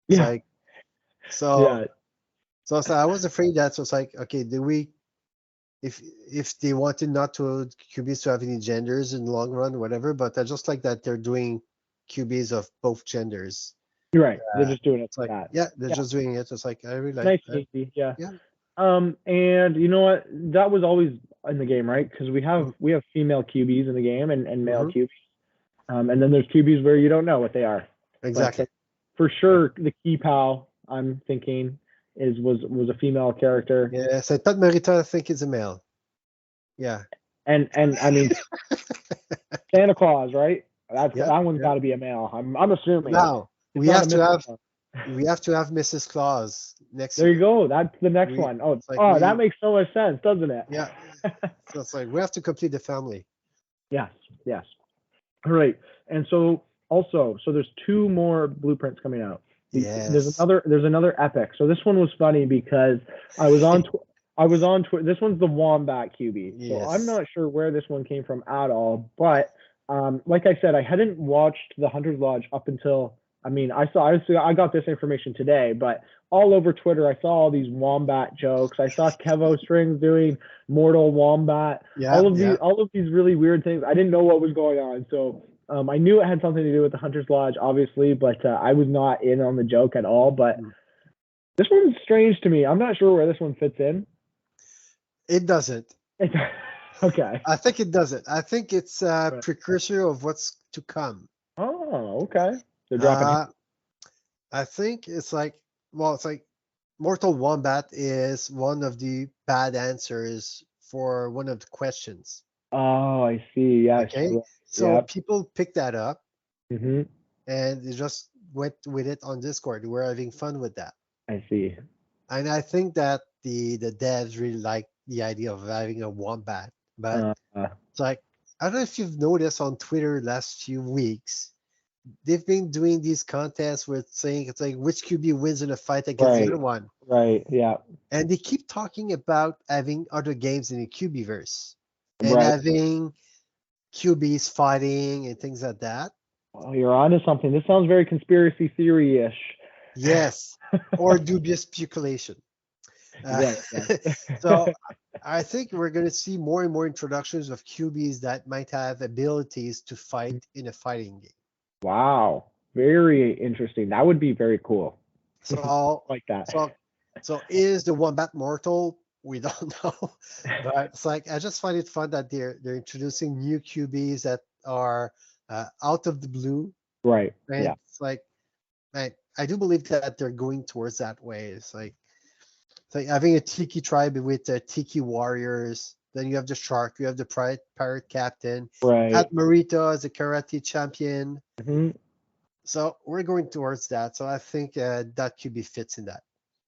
It's like, so I was afraid that, so it's like, okay, if they wanted not to QBs to have any genders in the long run, whatever, but I just like that they're doing QBs of both genders. You're right. They're just doing it like that. Yeah, they're just doing it. It's like, I really like nice, that. Easy. Yeah. And you know what? That was always in the game, right? Because we have female QBs in the game and male QBs. And then there's QBs where you don't know what they are. Exactly. But for sure, the key pal, I'm thinking, was a female character. Yeah, so Pat Marita, I think, is a male. Yeah. And I mean, Santa Claus, right? That one's got to be a male. I'm assuming. Now we have to have we have to have Mrs. Claus next There year. you go. That's the next We, one. Oh, it's like that makes so much sense, doesn't it? yeah. So it's like we have to complete the family. Yes, yes. All right. And so also, so there's two more blueprints coming out. Yes. There's another epic. So this one was funny because I was on Twitter. This one's the Wombat QB. So I'm Yes. not sure where this one came from at all, but like I said, I hadn't watched the Hunter's Lodge up until, I mean, I got this information today, but all over Twitter, I saw all these Wombat jokes. I saw Kevo Strings doing Mortal Wombat. Yeah. Yeah. All of these really weird things. I didn't know what was going on. So I knew it had something to do with the Hunter's Lodge, obviously, but I was not in on the joke at all. But this one's strange to me. I'm not sure where this one fits in. It doesn't. Okay. I think it doesn't. I think it's a precursor of what's to come. Oh, okay. They're dropping. I think it's like, well, it's like Mortal Wombat is one of the bad answers for one of the questions. Oh, I see. Yeah. Okay. Sure. So people picked that up Mm-hmm. and they just went with it on Discord. We're having fun with that. I see. And I think that the devs really like the idea of having a wombat. But it's like, I don't know if you've noticed on Twitter last few weeks, they've been doing these contests with saying it's like which QB wins in a fight against the other one. Right. Yeah. And they keep talking about having other games in the QB verse and having QBs fighting and things like that. Oh, you're onto something. This sounds very conspiracy theory-ish. Yes, or dubious speculation. So I think we're going to see more and more introductions of QBs that might have abilities to fight in a fighting game. Wow, very interesting. That would be very cool. So like that. So is the Wombat mortal? We don't know, but it's like I just find it fun that they're introducing new QBs that are out of the blue. Right. And yeah. It's like I do believe that they're going towards that way. It's like having a Tiki tribe with Tiki warriors. Then you have the shark. You have the pirate captain. Right. At Marita as a karate champion. Mm-hmm. So we're going towards that. So I think that QB fits in that.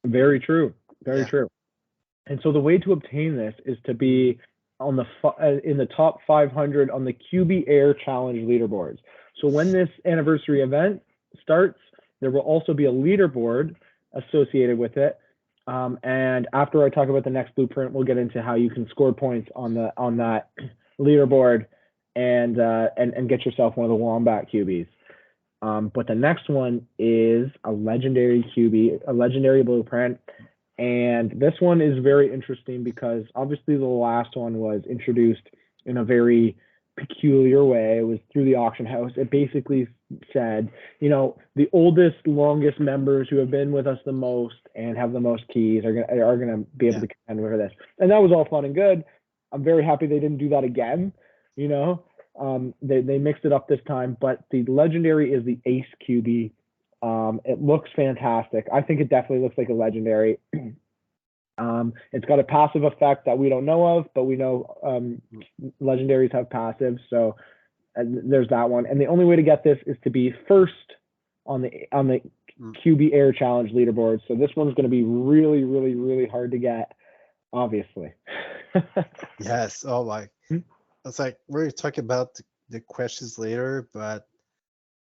Very true. Very true. And so the way to obtain this is to be on the in the top 500 on the QB Air Challenge leaderboards. So when this anniversary event starts, there will also be a leaderboard associated with it. And after I talk about the next blueprint, we'll get into how you can score points on that leaderboard and get yourself one of the Wombat QBs. But the next one is a legendary QB, a legendary blueprint. And this one is very interesting because obviously the last one was introduced in a very peculiar way. It was through the auction house. It basically said, the oldest, longest members who have been with us the most and have the most keys are gonna be able to contend with this. And that was all fun and good. I'm very happy they didn't do that again. They mixed it up this time, but the legendary is the Ace QB. It looks fantastic. I think it definitely looks like a legendary. It's got a passive effect that we don't know of, but we know legendaries have passives, so there's that one. And the only way to get this is to be first on the QB Air Challenge leaderboard. So this one's going to be really, really, really hard to get, obviously. Yes. Oh my. It's like we're going to talk about the questions later, but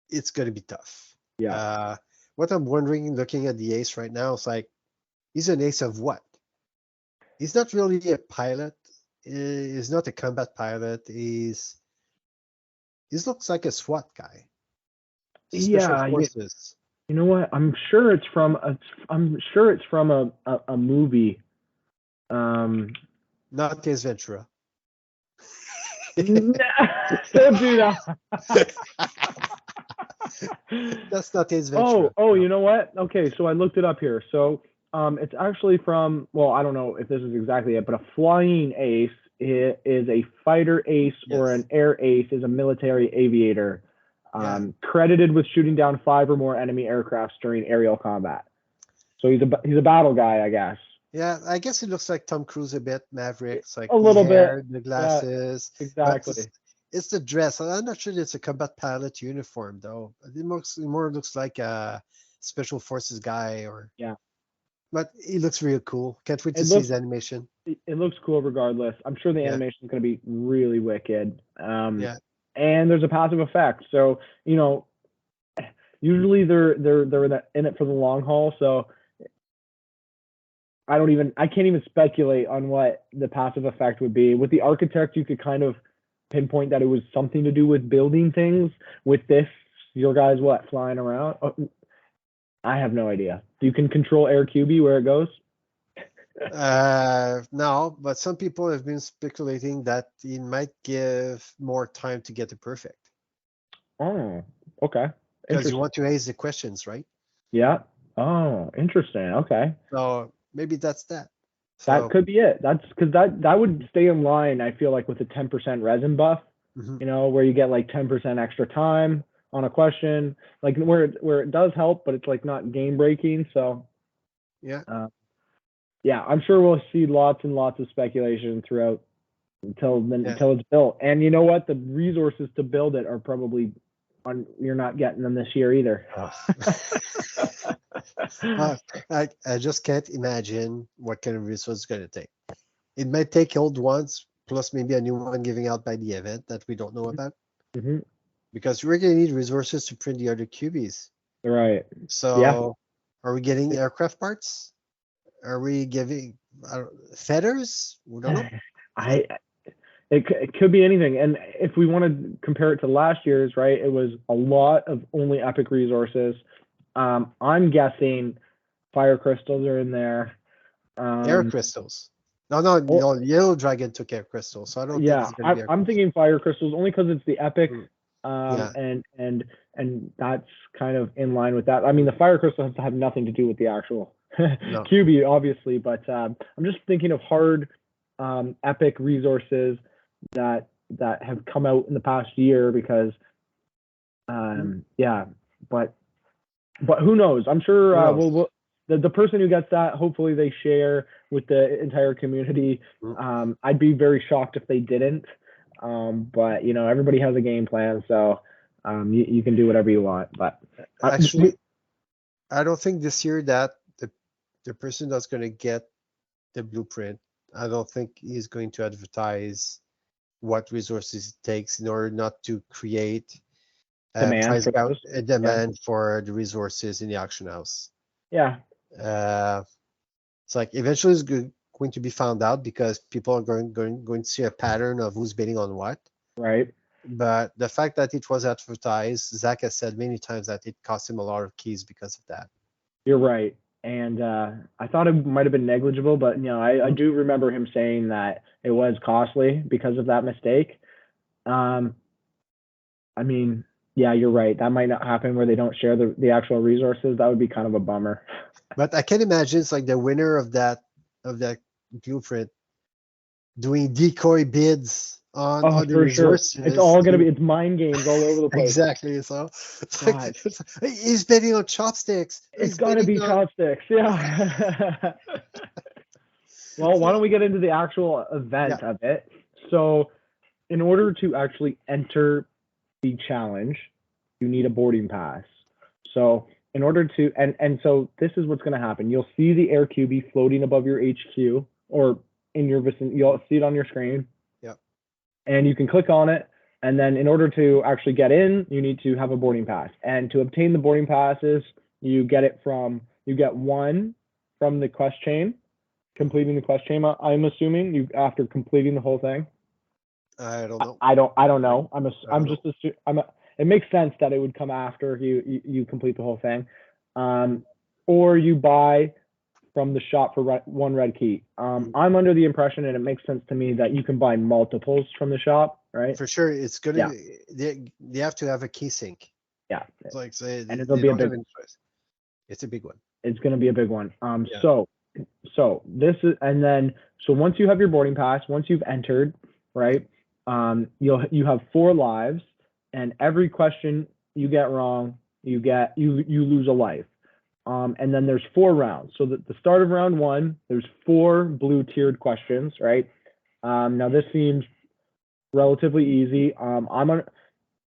it's going to be tough. Yeah. What I'm wondering, looking at the ace right now, is like, he's an ace of what? He's not really a pilot. He's not a combat pilot. He looks like a SWAT guy. Special forces. You know what? I'm sure it's from a movie. Not Ace Ventura. Don't do that. That's not Ace Ventura. Oh, you know what? Okay, so I looked it up here. So it's actually from, well, I don't know if this is exactly it, but a flying ace is a fighter ace, or an air ace is a military aviator, credited with shooting down 5 or more enemy aircrafts during aerial combat. So he's a battle guy, I guess. Yeah, I guess it looks like Tom Cruise a bit, Mavericks, like a little bit, the glasses. Yeah, exactly. It's the dress. I'm not sure it's a combat pilot uniform though. It more looks like a special forces guy, or Yeah. But he looks real cool. Can't wait to It see looks his animation. it looks cool regardless. I'm sure the Yeah. animation is going to be really wicked. Yeah. And there's a passive effect, so usually they're in it for the long haul. So I can't even speculate on what the passive effect would be. With the architect, you could kind of pinpoint that it was something to do with building things. With this, your guys flying around? Oh, I have no idea. You can control air QB where it goes. No, but some people have been speculating that it might give more time to get it perfect. Oh, okay. Because you want to ace the questions, right? Yeah. Oh, interesting. Okay. So maybe that's that. That could be it. That's because that would stay in line, I feel like, with the 10% resin buff, where you get like 10% extra time on a question, like where it does help, but it's like not game breaking. So yeah. Yeah, I'm sure we'll see lots and lots of speculation throughout until it's built. And you know what? The resources to build it are probably you're not getting them this year either. I just can't imagine what kind of resource it's going to take. It might take old ones plus maybe a new one giving out by the event that we don't know about. Because we're going to need resources to print the other QBs. Right. So are we getting aircraft parts? Are we giving feathers? We don't know. It could be anything. And if we want to compare it to last year's, right, it was a lot of only epic resources. I'm guessing fire crystals are in there. Air crystals. No, Yellow Dragon took air crystals, so I don't think it's going to be I'm thinking fire crystals only because it's the epic, and that's kind of in line with that. I mean, the fire crystals have nothing to do with the actual QB, obviously, but I'm just thinking of hard epic resources that have come out in the past year because but who knows? I'm sure the person who gets that, hopefully they share with the entire community. I'd be very shocked if they didn't, but everybody has a game plan, so you can do whatever you want. But actually, I don't think this year that the person that's going to get the blueprint, I don't think he's going to advertise what resources it takes in order not to create demand for the resources in the auction house. Yeah. It's like eventually it's going to be found out because people are going to see a pattern of who's bidding on what. Right. But the fact that it was advertised, Zach has said many times that it cost him a lot of keys because of that. You're right. And I thought it might have been negligible, but I do remember him saying that it was costly because of that mistake. I mean, yeah, you're right. That might not happen where they don't share the actual resources. That would be kind of a bummer. But I can imagine it's like the winner of that blueprint doing decoy bids on the resources. Sure. It's all gonna be mind games all over the place. Exactly. So it's like, he's betting on chopsticks. It's gotta be chopsticks. Yeah. Well, why don't we get into the actual event of it? So, in order to actually enter the challenge, you need a boarding pass. So in order to and so this is what's going to happen. You'll see the air QB floating above your HQ or in your vicinity. You'll see it on your screen. Yep. And you can click on it. And then in order to actually get in, you need to have a boarding pass. And to obtain the boarding passes, you get one from the quest chain, completing the quest chain. I'm assuming after completing the whole thing. I don't know. I don't know. It makes sense that it would come after you complete the whole thing, or you buy from the shop for one red key. I'm under the impression, and it makes sense to me, that you can buy multiples from the shop, right? For sure, it's gonna. They have to have a key sync. Yeah. It's like and it'll be a big. It's a big one. It's gonna be a big one. So this is, and then once you have your boarding pass, once you've entered, right? You have 4 lives, and every question you get wrong, you lose a life. And then there's 4 rounds. So at the start of round 1, there's 4 blue tiered questions, right? Now this seems relatively easy.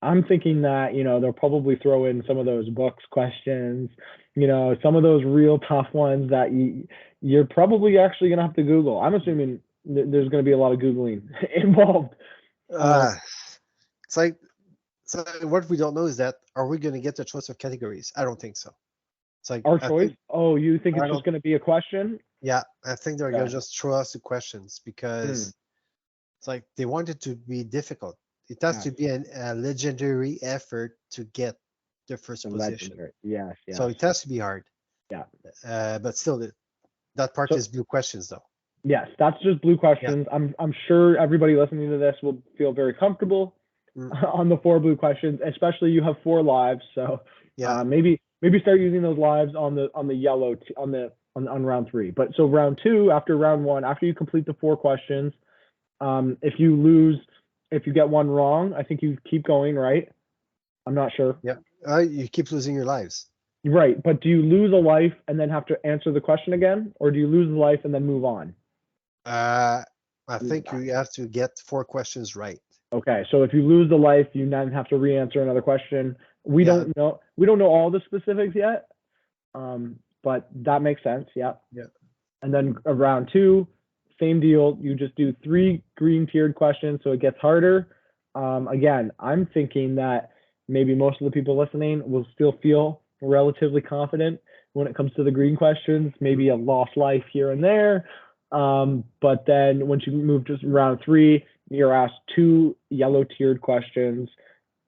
I'm thinking that, they'll probably throw in some of those books questions, some of those real tough ones that you're probably actually going to have to Google. I'm assuming there's going to be a lot of Googling involved. It's like, so what we don't know is that, are we going to get the choice of categories? I don't think so. It's like Our choice? You think it's just going to be a question? Yeah, I think they're going to Yeah. just throw us the questions because it's like they want it to be difficult. It has to be a legendary effort to get the first position. Legendary. Yes. So it has to be hard. Yeah. But still, that part is blue questions, though. Yes, that's just blue questions. I'm sure everybody listening to this will feel very comfortable on the 4 blue questions, especially you have 4 lives. So maybe start using those lives on the yellow on round 3. But so round 2, after round 1, after you complete the 4 questions, if you get one wrong, I think you keep going, right? I'm not sure. Yeah. You keep losing your lives. Right, but do you lose a life and then have to answer the question again, or do you lose a life and then move on? I think you have to get 4 questions right. Okay, so if you lose the life, you then have to re-answer another question. We don't know all the specifics yet, but that makes sense. Yeah. And then round 2, same deal. You just do 3 green tiered questions, so it gets harder. Again, I'm thinking that maybe most of the people listening will still feel relatively confident when it comes to the green questions. Maybe a lost life here and there. But then once you move to round 3, you're asked 2 yellow tiered questions.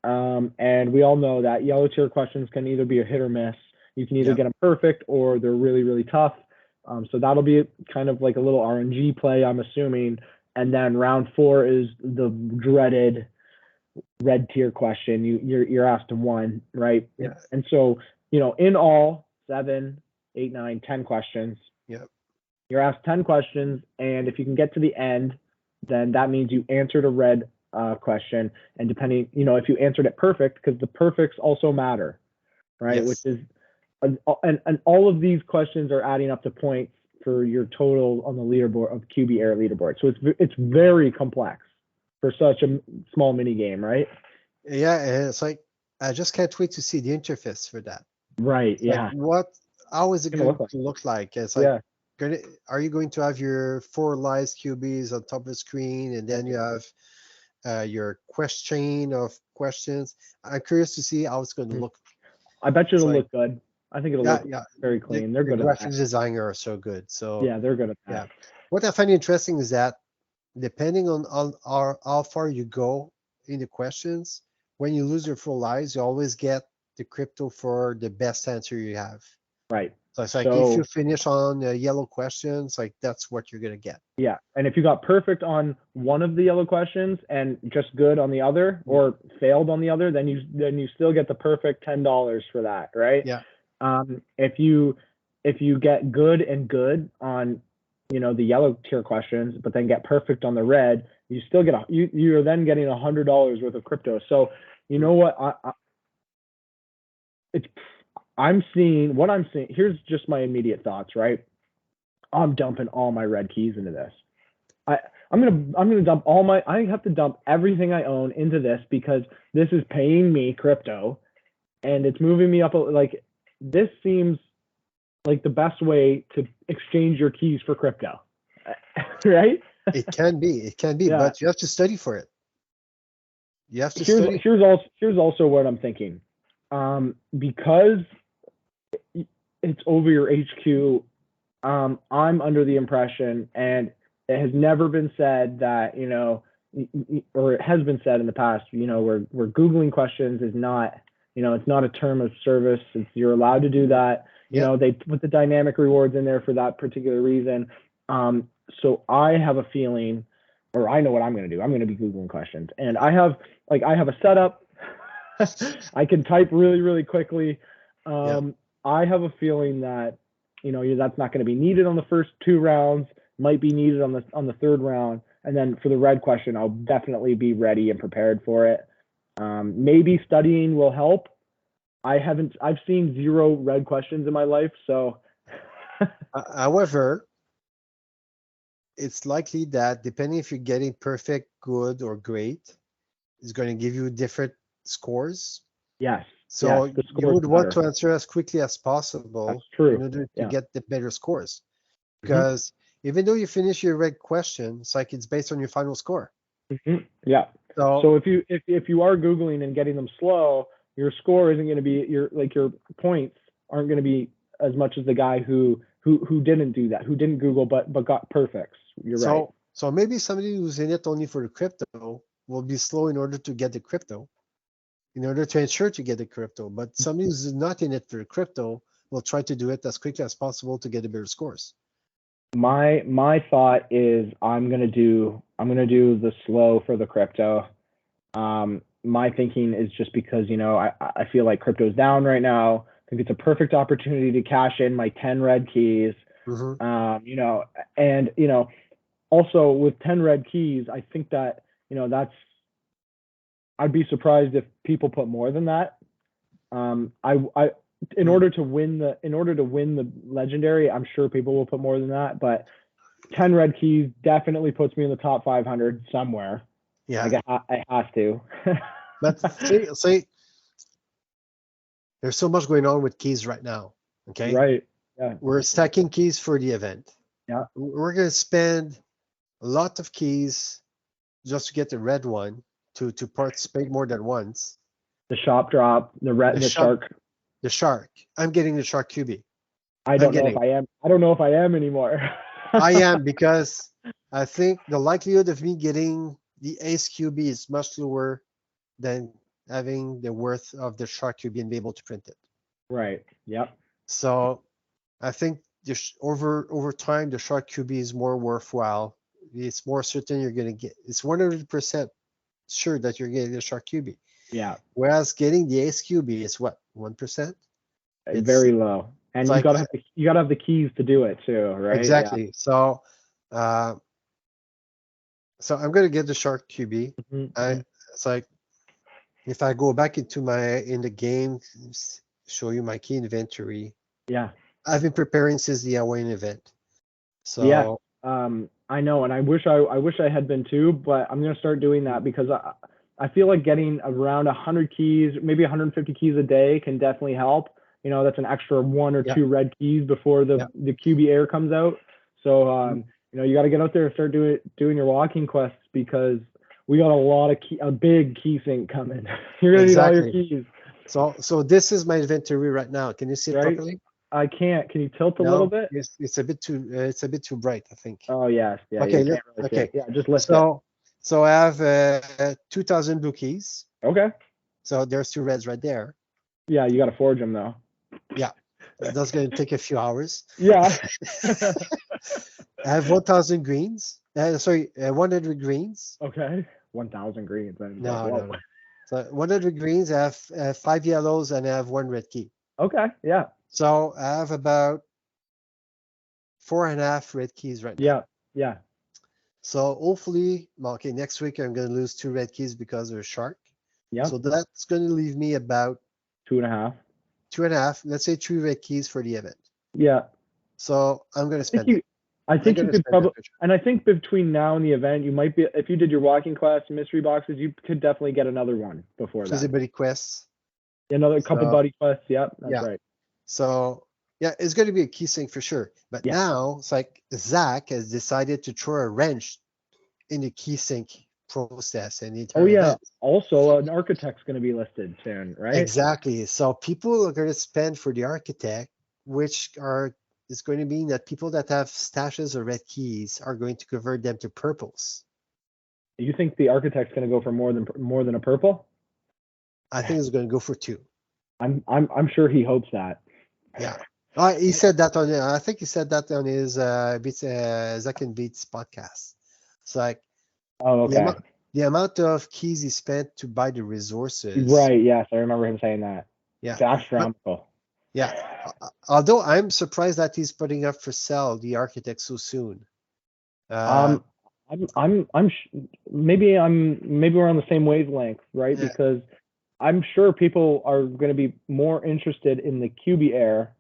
And we all know that yellow tier questions can either be a hit or miss. You can either get them perfect or they're really, really tough. So that'll be kind of like a little RNG play, I'm assuming. And then round 4 is the dreaded red tier question. You're asked 1, right? Yeah. And so, in all 7, 8, 9, 10 questions. Yep. You're asked 10 questions, and if you can get to the end, then that means you answered a red question. And depending, if you answered it perfect, because the perfects also matter, right? Yes. Which is, and all of these questions are adding up to points for your total on the leaderboard of QB Air leaderboard. So it's very complex for such a small mini game, right? Yeah, and it's like I just can't wait to see the interface for that. Right. Like, how is it going to look like? It's like, are you going to have your 4 lives QBs on top of the screen, and then you have your question of questions? I'm curious to see how it's going to look. I bet you it'll look good. I think it'll look very clean. They're good at that. Graphic designer are so good. So yeah, they're good at that. Yeah. What I find interesting is that depending on how far you go in the questions, when you lose your full lives, you always get the crypto for the best answer you have. Right. So it's like if you finish on yellow questions, like that's what you're gonna get. Yeah, and if you got perfect on one of the yellow questions and just good on the other, or failed on the other, then you still get the perfect $10 for that, right? Yeah. If you get good and good on the yellow tier questions, but then get perfect on the red, you still get you're then getting $100 worth of crypto. So you know what I'm seeing. Here's just my immediate thoughts, right? I'm dumping all my red keys into this. I'm gonna dump I have to dump everything I own into this because this is paying me crypto and it's moving me up. Like, this seems like the best way to exchange your keys for crypto, right? It can be, but you have to study for it. You have to study. Here's also what I'm thinking. Because it's over your HQ, I'm under the impression, and it has never been said that, or it has been said in the past, where Googling questions is not, it's not a term of service. You're allowed to do that. They put the dynamic rewards in there for that particular reason. So I have a feeling, or I know what I'm going to do. I'm going to be Googling questions, and I have a setup. I can type really, really quickly. I have a feeling that, that's not going to be needed on the first 2 rounds, might be needed on the 3rd round. And then for the red question, I'll definitely be ready and prepared for it. Maybe studying will help. I've seen 0 red questions in my life. So, however, it's likely that depending if you're getting perfect, good, or great, it's going to give you different scores. Yes. So yes, the you scores would want matter. to answer as quickly as That's possible true. in order to Yeah. get the better scores. Mhm. Because even though you finish your red question, it's like it's based on your final score. Yeah. So So if you are Googling and getting them slow, your score isn't going to be your points aren't going to be as much as the guy who didn't do that, who didn't Google but got perfects. You're right. So maybe somebody who's in it only for the crypto will be slow in order to get the crypto, in order to ensure to get the crypto. But somebody who's not in it for the crypto will try to do it as quickly as possible to get the better scores. My thought is I'm gonna do the slow for the crypto. My thinking is just because I feel like crypto's down right now. I think it's a perfect opportunity to cash in my 10 red keys. And also with 10 red keys, I think that I'd be surprised if people put more than that. In order to win the legendary, I'm sure people will put more than that, but 10 red keys definitely puts me in the top 500 somewhere. Yeah. Like I have to. But say there's so much going on with keys right now. Okay. Right. Yeah. We're stacking keys for the event. Yeah. We're gonna spend a lot of keys just to get the red one to participate more than once. The shop drop, the shark. The shark. I'm getting the shark QB. I don't know if I am. I don't know if I am anymore. I am, because I think the likelihood of me getting the ace QB is much lower than having the worth of the shark QB and be able to print it. Right. Yep. So I think over time the shark QB is more worthwhile. It's more certain you're gonna get. It's 100% sure that you're getting the shark QB. Yeah. Whereas getting the ace QB is what, 1%? It's very low, and you gotta have the keys to do it too, right? Exactly. Yeah. So I'm gonna get the shark QB. It's like if I go back into in the game, show you my key inventory. Yeah. I've been preparing since the Hawaiian event. So yeah. I know, and I wish I had been too, but I'm gonna start doing that because I feel like getting around 100 keys, maybe 150 keys a day can definitely help. That's an extra 1 or 2 red keys before the QB air comes out. So you got to get out there and start doing your walking quests, because we got a big key sink coming. You're gonna need all your keys. So this is my inventory right now. Can you see it properly? I can't. Can you tilt a little bit? It's a bit too bright, I think. Oh yes. Yeah. Okay. Okay. Yeah. Just lift it. So I have 2,000 blue keys. Okay. So there's 2 reds right there. Yeah, you got to forge them though. Yeah, that's going to take a few hours. Yeah. I have 1,000 greens. 100 greens. Okay. 1,000 greens. No. So 100 greens. I have 5 yellows and I have 1 red key. Okay. Yeah. So I have about 4.5 red keys right now. Yeah. Yeah. So hopefully, next week I'm going to lose 2 red keys because of a shark. Yeah. So that's going to leave me about 2.5. 2.5. Let's say 3 red keys for the event. Yeah. So I'm going to spend it. I think you could probably, and I think between now and the event, you might be, if you did your walking quest mystery boxes, you could definitely get another one before that. Feasibility quests. Another couple buddy quests. Yep, that's right. So yeah, it's going to be a key sync for sure. But now it's like Zach has decided to throw a wrench in the key sync process and the entire event. Also, an architect's going to be listed soon, right? Exactly. So people are going to spend for the architect, which is going to mean that people that have stashes of red keys are going to convert them to purples. You think the architect's going to go for more than a purple? I think it's going to go for 2. I'm sure he hopes that. Yeah. He said that I think he said that on his Zach and Beats podcast. It's like, the amount of keys he spent to buy the resources. Right. Yes, I remember him saying that. Yeah. It's astronomical. Yeah. Although I'm surprised that he's putting up for sale the architect so soon. Maybe we're on the same wavelength, right? Yeah. Because I'm sure people are going to be more interested in the QB Air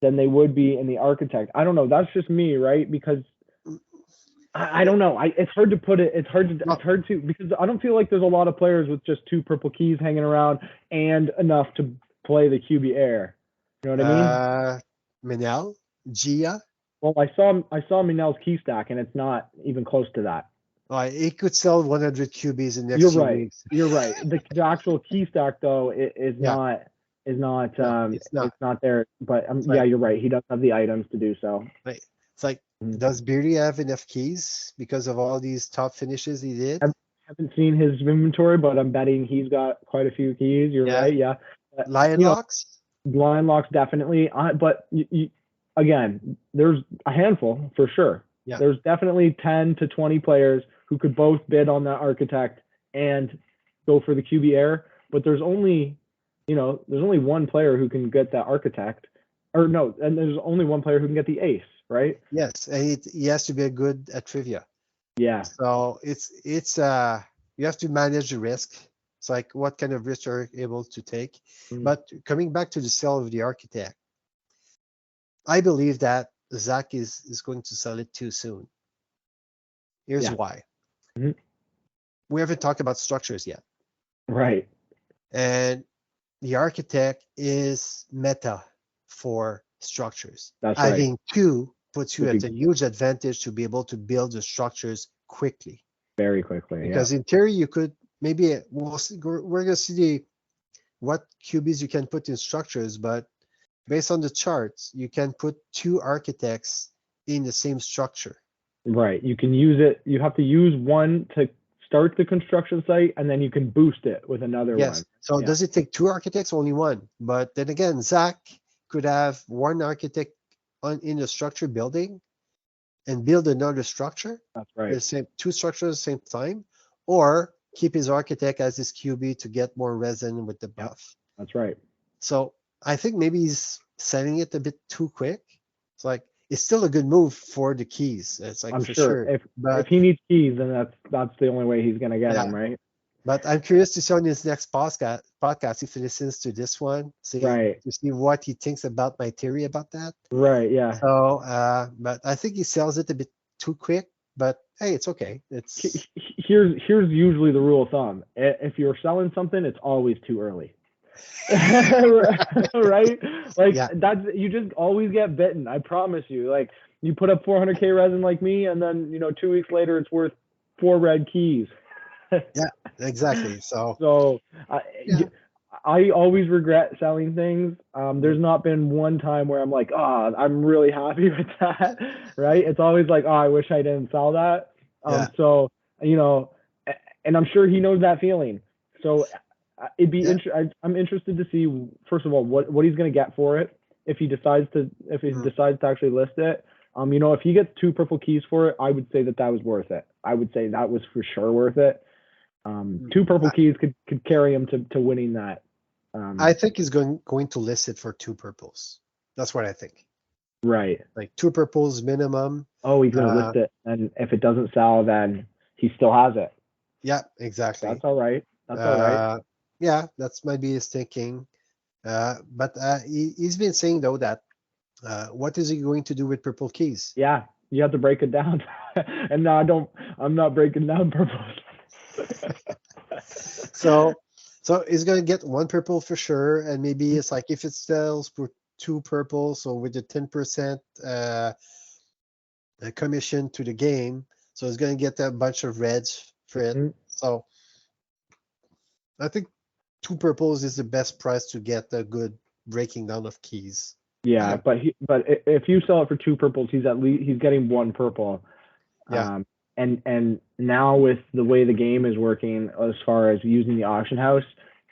than they would be in the architect. I don't know. That's just me, right? Because I don't know. It's hard to put it. It's hard to because I don't feel like there's a lot of players with just 2 purple keys hanging around and enough to play the QB Air. You know what I mean? Menel, Gia. Well, I saw Minel's key stack, and it's not even close to that. It could sell 100 QBs in the You're next few right. weeks. You're right. The actual key stack though is Yeah, not no, it's not. it's not there. But It's yeah, like, you're right. He does have the items to do so. like it's like, Mhm. does Beardy have enough keys because of all these top finishes he did? I haven't seen his inventory, but I'm betting he's got quite a few keys. You're Yeah. right. Yeah. Lion You know, locks? blind locks definitely. But again, there's a handful for sure. Yeah. There's definitely 10 to 20 players who could both bid on that architect and go for the QB Air. But there's only one player who can get that architect, or no, and there's only one player who can get the ace, right? Yes, and he has to be good at trivia. Yeah. So it's you have to manage the risk. It's like what kind of risk are you able to take. But coming back to the sale of the architect, I believe that Zach is going to sell it too soon. Here's why. Mhm. We haven't talked about structures yet. Right. And the architect is meta for structures. That's right. Having two puts you at a huge advantage to be able to build the structures quickly. Very quickly. Because in theory, you could maybe we're gonna see what QBs you can put in structures, but based on the charts, you can put 2 architects in the same structure. Right. You can use it. You have to use one to start the construction site, and then you can boost it with another one. So does it take 2 architects? Only one. But then again, Zach could have one architect in the structure building and build another structure. That's right. The same 2 structures at the same time, or keep his architect as his QB to get more resin with the buff. That's right. So I think maybe he's selling it a bit too quick. It's like it's still a good move for the keys. It's like I'm for sure. If he needs keys, then that's the only way he's gonna get them, right? But I'm curious to see on his next podcast if he listens to this one, to see what he thinks about my theory about that. Right. Yeah. So, but I think he sells it a bit too quick. But hey, it's okay. It's here's usually the rule of thumb. If you're selling something, it's always too early. Right? Like that's you just always get bitten. I promise you. Like you put up 400K resin like me, and then 2 weeks later it's worth 4 red keys. Yeah, exactly. So I always regret selling things. There's not been one time where I'm like, I'm really happy with that, right? It's always like, I wish I didn't sell that. So, and I'm sure he knows that feeling. So it'd be I'm interested to see, first of all, what he's going to get for it if he decides to actually list it. If he gets 2 purple keys for it, I would say that was worth it. I would say that was for sure worth it. 2 purple keys could carry him to winning that. I think he's going to list it for 2 purples. That's what I think. Right. Like 2 purples minimum. Oh, he's going to list it, and if it doesn't sell, then he still has it. Yeah, exactly. That's all right. That's all right. Yeah, that's might be his thinking. But he's been saying though that what is he going to do with purple keys? Yeah, you have to break it down. And no, I'm not breaking down purples. So he's gonna get 1 purple for sure, and maybe it's like if it sells for 2 purple, so with the 10% commission to the game, so he's gonna get a bunch of reds for it. So I think 2 purples is the best price to get a good breaking down of keys. Yeah, but if you sell it for 2 purples, he's getting 1 purple. Yeah. And now with the way the game is working, as far as using the auction house,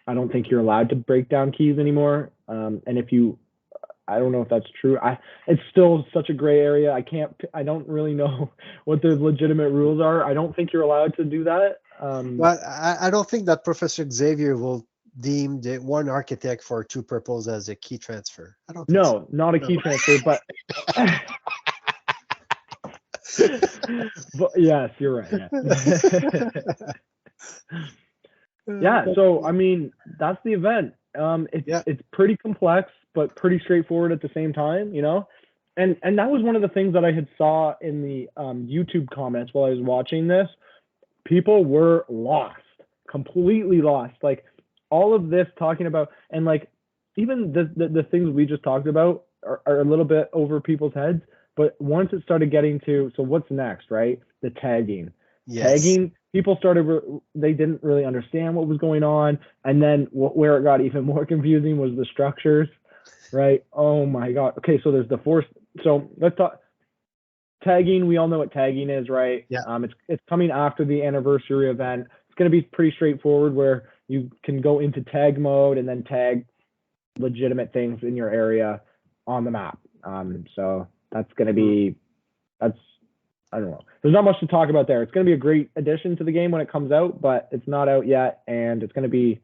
I don't think you're allowed to break down keys anymore. And I don't know if that's true. It's still such a gray area. I don't really know what the legitimate rules are. I don't think you're allowed to do that. But I don't think that Professor Xavier will deem the 1 architect for 2 purples as a key transfer. I don't think so. Not a key transfer, but but yes, you're right. Yeah. So I mean, that's the event. It's pretty complex, but pretty straightforward at the same time. And that was one of the things that I had saw in the YouTube comments while I was watching this. People were lost, completely lost. Like all of this talking about, and like even the things we just talked about are a little bit over people's heads. But once it started getting to, so what's next, right? The tagging. Yes. Tagging, people started, they didn't really understand what was going on. And then where it got even more confusing was the structures, right? Oh my God. Okay, so there's the force. So let's talk tagging. We all know what tagging is, right? Yeah. It's coming after the anniversary event. It's going to be pretty straightforward where you can go into tag mode and then tag legitimate things in your area on the map. So that's going to be, that's, I don't know. There's not much to talk about there. It's going to be a great addition to the game when it comes out, but it's not out yet. And it's going to be,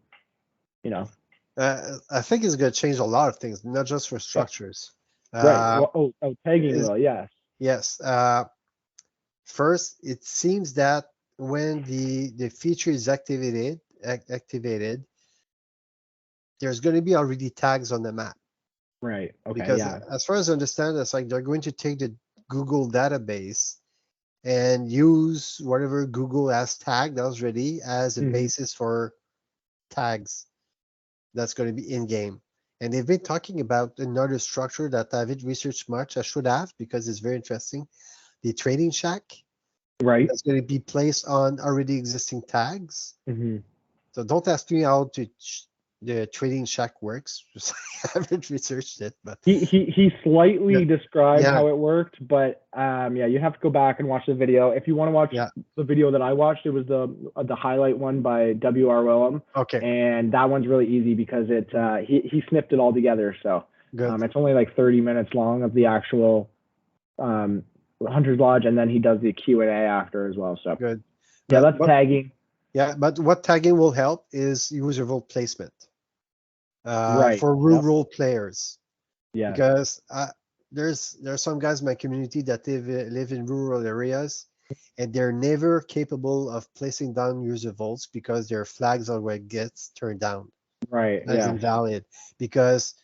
you know. I think it's going to change a lot of things, not just for structures. Right. Well, tagging will, yes. Yes. First, it seems that when the feature is activated, there's going to be already tags on the map. Right. Okay. Because Yeah. as far as I understand, it's like they're going to take the Google database and use whatever Google has tagged already as a basis for tags that's going to be in game. And they've been talking about another structure that I haven't researched much. I should have because it's very interesting. The trading shack. Right. That's going to be placed on already existing tags. Mm-hmm. So don't ask me how the trading shack works. I haven't researched it, but he slightly described yeah, how it worked, but yeah, you have to go back and watch the video. If you want to watch the video that I watched, it was the highlight one by W.R. Willem. Okay. And that one's really easy because he snipped it all together. So it's only like 30 minutes long of the actual Hunter's Lodge, and then he does the Q&A after as well. So good. Yeah, that's tagging. Yeah, but what tagging will help is user vote placement. Right. For rural players. Yeah. Because there's some guys in my community that live in rural areas, and they're never capable of placing down user votes because their flags always gets turned down. Right. That's invalid because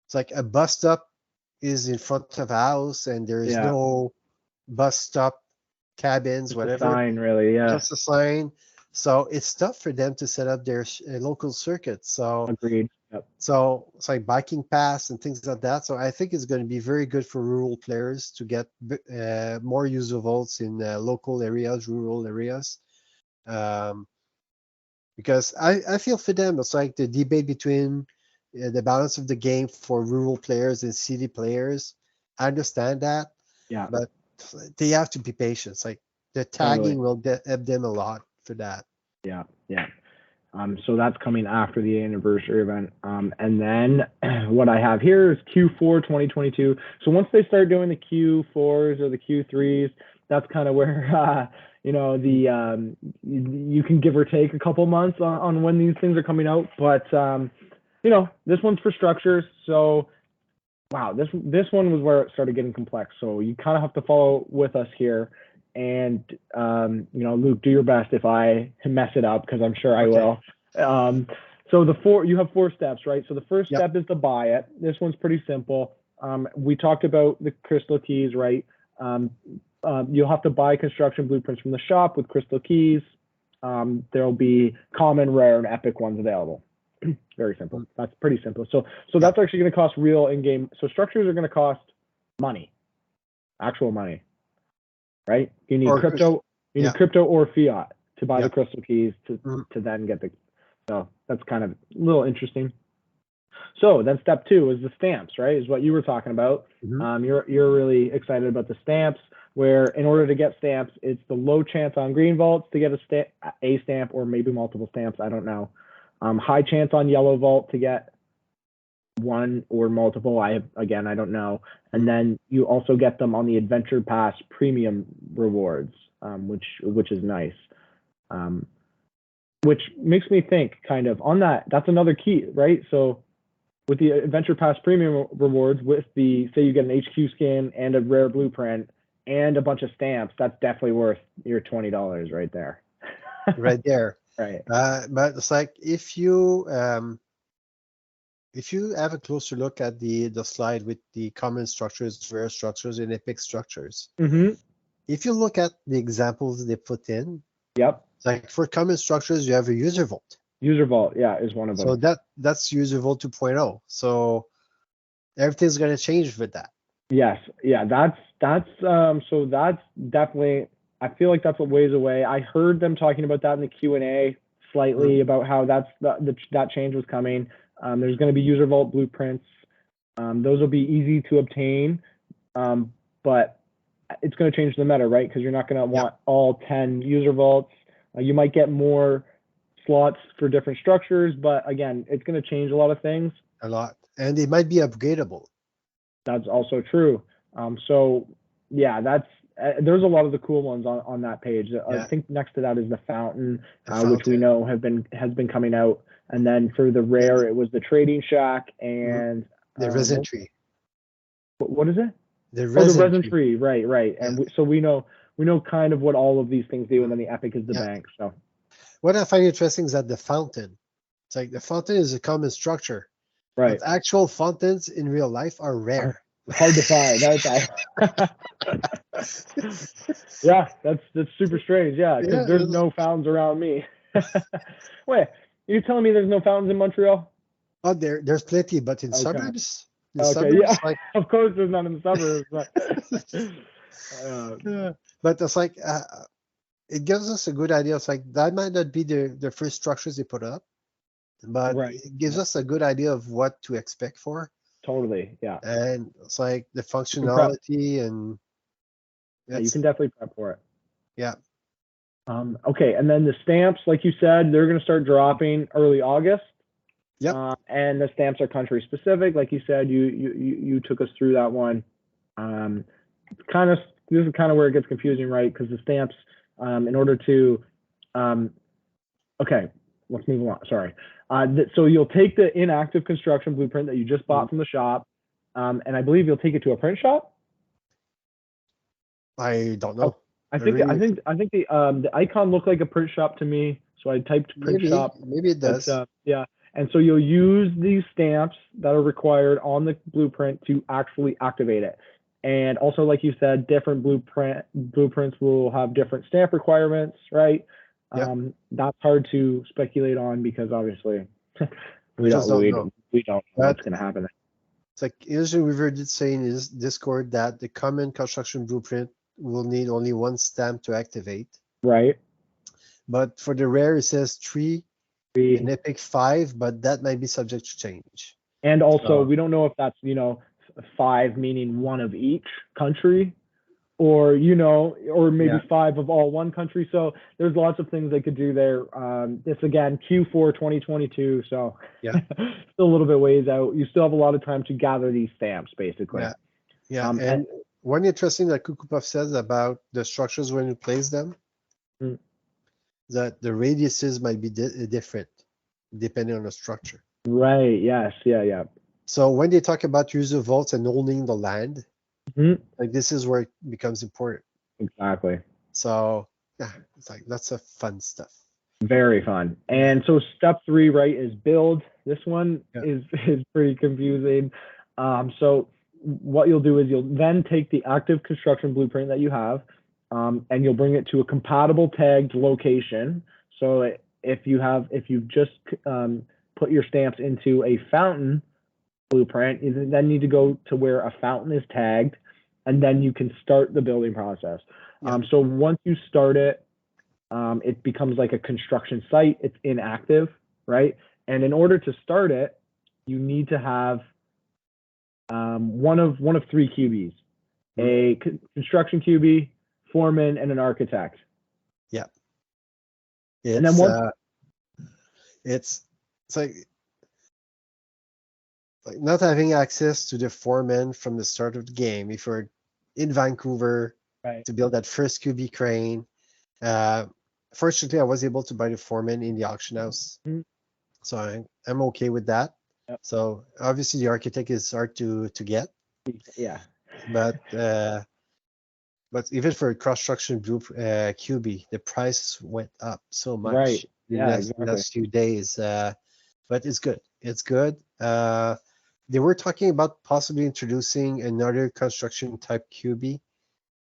it's like a bus stop is in front of a house and there's no bus stop cabins, just whatever. A sign, really. Yeah. Just a sign. So it's tough for them to set up their local circuit. So agreed. Yep. So it's like biking paths and things like that. So I think it's going to be very good for rural players to get more user votes in local areas, rural areas. Because I feel for them, it's like the debate between the balance of the game for rural players and city players. I understand that. Yeah. But they have to be patient. It's like the tagging will help them a lot for that. Yeah. Yeah. So that's coming after the anniversary event. And then what I have here is Q4 2022. So once they start doing the Q4s or the Q3s, that's kind of where you can give or take a couple months on when these things are coming out. But this one's for structures. So wow, this one was where it started getting complex. So you kind of have to follow with us here. And Luke, do your best if I mess it up, because I'm sure I will. So you have 4 steps, right? So the first step is to buy it. This one's pretty simple. We talked about the crystal keys, right? You'll have to buy construction blueprints from the shop with crystal keys. There'll be common, rare, and epic ones available. Very simple. That's pretty simple. So that's actually going to cost real in-game. So structures are going to cost money, actual money. Right? You need crypto. You need crypto or fiat to buy the crystal keys to then get the. So that's kind of a little interesting. So then step 2 is the stamps, right? Is what you were talking about. You're really excited about the stamps, where in order to get stamps, it's the low chance on green vaults to get a stamp or maybe multiple stamps. I don't know. High chance on yellow vault to get one or multiple. I don't know. And then you also get them on the Adventure Pass premium rewards, which is nice. Which makes me think kind of on that. That's another key, right? So with the Adventure Pass premium rewards, with say you get an HQ skin and a rare blueprint and a bunch of stamps, that's definitely worth your $20 right there. Right there. Right. But it's like if you if you have a closer look at the slide with the common structures, rare structures, and epic structures, if you look at the examples they put in, Yep. like for common structures, you have a user vault. User vault, yeah, is one of them. So that's user vault 2.0. So everything's going to change with that. Yes, yeah, so that's definitely, I feel like that's a ways away. I heard them talking about that in the Q&A slightly about how that change was coming. There's going to be user vault blueprints. Those will be easy to obtain, but it's going to change the meta, right? Because you're not going to want all 10 user vaults. You might get more slots for different structures, but again, it's going to change a lot of things. A lot, and they might be upgradable. That's also true. So yeah, there's a lot of the cool ones on that page. I think next to that is the fountain, which we know has been coming out, and then for the rare, it was the trading shack and the resin tree. What is it? The resin tree. Right. And so we know kind of what all of these things do, and then the epic is the bank. So what I find interesting is that the fountain. It's like the fountain is a common structure. Right. But actual fountains in real life are rare. Hard to find. Yeah, that's super strange. Yeah, because there's no fountains around me. Wait, you're telling me there's no fountains in Montreal? Oh, there's plenty, but in suburbs. Suburbs, like, of course there's none in the suburbs. But it's like it gives us a good idea. It's like that might not be the first structures they put up. But it gives us a good idea of what to expect for. Totally, yeah. And it's like the functionality and you can definitely prep for it. Yeah. Okay, and then the stamps, like you said, they're going to start dropping early August. Yep. And the stamps are country specific, like you said. You took us through that one. This is kind of where it gets confusing, right? Because the stamps, in order to, okay. Let's move on. Sorry. So you'll take the inactive construction blueprint that you just bought from the shop, and I believe you'll take it to a print shop. I don't know. I think the icon looked like a print shop to me, so I typed print shop. Maybe it does. Yeah. And so you'll use these stamps that are required on the blueprint to actually activate it. And also, like you said, different blueprints will have different stamp requirements, right? That's hard to speculate on because obviously we don't know what's going to happen. It's like usually we've heard it saying in Discord that the common construction blueprint will need only one stamp to activate. Right. But for the rare, it says 3, and epic 5, but that might be subject to change. And also, we don't know if that's 5 meaning one of each country, or maybe 5 of all one country. So there's lots of things they could do there. This again, Q4 2022. So still a little bit ways out. You still have a lot of time to gather these stamps, basically. Yeah. And one interesting that Kukupuff says about the structures when you place them, that the radiuses might be different depending on the structure. Right. Yes. Yeah. So when they talk about user vaults and owning the land, like this is where it becomes important. Exactly. So it's like lots of fun stuff. Very fun. And so step 3, right, is build. This one is pretty confusing. So what you'll do is you'll then take the active construction blueprint that you have, and you'll bring it to a compatible tagged location. So if you've just put your stamps into a fountain blueprint, you then need to go to where a fountain is tagged, and then you can start the building process. So once you start it, it becomes like a construction site. It's inactive, right? And in order to start it, you need to have one of 3 QBs, a construction QB, foreman, and an architect. Yeah. And then it's like not having access to the foreman from the start of the game. If you're in Vancouver to build that first QB crane, fortunately I was able to buy the foreman in the auction house, so I'm okay with that. So obviously the architect is hard to get. But even for a construction group QB, the price went up so much in the last few days. But it's good. It's good. They were talking about possibly introducing another construction type QB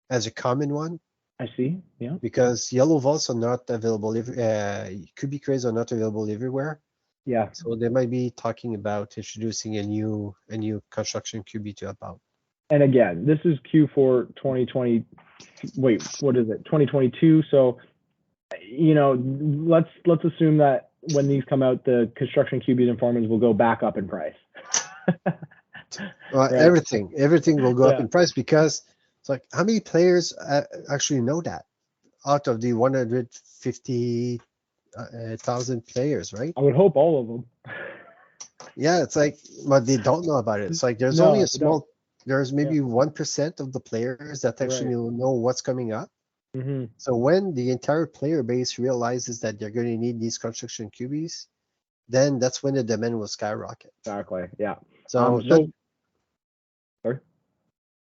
as a common one. I see. Yeah. Because yellow vaults are not available. QB crates are not available everywhere. Yeah. So they might be talking about introducing a new construction QB to help out. And again, this is Q4 2020. Wait, what is it? 2022. So, let's assume that when these come out, the construction QBs and foremans will go back up in price. Well, Right. everything will go up in price because it's like, how many players actually know that out of the 150,000 players, right? I would hope all of them. Yeah, it's like, but they don't know about it. It's like there's No, only they a small, there's maybe Yeah. 1% of the players that actually Right. know what's coming up. hmm So when the entire player base realizes that they're going to need these construction QBs, then that's when the demand will skyrocket. Exactly. Yeah. So, Sorry.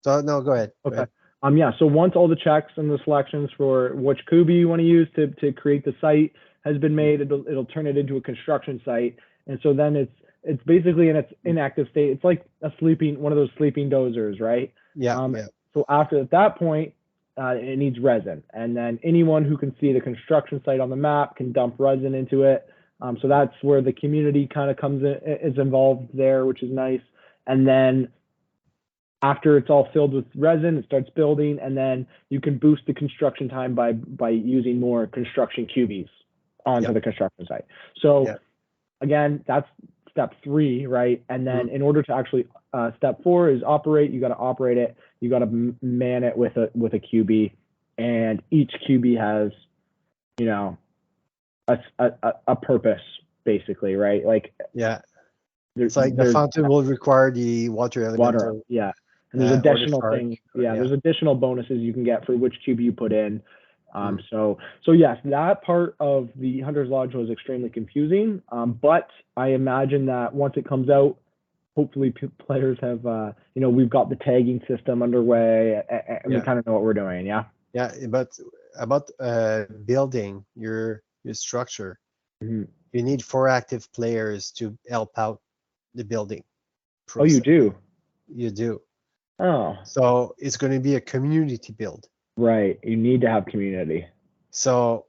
so no, go ahead. Okay. Go ahead. Yeah. So once all the checks and the selections for which QB you want to use to create the site has been made, it'll turn it into a construction site, and so then it's basically in its inactive state. It's like one of those sleeping dozers, right? Yeah. So at that point, it needs resin, and then anyone who can see the construction site on the map can dump resin into it. So that's where the community kind of is involved there, which is nice. And then after it's all filled with resin, it starts building, and then you can boost the construction time by using more construction QBs onto the construction site. So again, that's step 3, right? And then in order to actually step 4 is operate. You got to operate it. You got to man it with a QB, and each QB has, a purpose basically, right? Like it's like the fountain will require the water elemental. Water, yeah. And there's additional things. There's additional bonuses you can get for which QB you put in. So yes, that part of the Hunter's Lodge was extremely confusing. But I imagine that once it comes out, hopefully players have, we've got the tagging system underway, and we kind of know what we're doing. Yeah. Yeah, but about building your structure, you need 4 active players to help out the building process. Oh, you do? You do. Oh. So it's going to be a community build. Right. You need to have community. So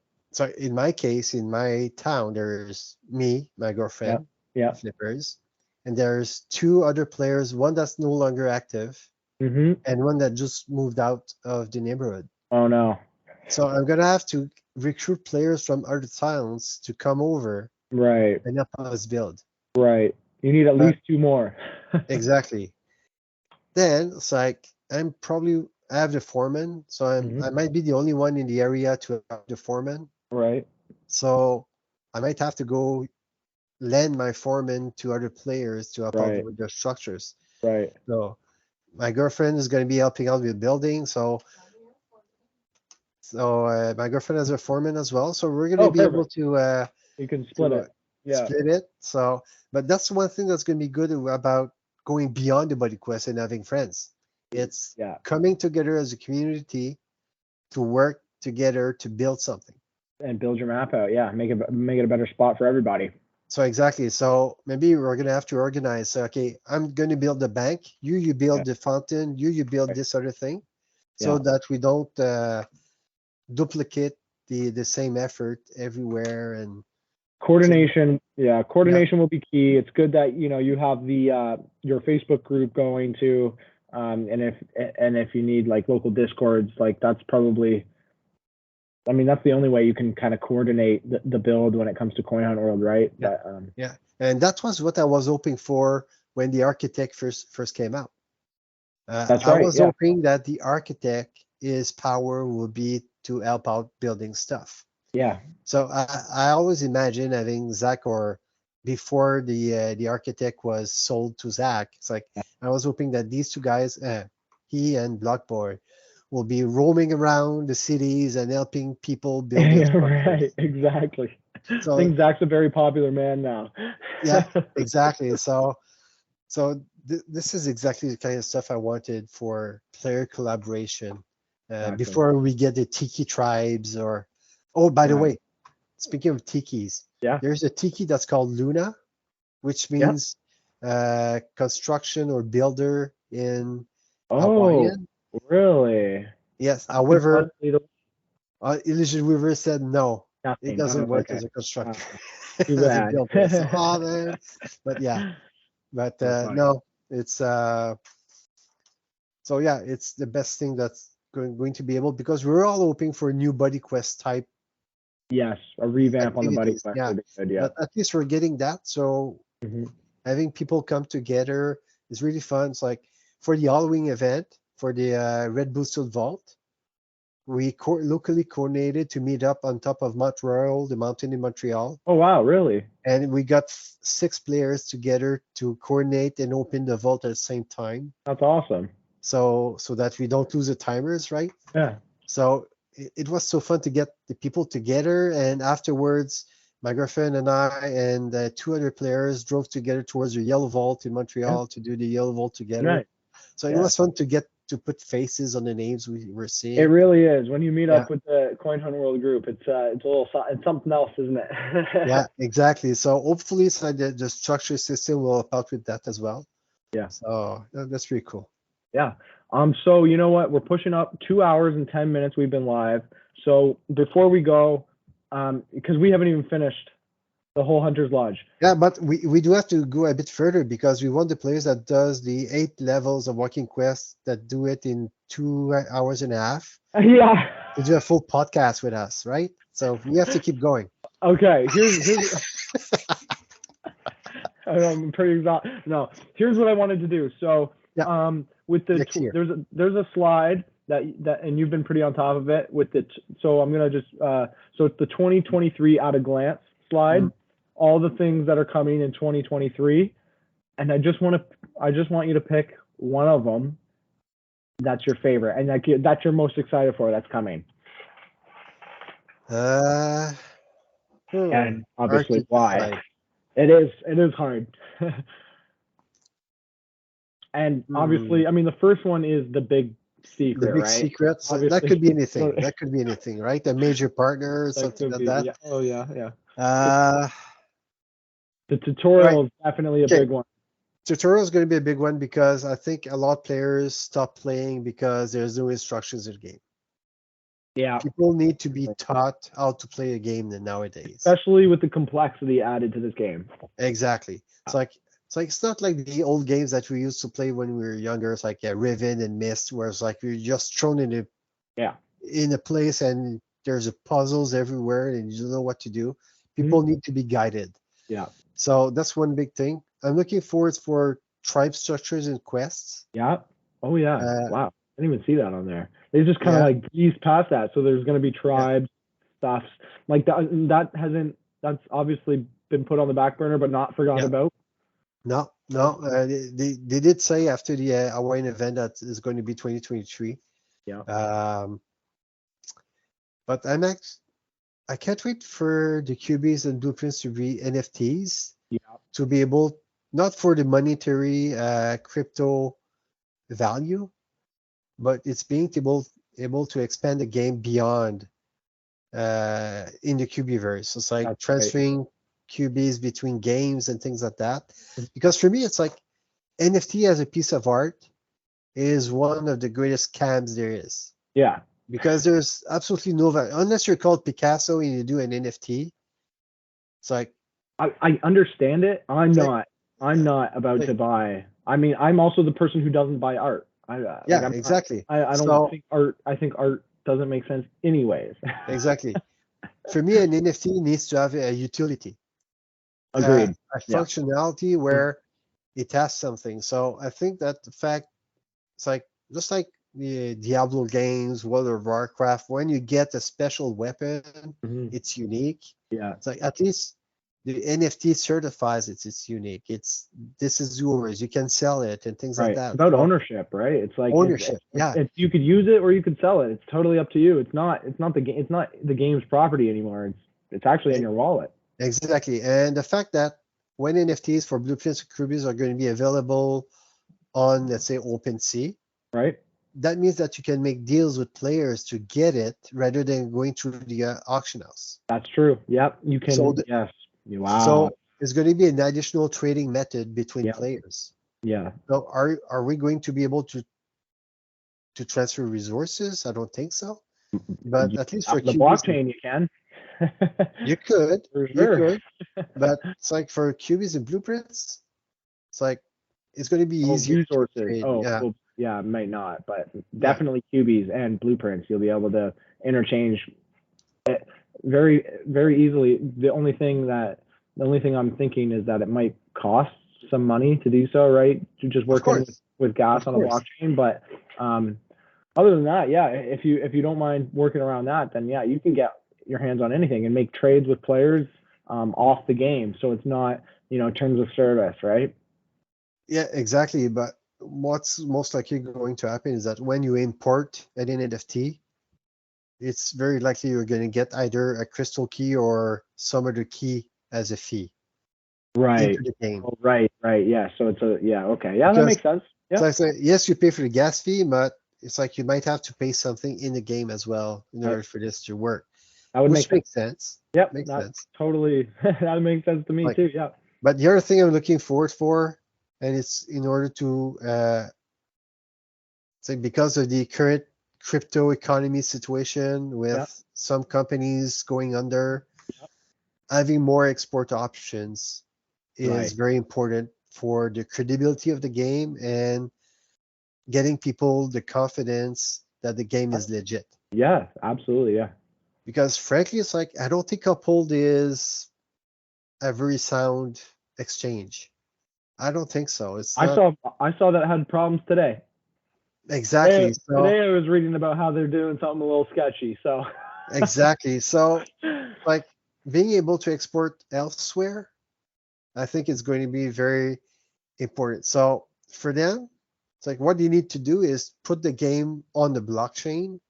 in my case, in my town, there's me, my girlfriend, Flippers, and there's 2 other players, one that's no longer active, and one that just moved out of the neighborhood. Oh no. So I'm gonna have to recruit players from other towns to come over, right, and help us build. Right. You need at least 2 more. Exactly. Then it's like I have the foreman, so I might be the only one in the area to have the foreman. Right. So I might have to go lend my foreman to other players to help out with their structures. Right. So my girlfriend is going to be helping out with building. So my girlfriend has a foreman as well. So we're going to be able to. You can split it. Yeah. Split it. So, but that's one thing that's going to be good about going beyond the buddy quest and having friends. It's coming together as a community to work together to build something. And build your map out. Yeah. Make it a better spot for everybody. So exactly. So maybe we're going to have to organize. So, okay, I'm going to build the bank. You build the fountain. You build this other thing, so that we don't duplicate the same effort everywhere. And coordination. Coordination will be key. It's good that you have the your Facebook group going to, and if you need like local discords, like that's probably. I mean, that's the only way you can kind of coordinate the build when it comes to Coin Hunt World, right? Yeah. But, and that was what I was hoping for when the architect first came out. That's right. I was hoping that the architect, his power would be to help out building stuff. Yeah. So I always imagine having Zach, or before the architect was sold to Zach, it's like I was hoping that these 2 guys, he and Blockboy, will be roaming around the cities and helping people build their right, exactly. So, I think Zach's a very popular man now. Yeah, exactly. So this is exactly the kind of stuff I wanted for player collaboration. Before we get the Tiki tribes, or by the way, speaking of Tikis, there's a Tiki that's called Luna, which means construction or builder in Oh, Hawaiian. really? Yes. Good However, Leslie, Illusion Weaver said no, it nothing. doesn't Oh, work okay. as a constructor, Too as a bad. builder. So, oh man. But yeah, but So funny. no, it's so yeah, it's the best thing that's going to be able, because we're all hoping for a new Buddy Quest type Yes, a revamp on the Buddy activities. Quest Yeah, would be good. Yeah. but at least we're getting that. So Hmm. having people come together is really fun. It's like for the Halloween event for the Red Boosted Vault, we locally coordinated to meet up on top of Mount Royal, the mountain in Montreal, Oh wow, really? and we got 6 players together to coordinate and open the vault at the same time, That's awesome. so that we don't lose the timers, right? Yeah. So it was so fun to get the people together, and afterwards, my girlfriend and I and 2 other players drove together towards the Yellow Vault in Yeah. Montreal to do the Yellow Vault together. Nice. So it Yeah. was fun to get to put faces on the names we were It seeing. really is. When you meet Yeah. up with the Coin Hunt World group, it's a little it's something else, isn't it? Yeah, exactly. So hopefully, so the structure system will help out with that as well. Yeah. So that's pretty cool. Yeah. So you know what? We're pushing up 2 hours and 10 minutes. We've been live. So before we go, because we haven't even finished the whole Hunter's Lodge. Yeah, but we do have to go a bit further, because we want the players that does the 8 levels of Walking Quest that do it in 2 hours and a half Yeah. to do a full podcast with us, right? So we have to keep going. Okay. Here's I'm pretty exhausted. No, here's what I wanted to do. So, Yeah. with the Next year. there's a slide that and you've been pretty on top of it with it. So I'm gonna just so it's the 2023 at a glance slide, all the things that are coming in 2023, and I just want you to pick one of them that's your favorite and that you're most excited for that's coming. And obviously why. It is hard. And obviously, I mean, the first one is the big secret, The big right? secret. So that could be anything. That could be anything, right? A major partner or something like that. Yeah. Oh yeah, yeah. The tutorial is definitely a big one. Tutorial is going to be a big one, because I think a lot of players stop playing because there's no instructions in the game. Yeah. People need to be taught how to play a game nowadays, especially with the complexity added to this game. Exactly. It's not like the old games that we used to play when we were younger. It's like Riven and Mist, where it's like you're just thrown in a place and there's puzzles everywhere and you don't know what to do. People need to be guided. Yeah. So that's one big thing. I'm looking forward for tribe structures and quests. Yeah. Oh yeah. Wow. I didn't even see that on there. They just kind of like breezed past that. So there's going to be tribes stuff like that. That's obviously been put on the back burner, but not forgotten about. No. They did say after the Hawaiian event that is going to be 2023. Yeah. But I can't wait for the QBs and blueprints to be NFTs. Yeah. To be able, not for the monetary crypto value, but it's being able to expand the game beyond in the QBverse. So it's like transferring QBs between games and things like that. Because for me, it's like NFT as a piece of art is one of the greatest scams there is. Yeah. Because there's absolutely no value unless you're called Picasso and you do an NFT. It's like I understand it. I'm not about to buy. I mean, I'm also the person who doesn't buy art. Exactly. I don't think art. I think art doesn't make sense anyways. Exactly. For me, an NFT needs to have a utility. Agreed. A functionality where it has something. So I think that the fact it's like just like the Diablo games, World of Warcraft, when you get a special weapon, it's unique. Yeah. It's like at least the NFT certifies it's unique. This is yours. You can sell it and things like that. It's about ownership, right? It's like ownership. You could use it or you could sell it. It's totally up to you. It's not the game's property anymore. It's actually in your wallet. Exactly. And the fact that when NFTs for blueprints and Kirby's are going to be available on, let's say, OpenSea, right? That means that you can make deals with players to get it rather than going through the auction house. That's true. Yep, you can. Yes. Wow. So It's going to be an additional trading method between Yeah. players. Yeah. So are we going to be able to transfer resources? I don't think so. But at least for On the QBs, blockchain, you can. you could, For you sure. could. But it's like for QBs and blueprints, it's like it's going to be Oh, easier to resources. trade. Oh, Yeah, well, yeah, it might not, but yeah. definitely QBs and blueprints. You'll be able to interchange it very, very easily. The only thing I'm thinking is that it might cost some money to do so, right? To just Of work in course, with gas of on a course. blockchain. But other than that, yeah, if you don't mind working around that, then yeah, you can get your hands on anything and make trades with players off the game. So it's not, terms of service, right? Yeah, exactly. But what's most likely going to happen is that when you import an NFT, it's very likely you're going to get either a crystal key or some other key as a fee Right. into the game. Oh, right. Yeah. So it's okay. Yeah, that Because makes sense. Yeah. so I say, yes, you pay for the gas fee, but it's like you might have to pay something in the game as well in order for this to work, That would make which sense. makes sense. Yep. Makes That sense. totally, that makes sense to me Like, too. Yeah. but the other thing I'm looking forward for, and it's in order to say because of the current crypto economy situation with Yeah. some companies going under, Yep. having more export options is Right. very important for the credibility of the game and getting people the confidence that the game is legit. Yeah. Absolutely. Yeah. Because frankly, it's like I don't think Uphold is a very sound exchange. I don't think so. It's I not saw that it had problems today. exactly. So Today I was reading about how they're doing something a little sketchy. So. exactly. So like being able to export elsewhere, I think is going to be very important. So for them, it's like what you need to do is put the game on the blockchain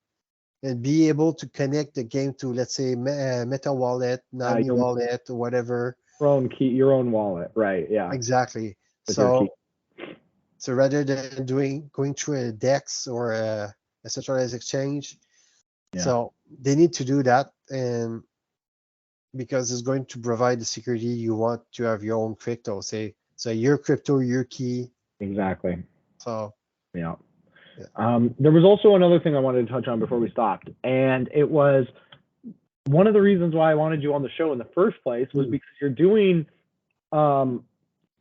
and be able to connect the game to, let's say, Meta Wallet, Nami Your Wallet, or whatever. own key, your own wallet. Right. Yeah. Exactly. With your key. So rather than going through a DEX or a centralized exchange, Yeah. so they need to do that, and because it's going to provide the security you want to have your own crypto. Say, so your crypto, your key. Exactly. So Yeah. yeah. There was also another thing I wanted to touch on before we stopped, and it was one of the reasons why I wanted you on the show in the first place was because you're doing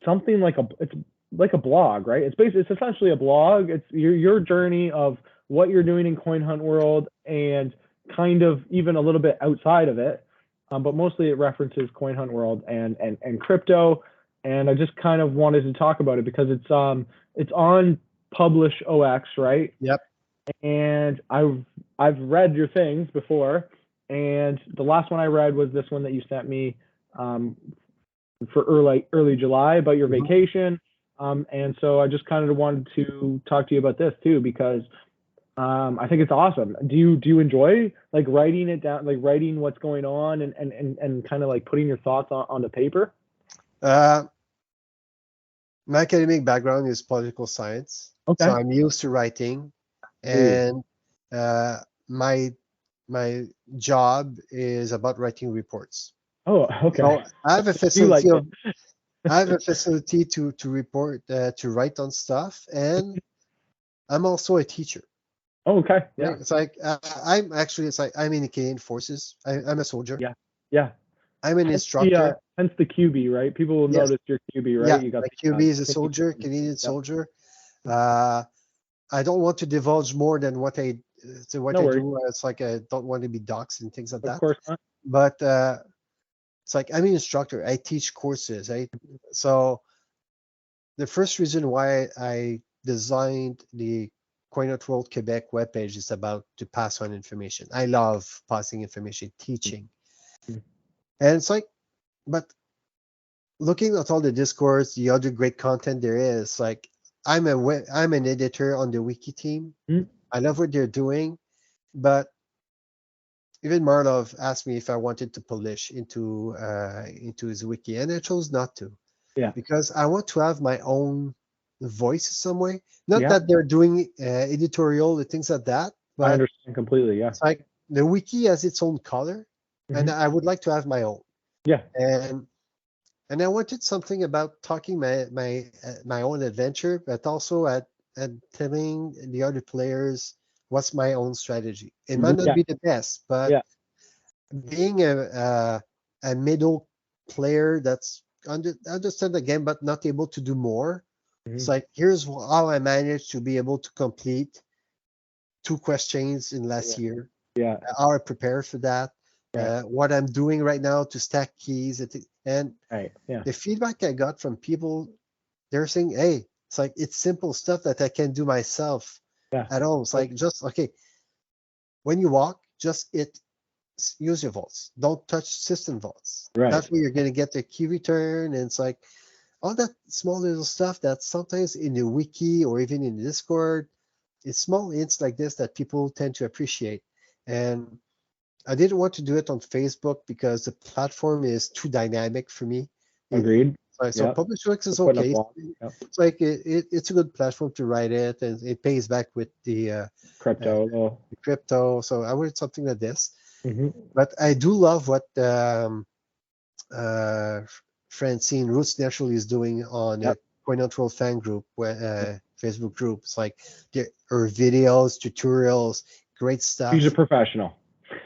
something it's like a blog, right? It's essentially a blog. It's your journey of what you're doing in Coin Hunt World and kind of even a little bit outside of it, but mostly it references Coin Hunt World and crypto. And I just kind of wanted to talk about it because it's on Publish OX, right? Yep. And I've read your things before, and the last one I read was this one that you sent me for early July about your vacation. And so I just kind of wanted to talk to you about this too because I think it's awesome. Do you enjoy like writing it down, like writing what's going on and kind of like putting your thoughts on the paper? My academic background is political science, Okay. so I'm used to writing, and my job is about writing reports. Oh, okay. So I have a like facility I have a facility to report to write on stuff, and I'm also a teacher. Oh, okay. Yeah. Right? It's like I'm in the Canadian Forces. I'm a soldier. Yeah. Yeah. I'm an instructor. Hence the QB, right? People will Yes. notice your QB, right? Yeah, You got my the QB is a soldier, Canadian soldier. I don't want to divulge more than what I No I worries. do. It's like I don't want to be doxxed and things like Of that. course not. But it's like I'm an instructor. I teach courses. So the first reason why I designed the Coin Hunt World Quebec webpage is about to pass on information. I love passing information, teaching. Mhm. And it's like, but looking at all the discourse, the other great content there is, like I'm an editor on the wiki team. Mhm. I love what they're doing, but even Marlov asked me if I wanted to publish into his wiki, and I chose not to. Yeah. Because I want to have my own voice some way. Not Yeah. that they're doing editorial and things like that, I but understand completely. Yeah. it's like the wiki has its own color, and Mhm. I would like to have my own. Yeah. And And I wanted something about talking my own adventure, but also at telling the other players what's my own strategy. It might not Yeah. be the best, but Yeah. being a middle player that's understand the game but not able to do more. It's Mhm. like here's how I managed to be able to complete 2 questions in last Yeah. year. Yeah. How I prepare for that. Right. What I'm doing right now to stack keys, and Right. Yeah. the feedback I got from people, they're saying, "Hey, it's like it's simple stuff that I can do myself Yeah. at home. It's like just okay. When you walk, just use your vaults. Don't touch system vaults. Right. That way you're gonna get the key return, and it's like all that small little stuff that sometimes in the wiki or even in the Discord, it's small hints like this that people tend to appreciate. And I didn't want to do it on Facebook because the platform is too dynamic for me. Agreed. So Yeah. Publish Works We're is putting up okay. walls. Yep. It's like it's a good platform to write it, and it pays back with uh, Crypto. Little. the crypto. So I wanted something like this. Mhm. But I do love what uh, Francine Roots Naturally is doing on a Yep. Coinontroll fan group, Facebook group. It's like her videos, tutorials, great She's a stuff. professional.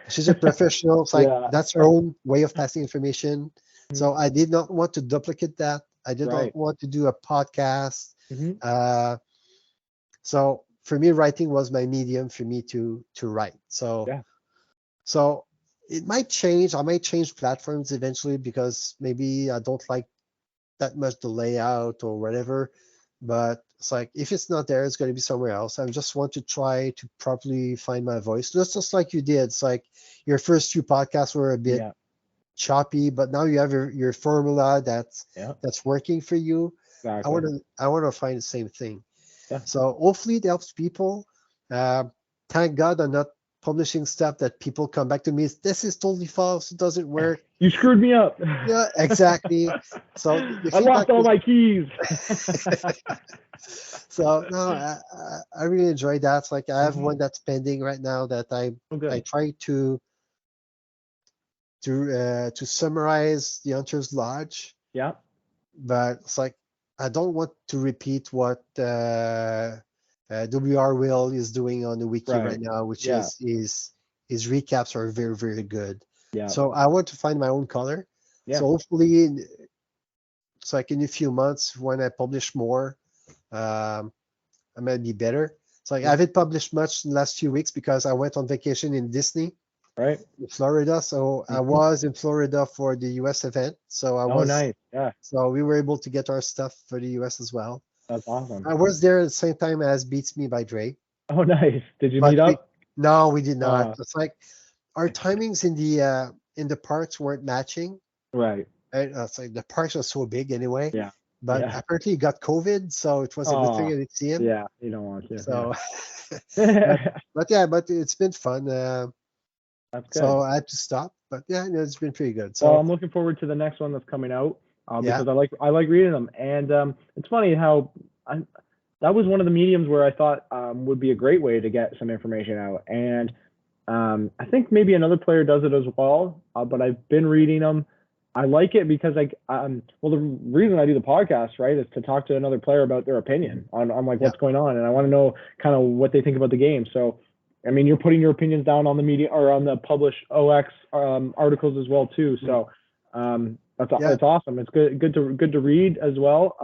She's a professional. It's like Yeah. that's her own way of passing information. Mhm. So I did not want to duplicate that. I did not Right. want to do a podcast. Mhm. Uh, so for me, writing was my medium for me to write. Yeah. So it might change. I might change platforms eventually because maybe I don't like that much the layout or whatever. But it's like if it's not there, it's going to be somewhere else. I just want to try to properly find my voice. Just like you did. It's like your first few podcasts were a bit Yeah. choppy, but now you have your formula Yeah. that's working for you. Exactly. I want to find the same thing. Yeah. So hopefully it helps people. Uh, thank God I'm not publishing stuff that people come back to me. This is totally false. It doesn't work. You screwed me up. Yeah, exactly. So the I lost feedback all is my keys. so no, I really enjoy that. It's like I have Mhm. one that's pending right now that Oh, I good. try to summarize the Hunter's Lodge, Yeah. but it's like I don't want to repeat what WR Will is doing on the wiki right Right. now, which Yeah. is his recaps are very, very good. Yeah. So I want to find my own color. Yeah. So hopefully, it's like in a few months when I publish more, um, I might be better. It's like I Yeah. haven't published much in the last few weeks because I went on vacation in Disney, Right. in Florida. So I Mhm. was in Florida for the US event. Oh, nice. Yeah. So we were able to get our stuff for the US as well. That's awesome. I was there at the same time as Beats Me by Dre, Oh, nice. Did you but meet up? no, we did not. Uh, It's like our timings in the parks weren't matching. right. And it's like the parks are so big anyway. Yeah. But Yeah. apparently he got COVID, so it was a good thing Oh, I didn't see him. yeah. You don't want to. So, but Yeah. yeah, but it's been fun. That's So good. I had to stop, but yeah, no, it's been pretty good. Well, So I'm looking forward to the next one that's coming out yeah, because I like reading them, and it's funny how that was one of the mediums where I thought would be a great way to get some information out, and I think maybe another player does it as well, but I've been reading them. I like it because well, the reason I do the podcast, right, is to talk to another player about their opinion on like yeah, what's going on, and I want to know kind of what they think about the game. So, I mean, you're putting your opinions down on the media or on the published OX articles as well too. So, yeah, it's awesome. It's good to read as well.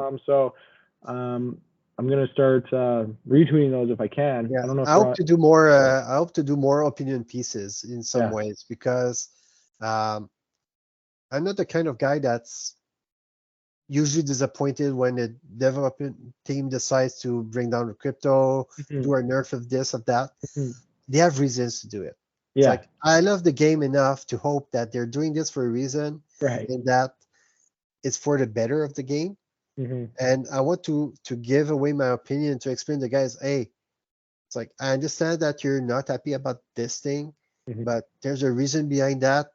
I'm gonna start retweeting those if I can. yeah. I don't know if I they're hope on. to do more. I hope to do more opinion pieces in some Yeah. ways because um, I'm not the kind of guy that's usually disappointed when the development team decides to bring down the crypto, Mhm. do a nerf of this, of that. Mhm. They have reasons to do it. It's Yeah. like I love the game enough to hope that they're doing this for a reason Right. and that it's for the better of the game. Hmm. And I want to give away my opinion to explain to the guys, hey, it's like I understand that you're not happy about this thing, Hmm. but there's a reason behind that.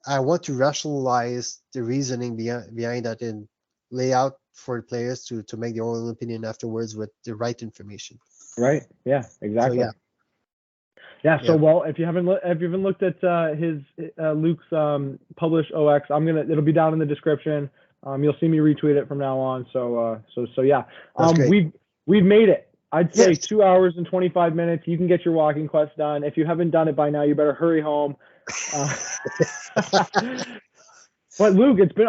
I want to rationalize the reasoning behind that and lay out for players to make their own opinion afterwards with the right information. Right. Yeah. So Exactly. yeah, Yeah. So yeah, well, if you haven't looked at his Luke's published OX, it'll be down in the description. You'll see me retweet it from now on. So yeah. That's great. We've made it. I'd say Yes. 2 hours and 25 minutes. You can get your walking quest done. If you haven't done it by now, you better hurry home. But Luke, it's been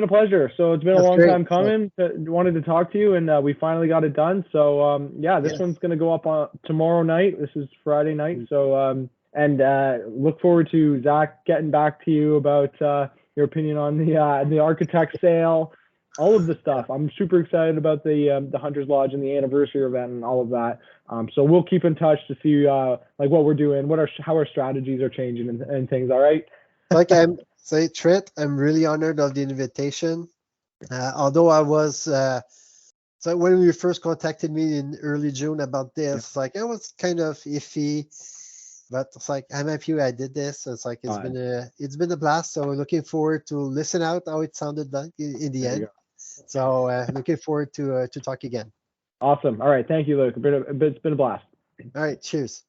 a pleasure. So it's been a long time coming. Wanted to talk to you, and we finally got it done. So yeah, this one's gonna go up on tomorrow night. This is Friday night. So and look forward to Zach getting back to you about your opinion on the architect sale, all of the stuff. I'm super excited about the Hunters Lodge and the anniversary event and all of that. So we'll keep in touch to see like what we're doing, how our strategies are changing and things. All right. Like Trent, I'm really honored of the invitation. Although I was so when you first contacted me in early June about this, like I was kind of iffy, but it's like I'm happy I did this. It's like it's been a blast. So looking forward to listen out how it sounded like in the end. So looking forward to talk again. Awesome. All right. Thank you, Luke. It's been a blast. All right. Cheers.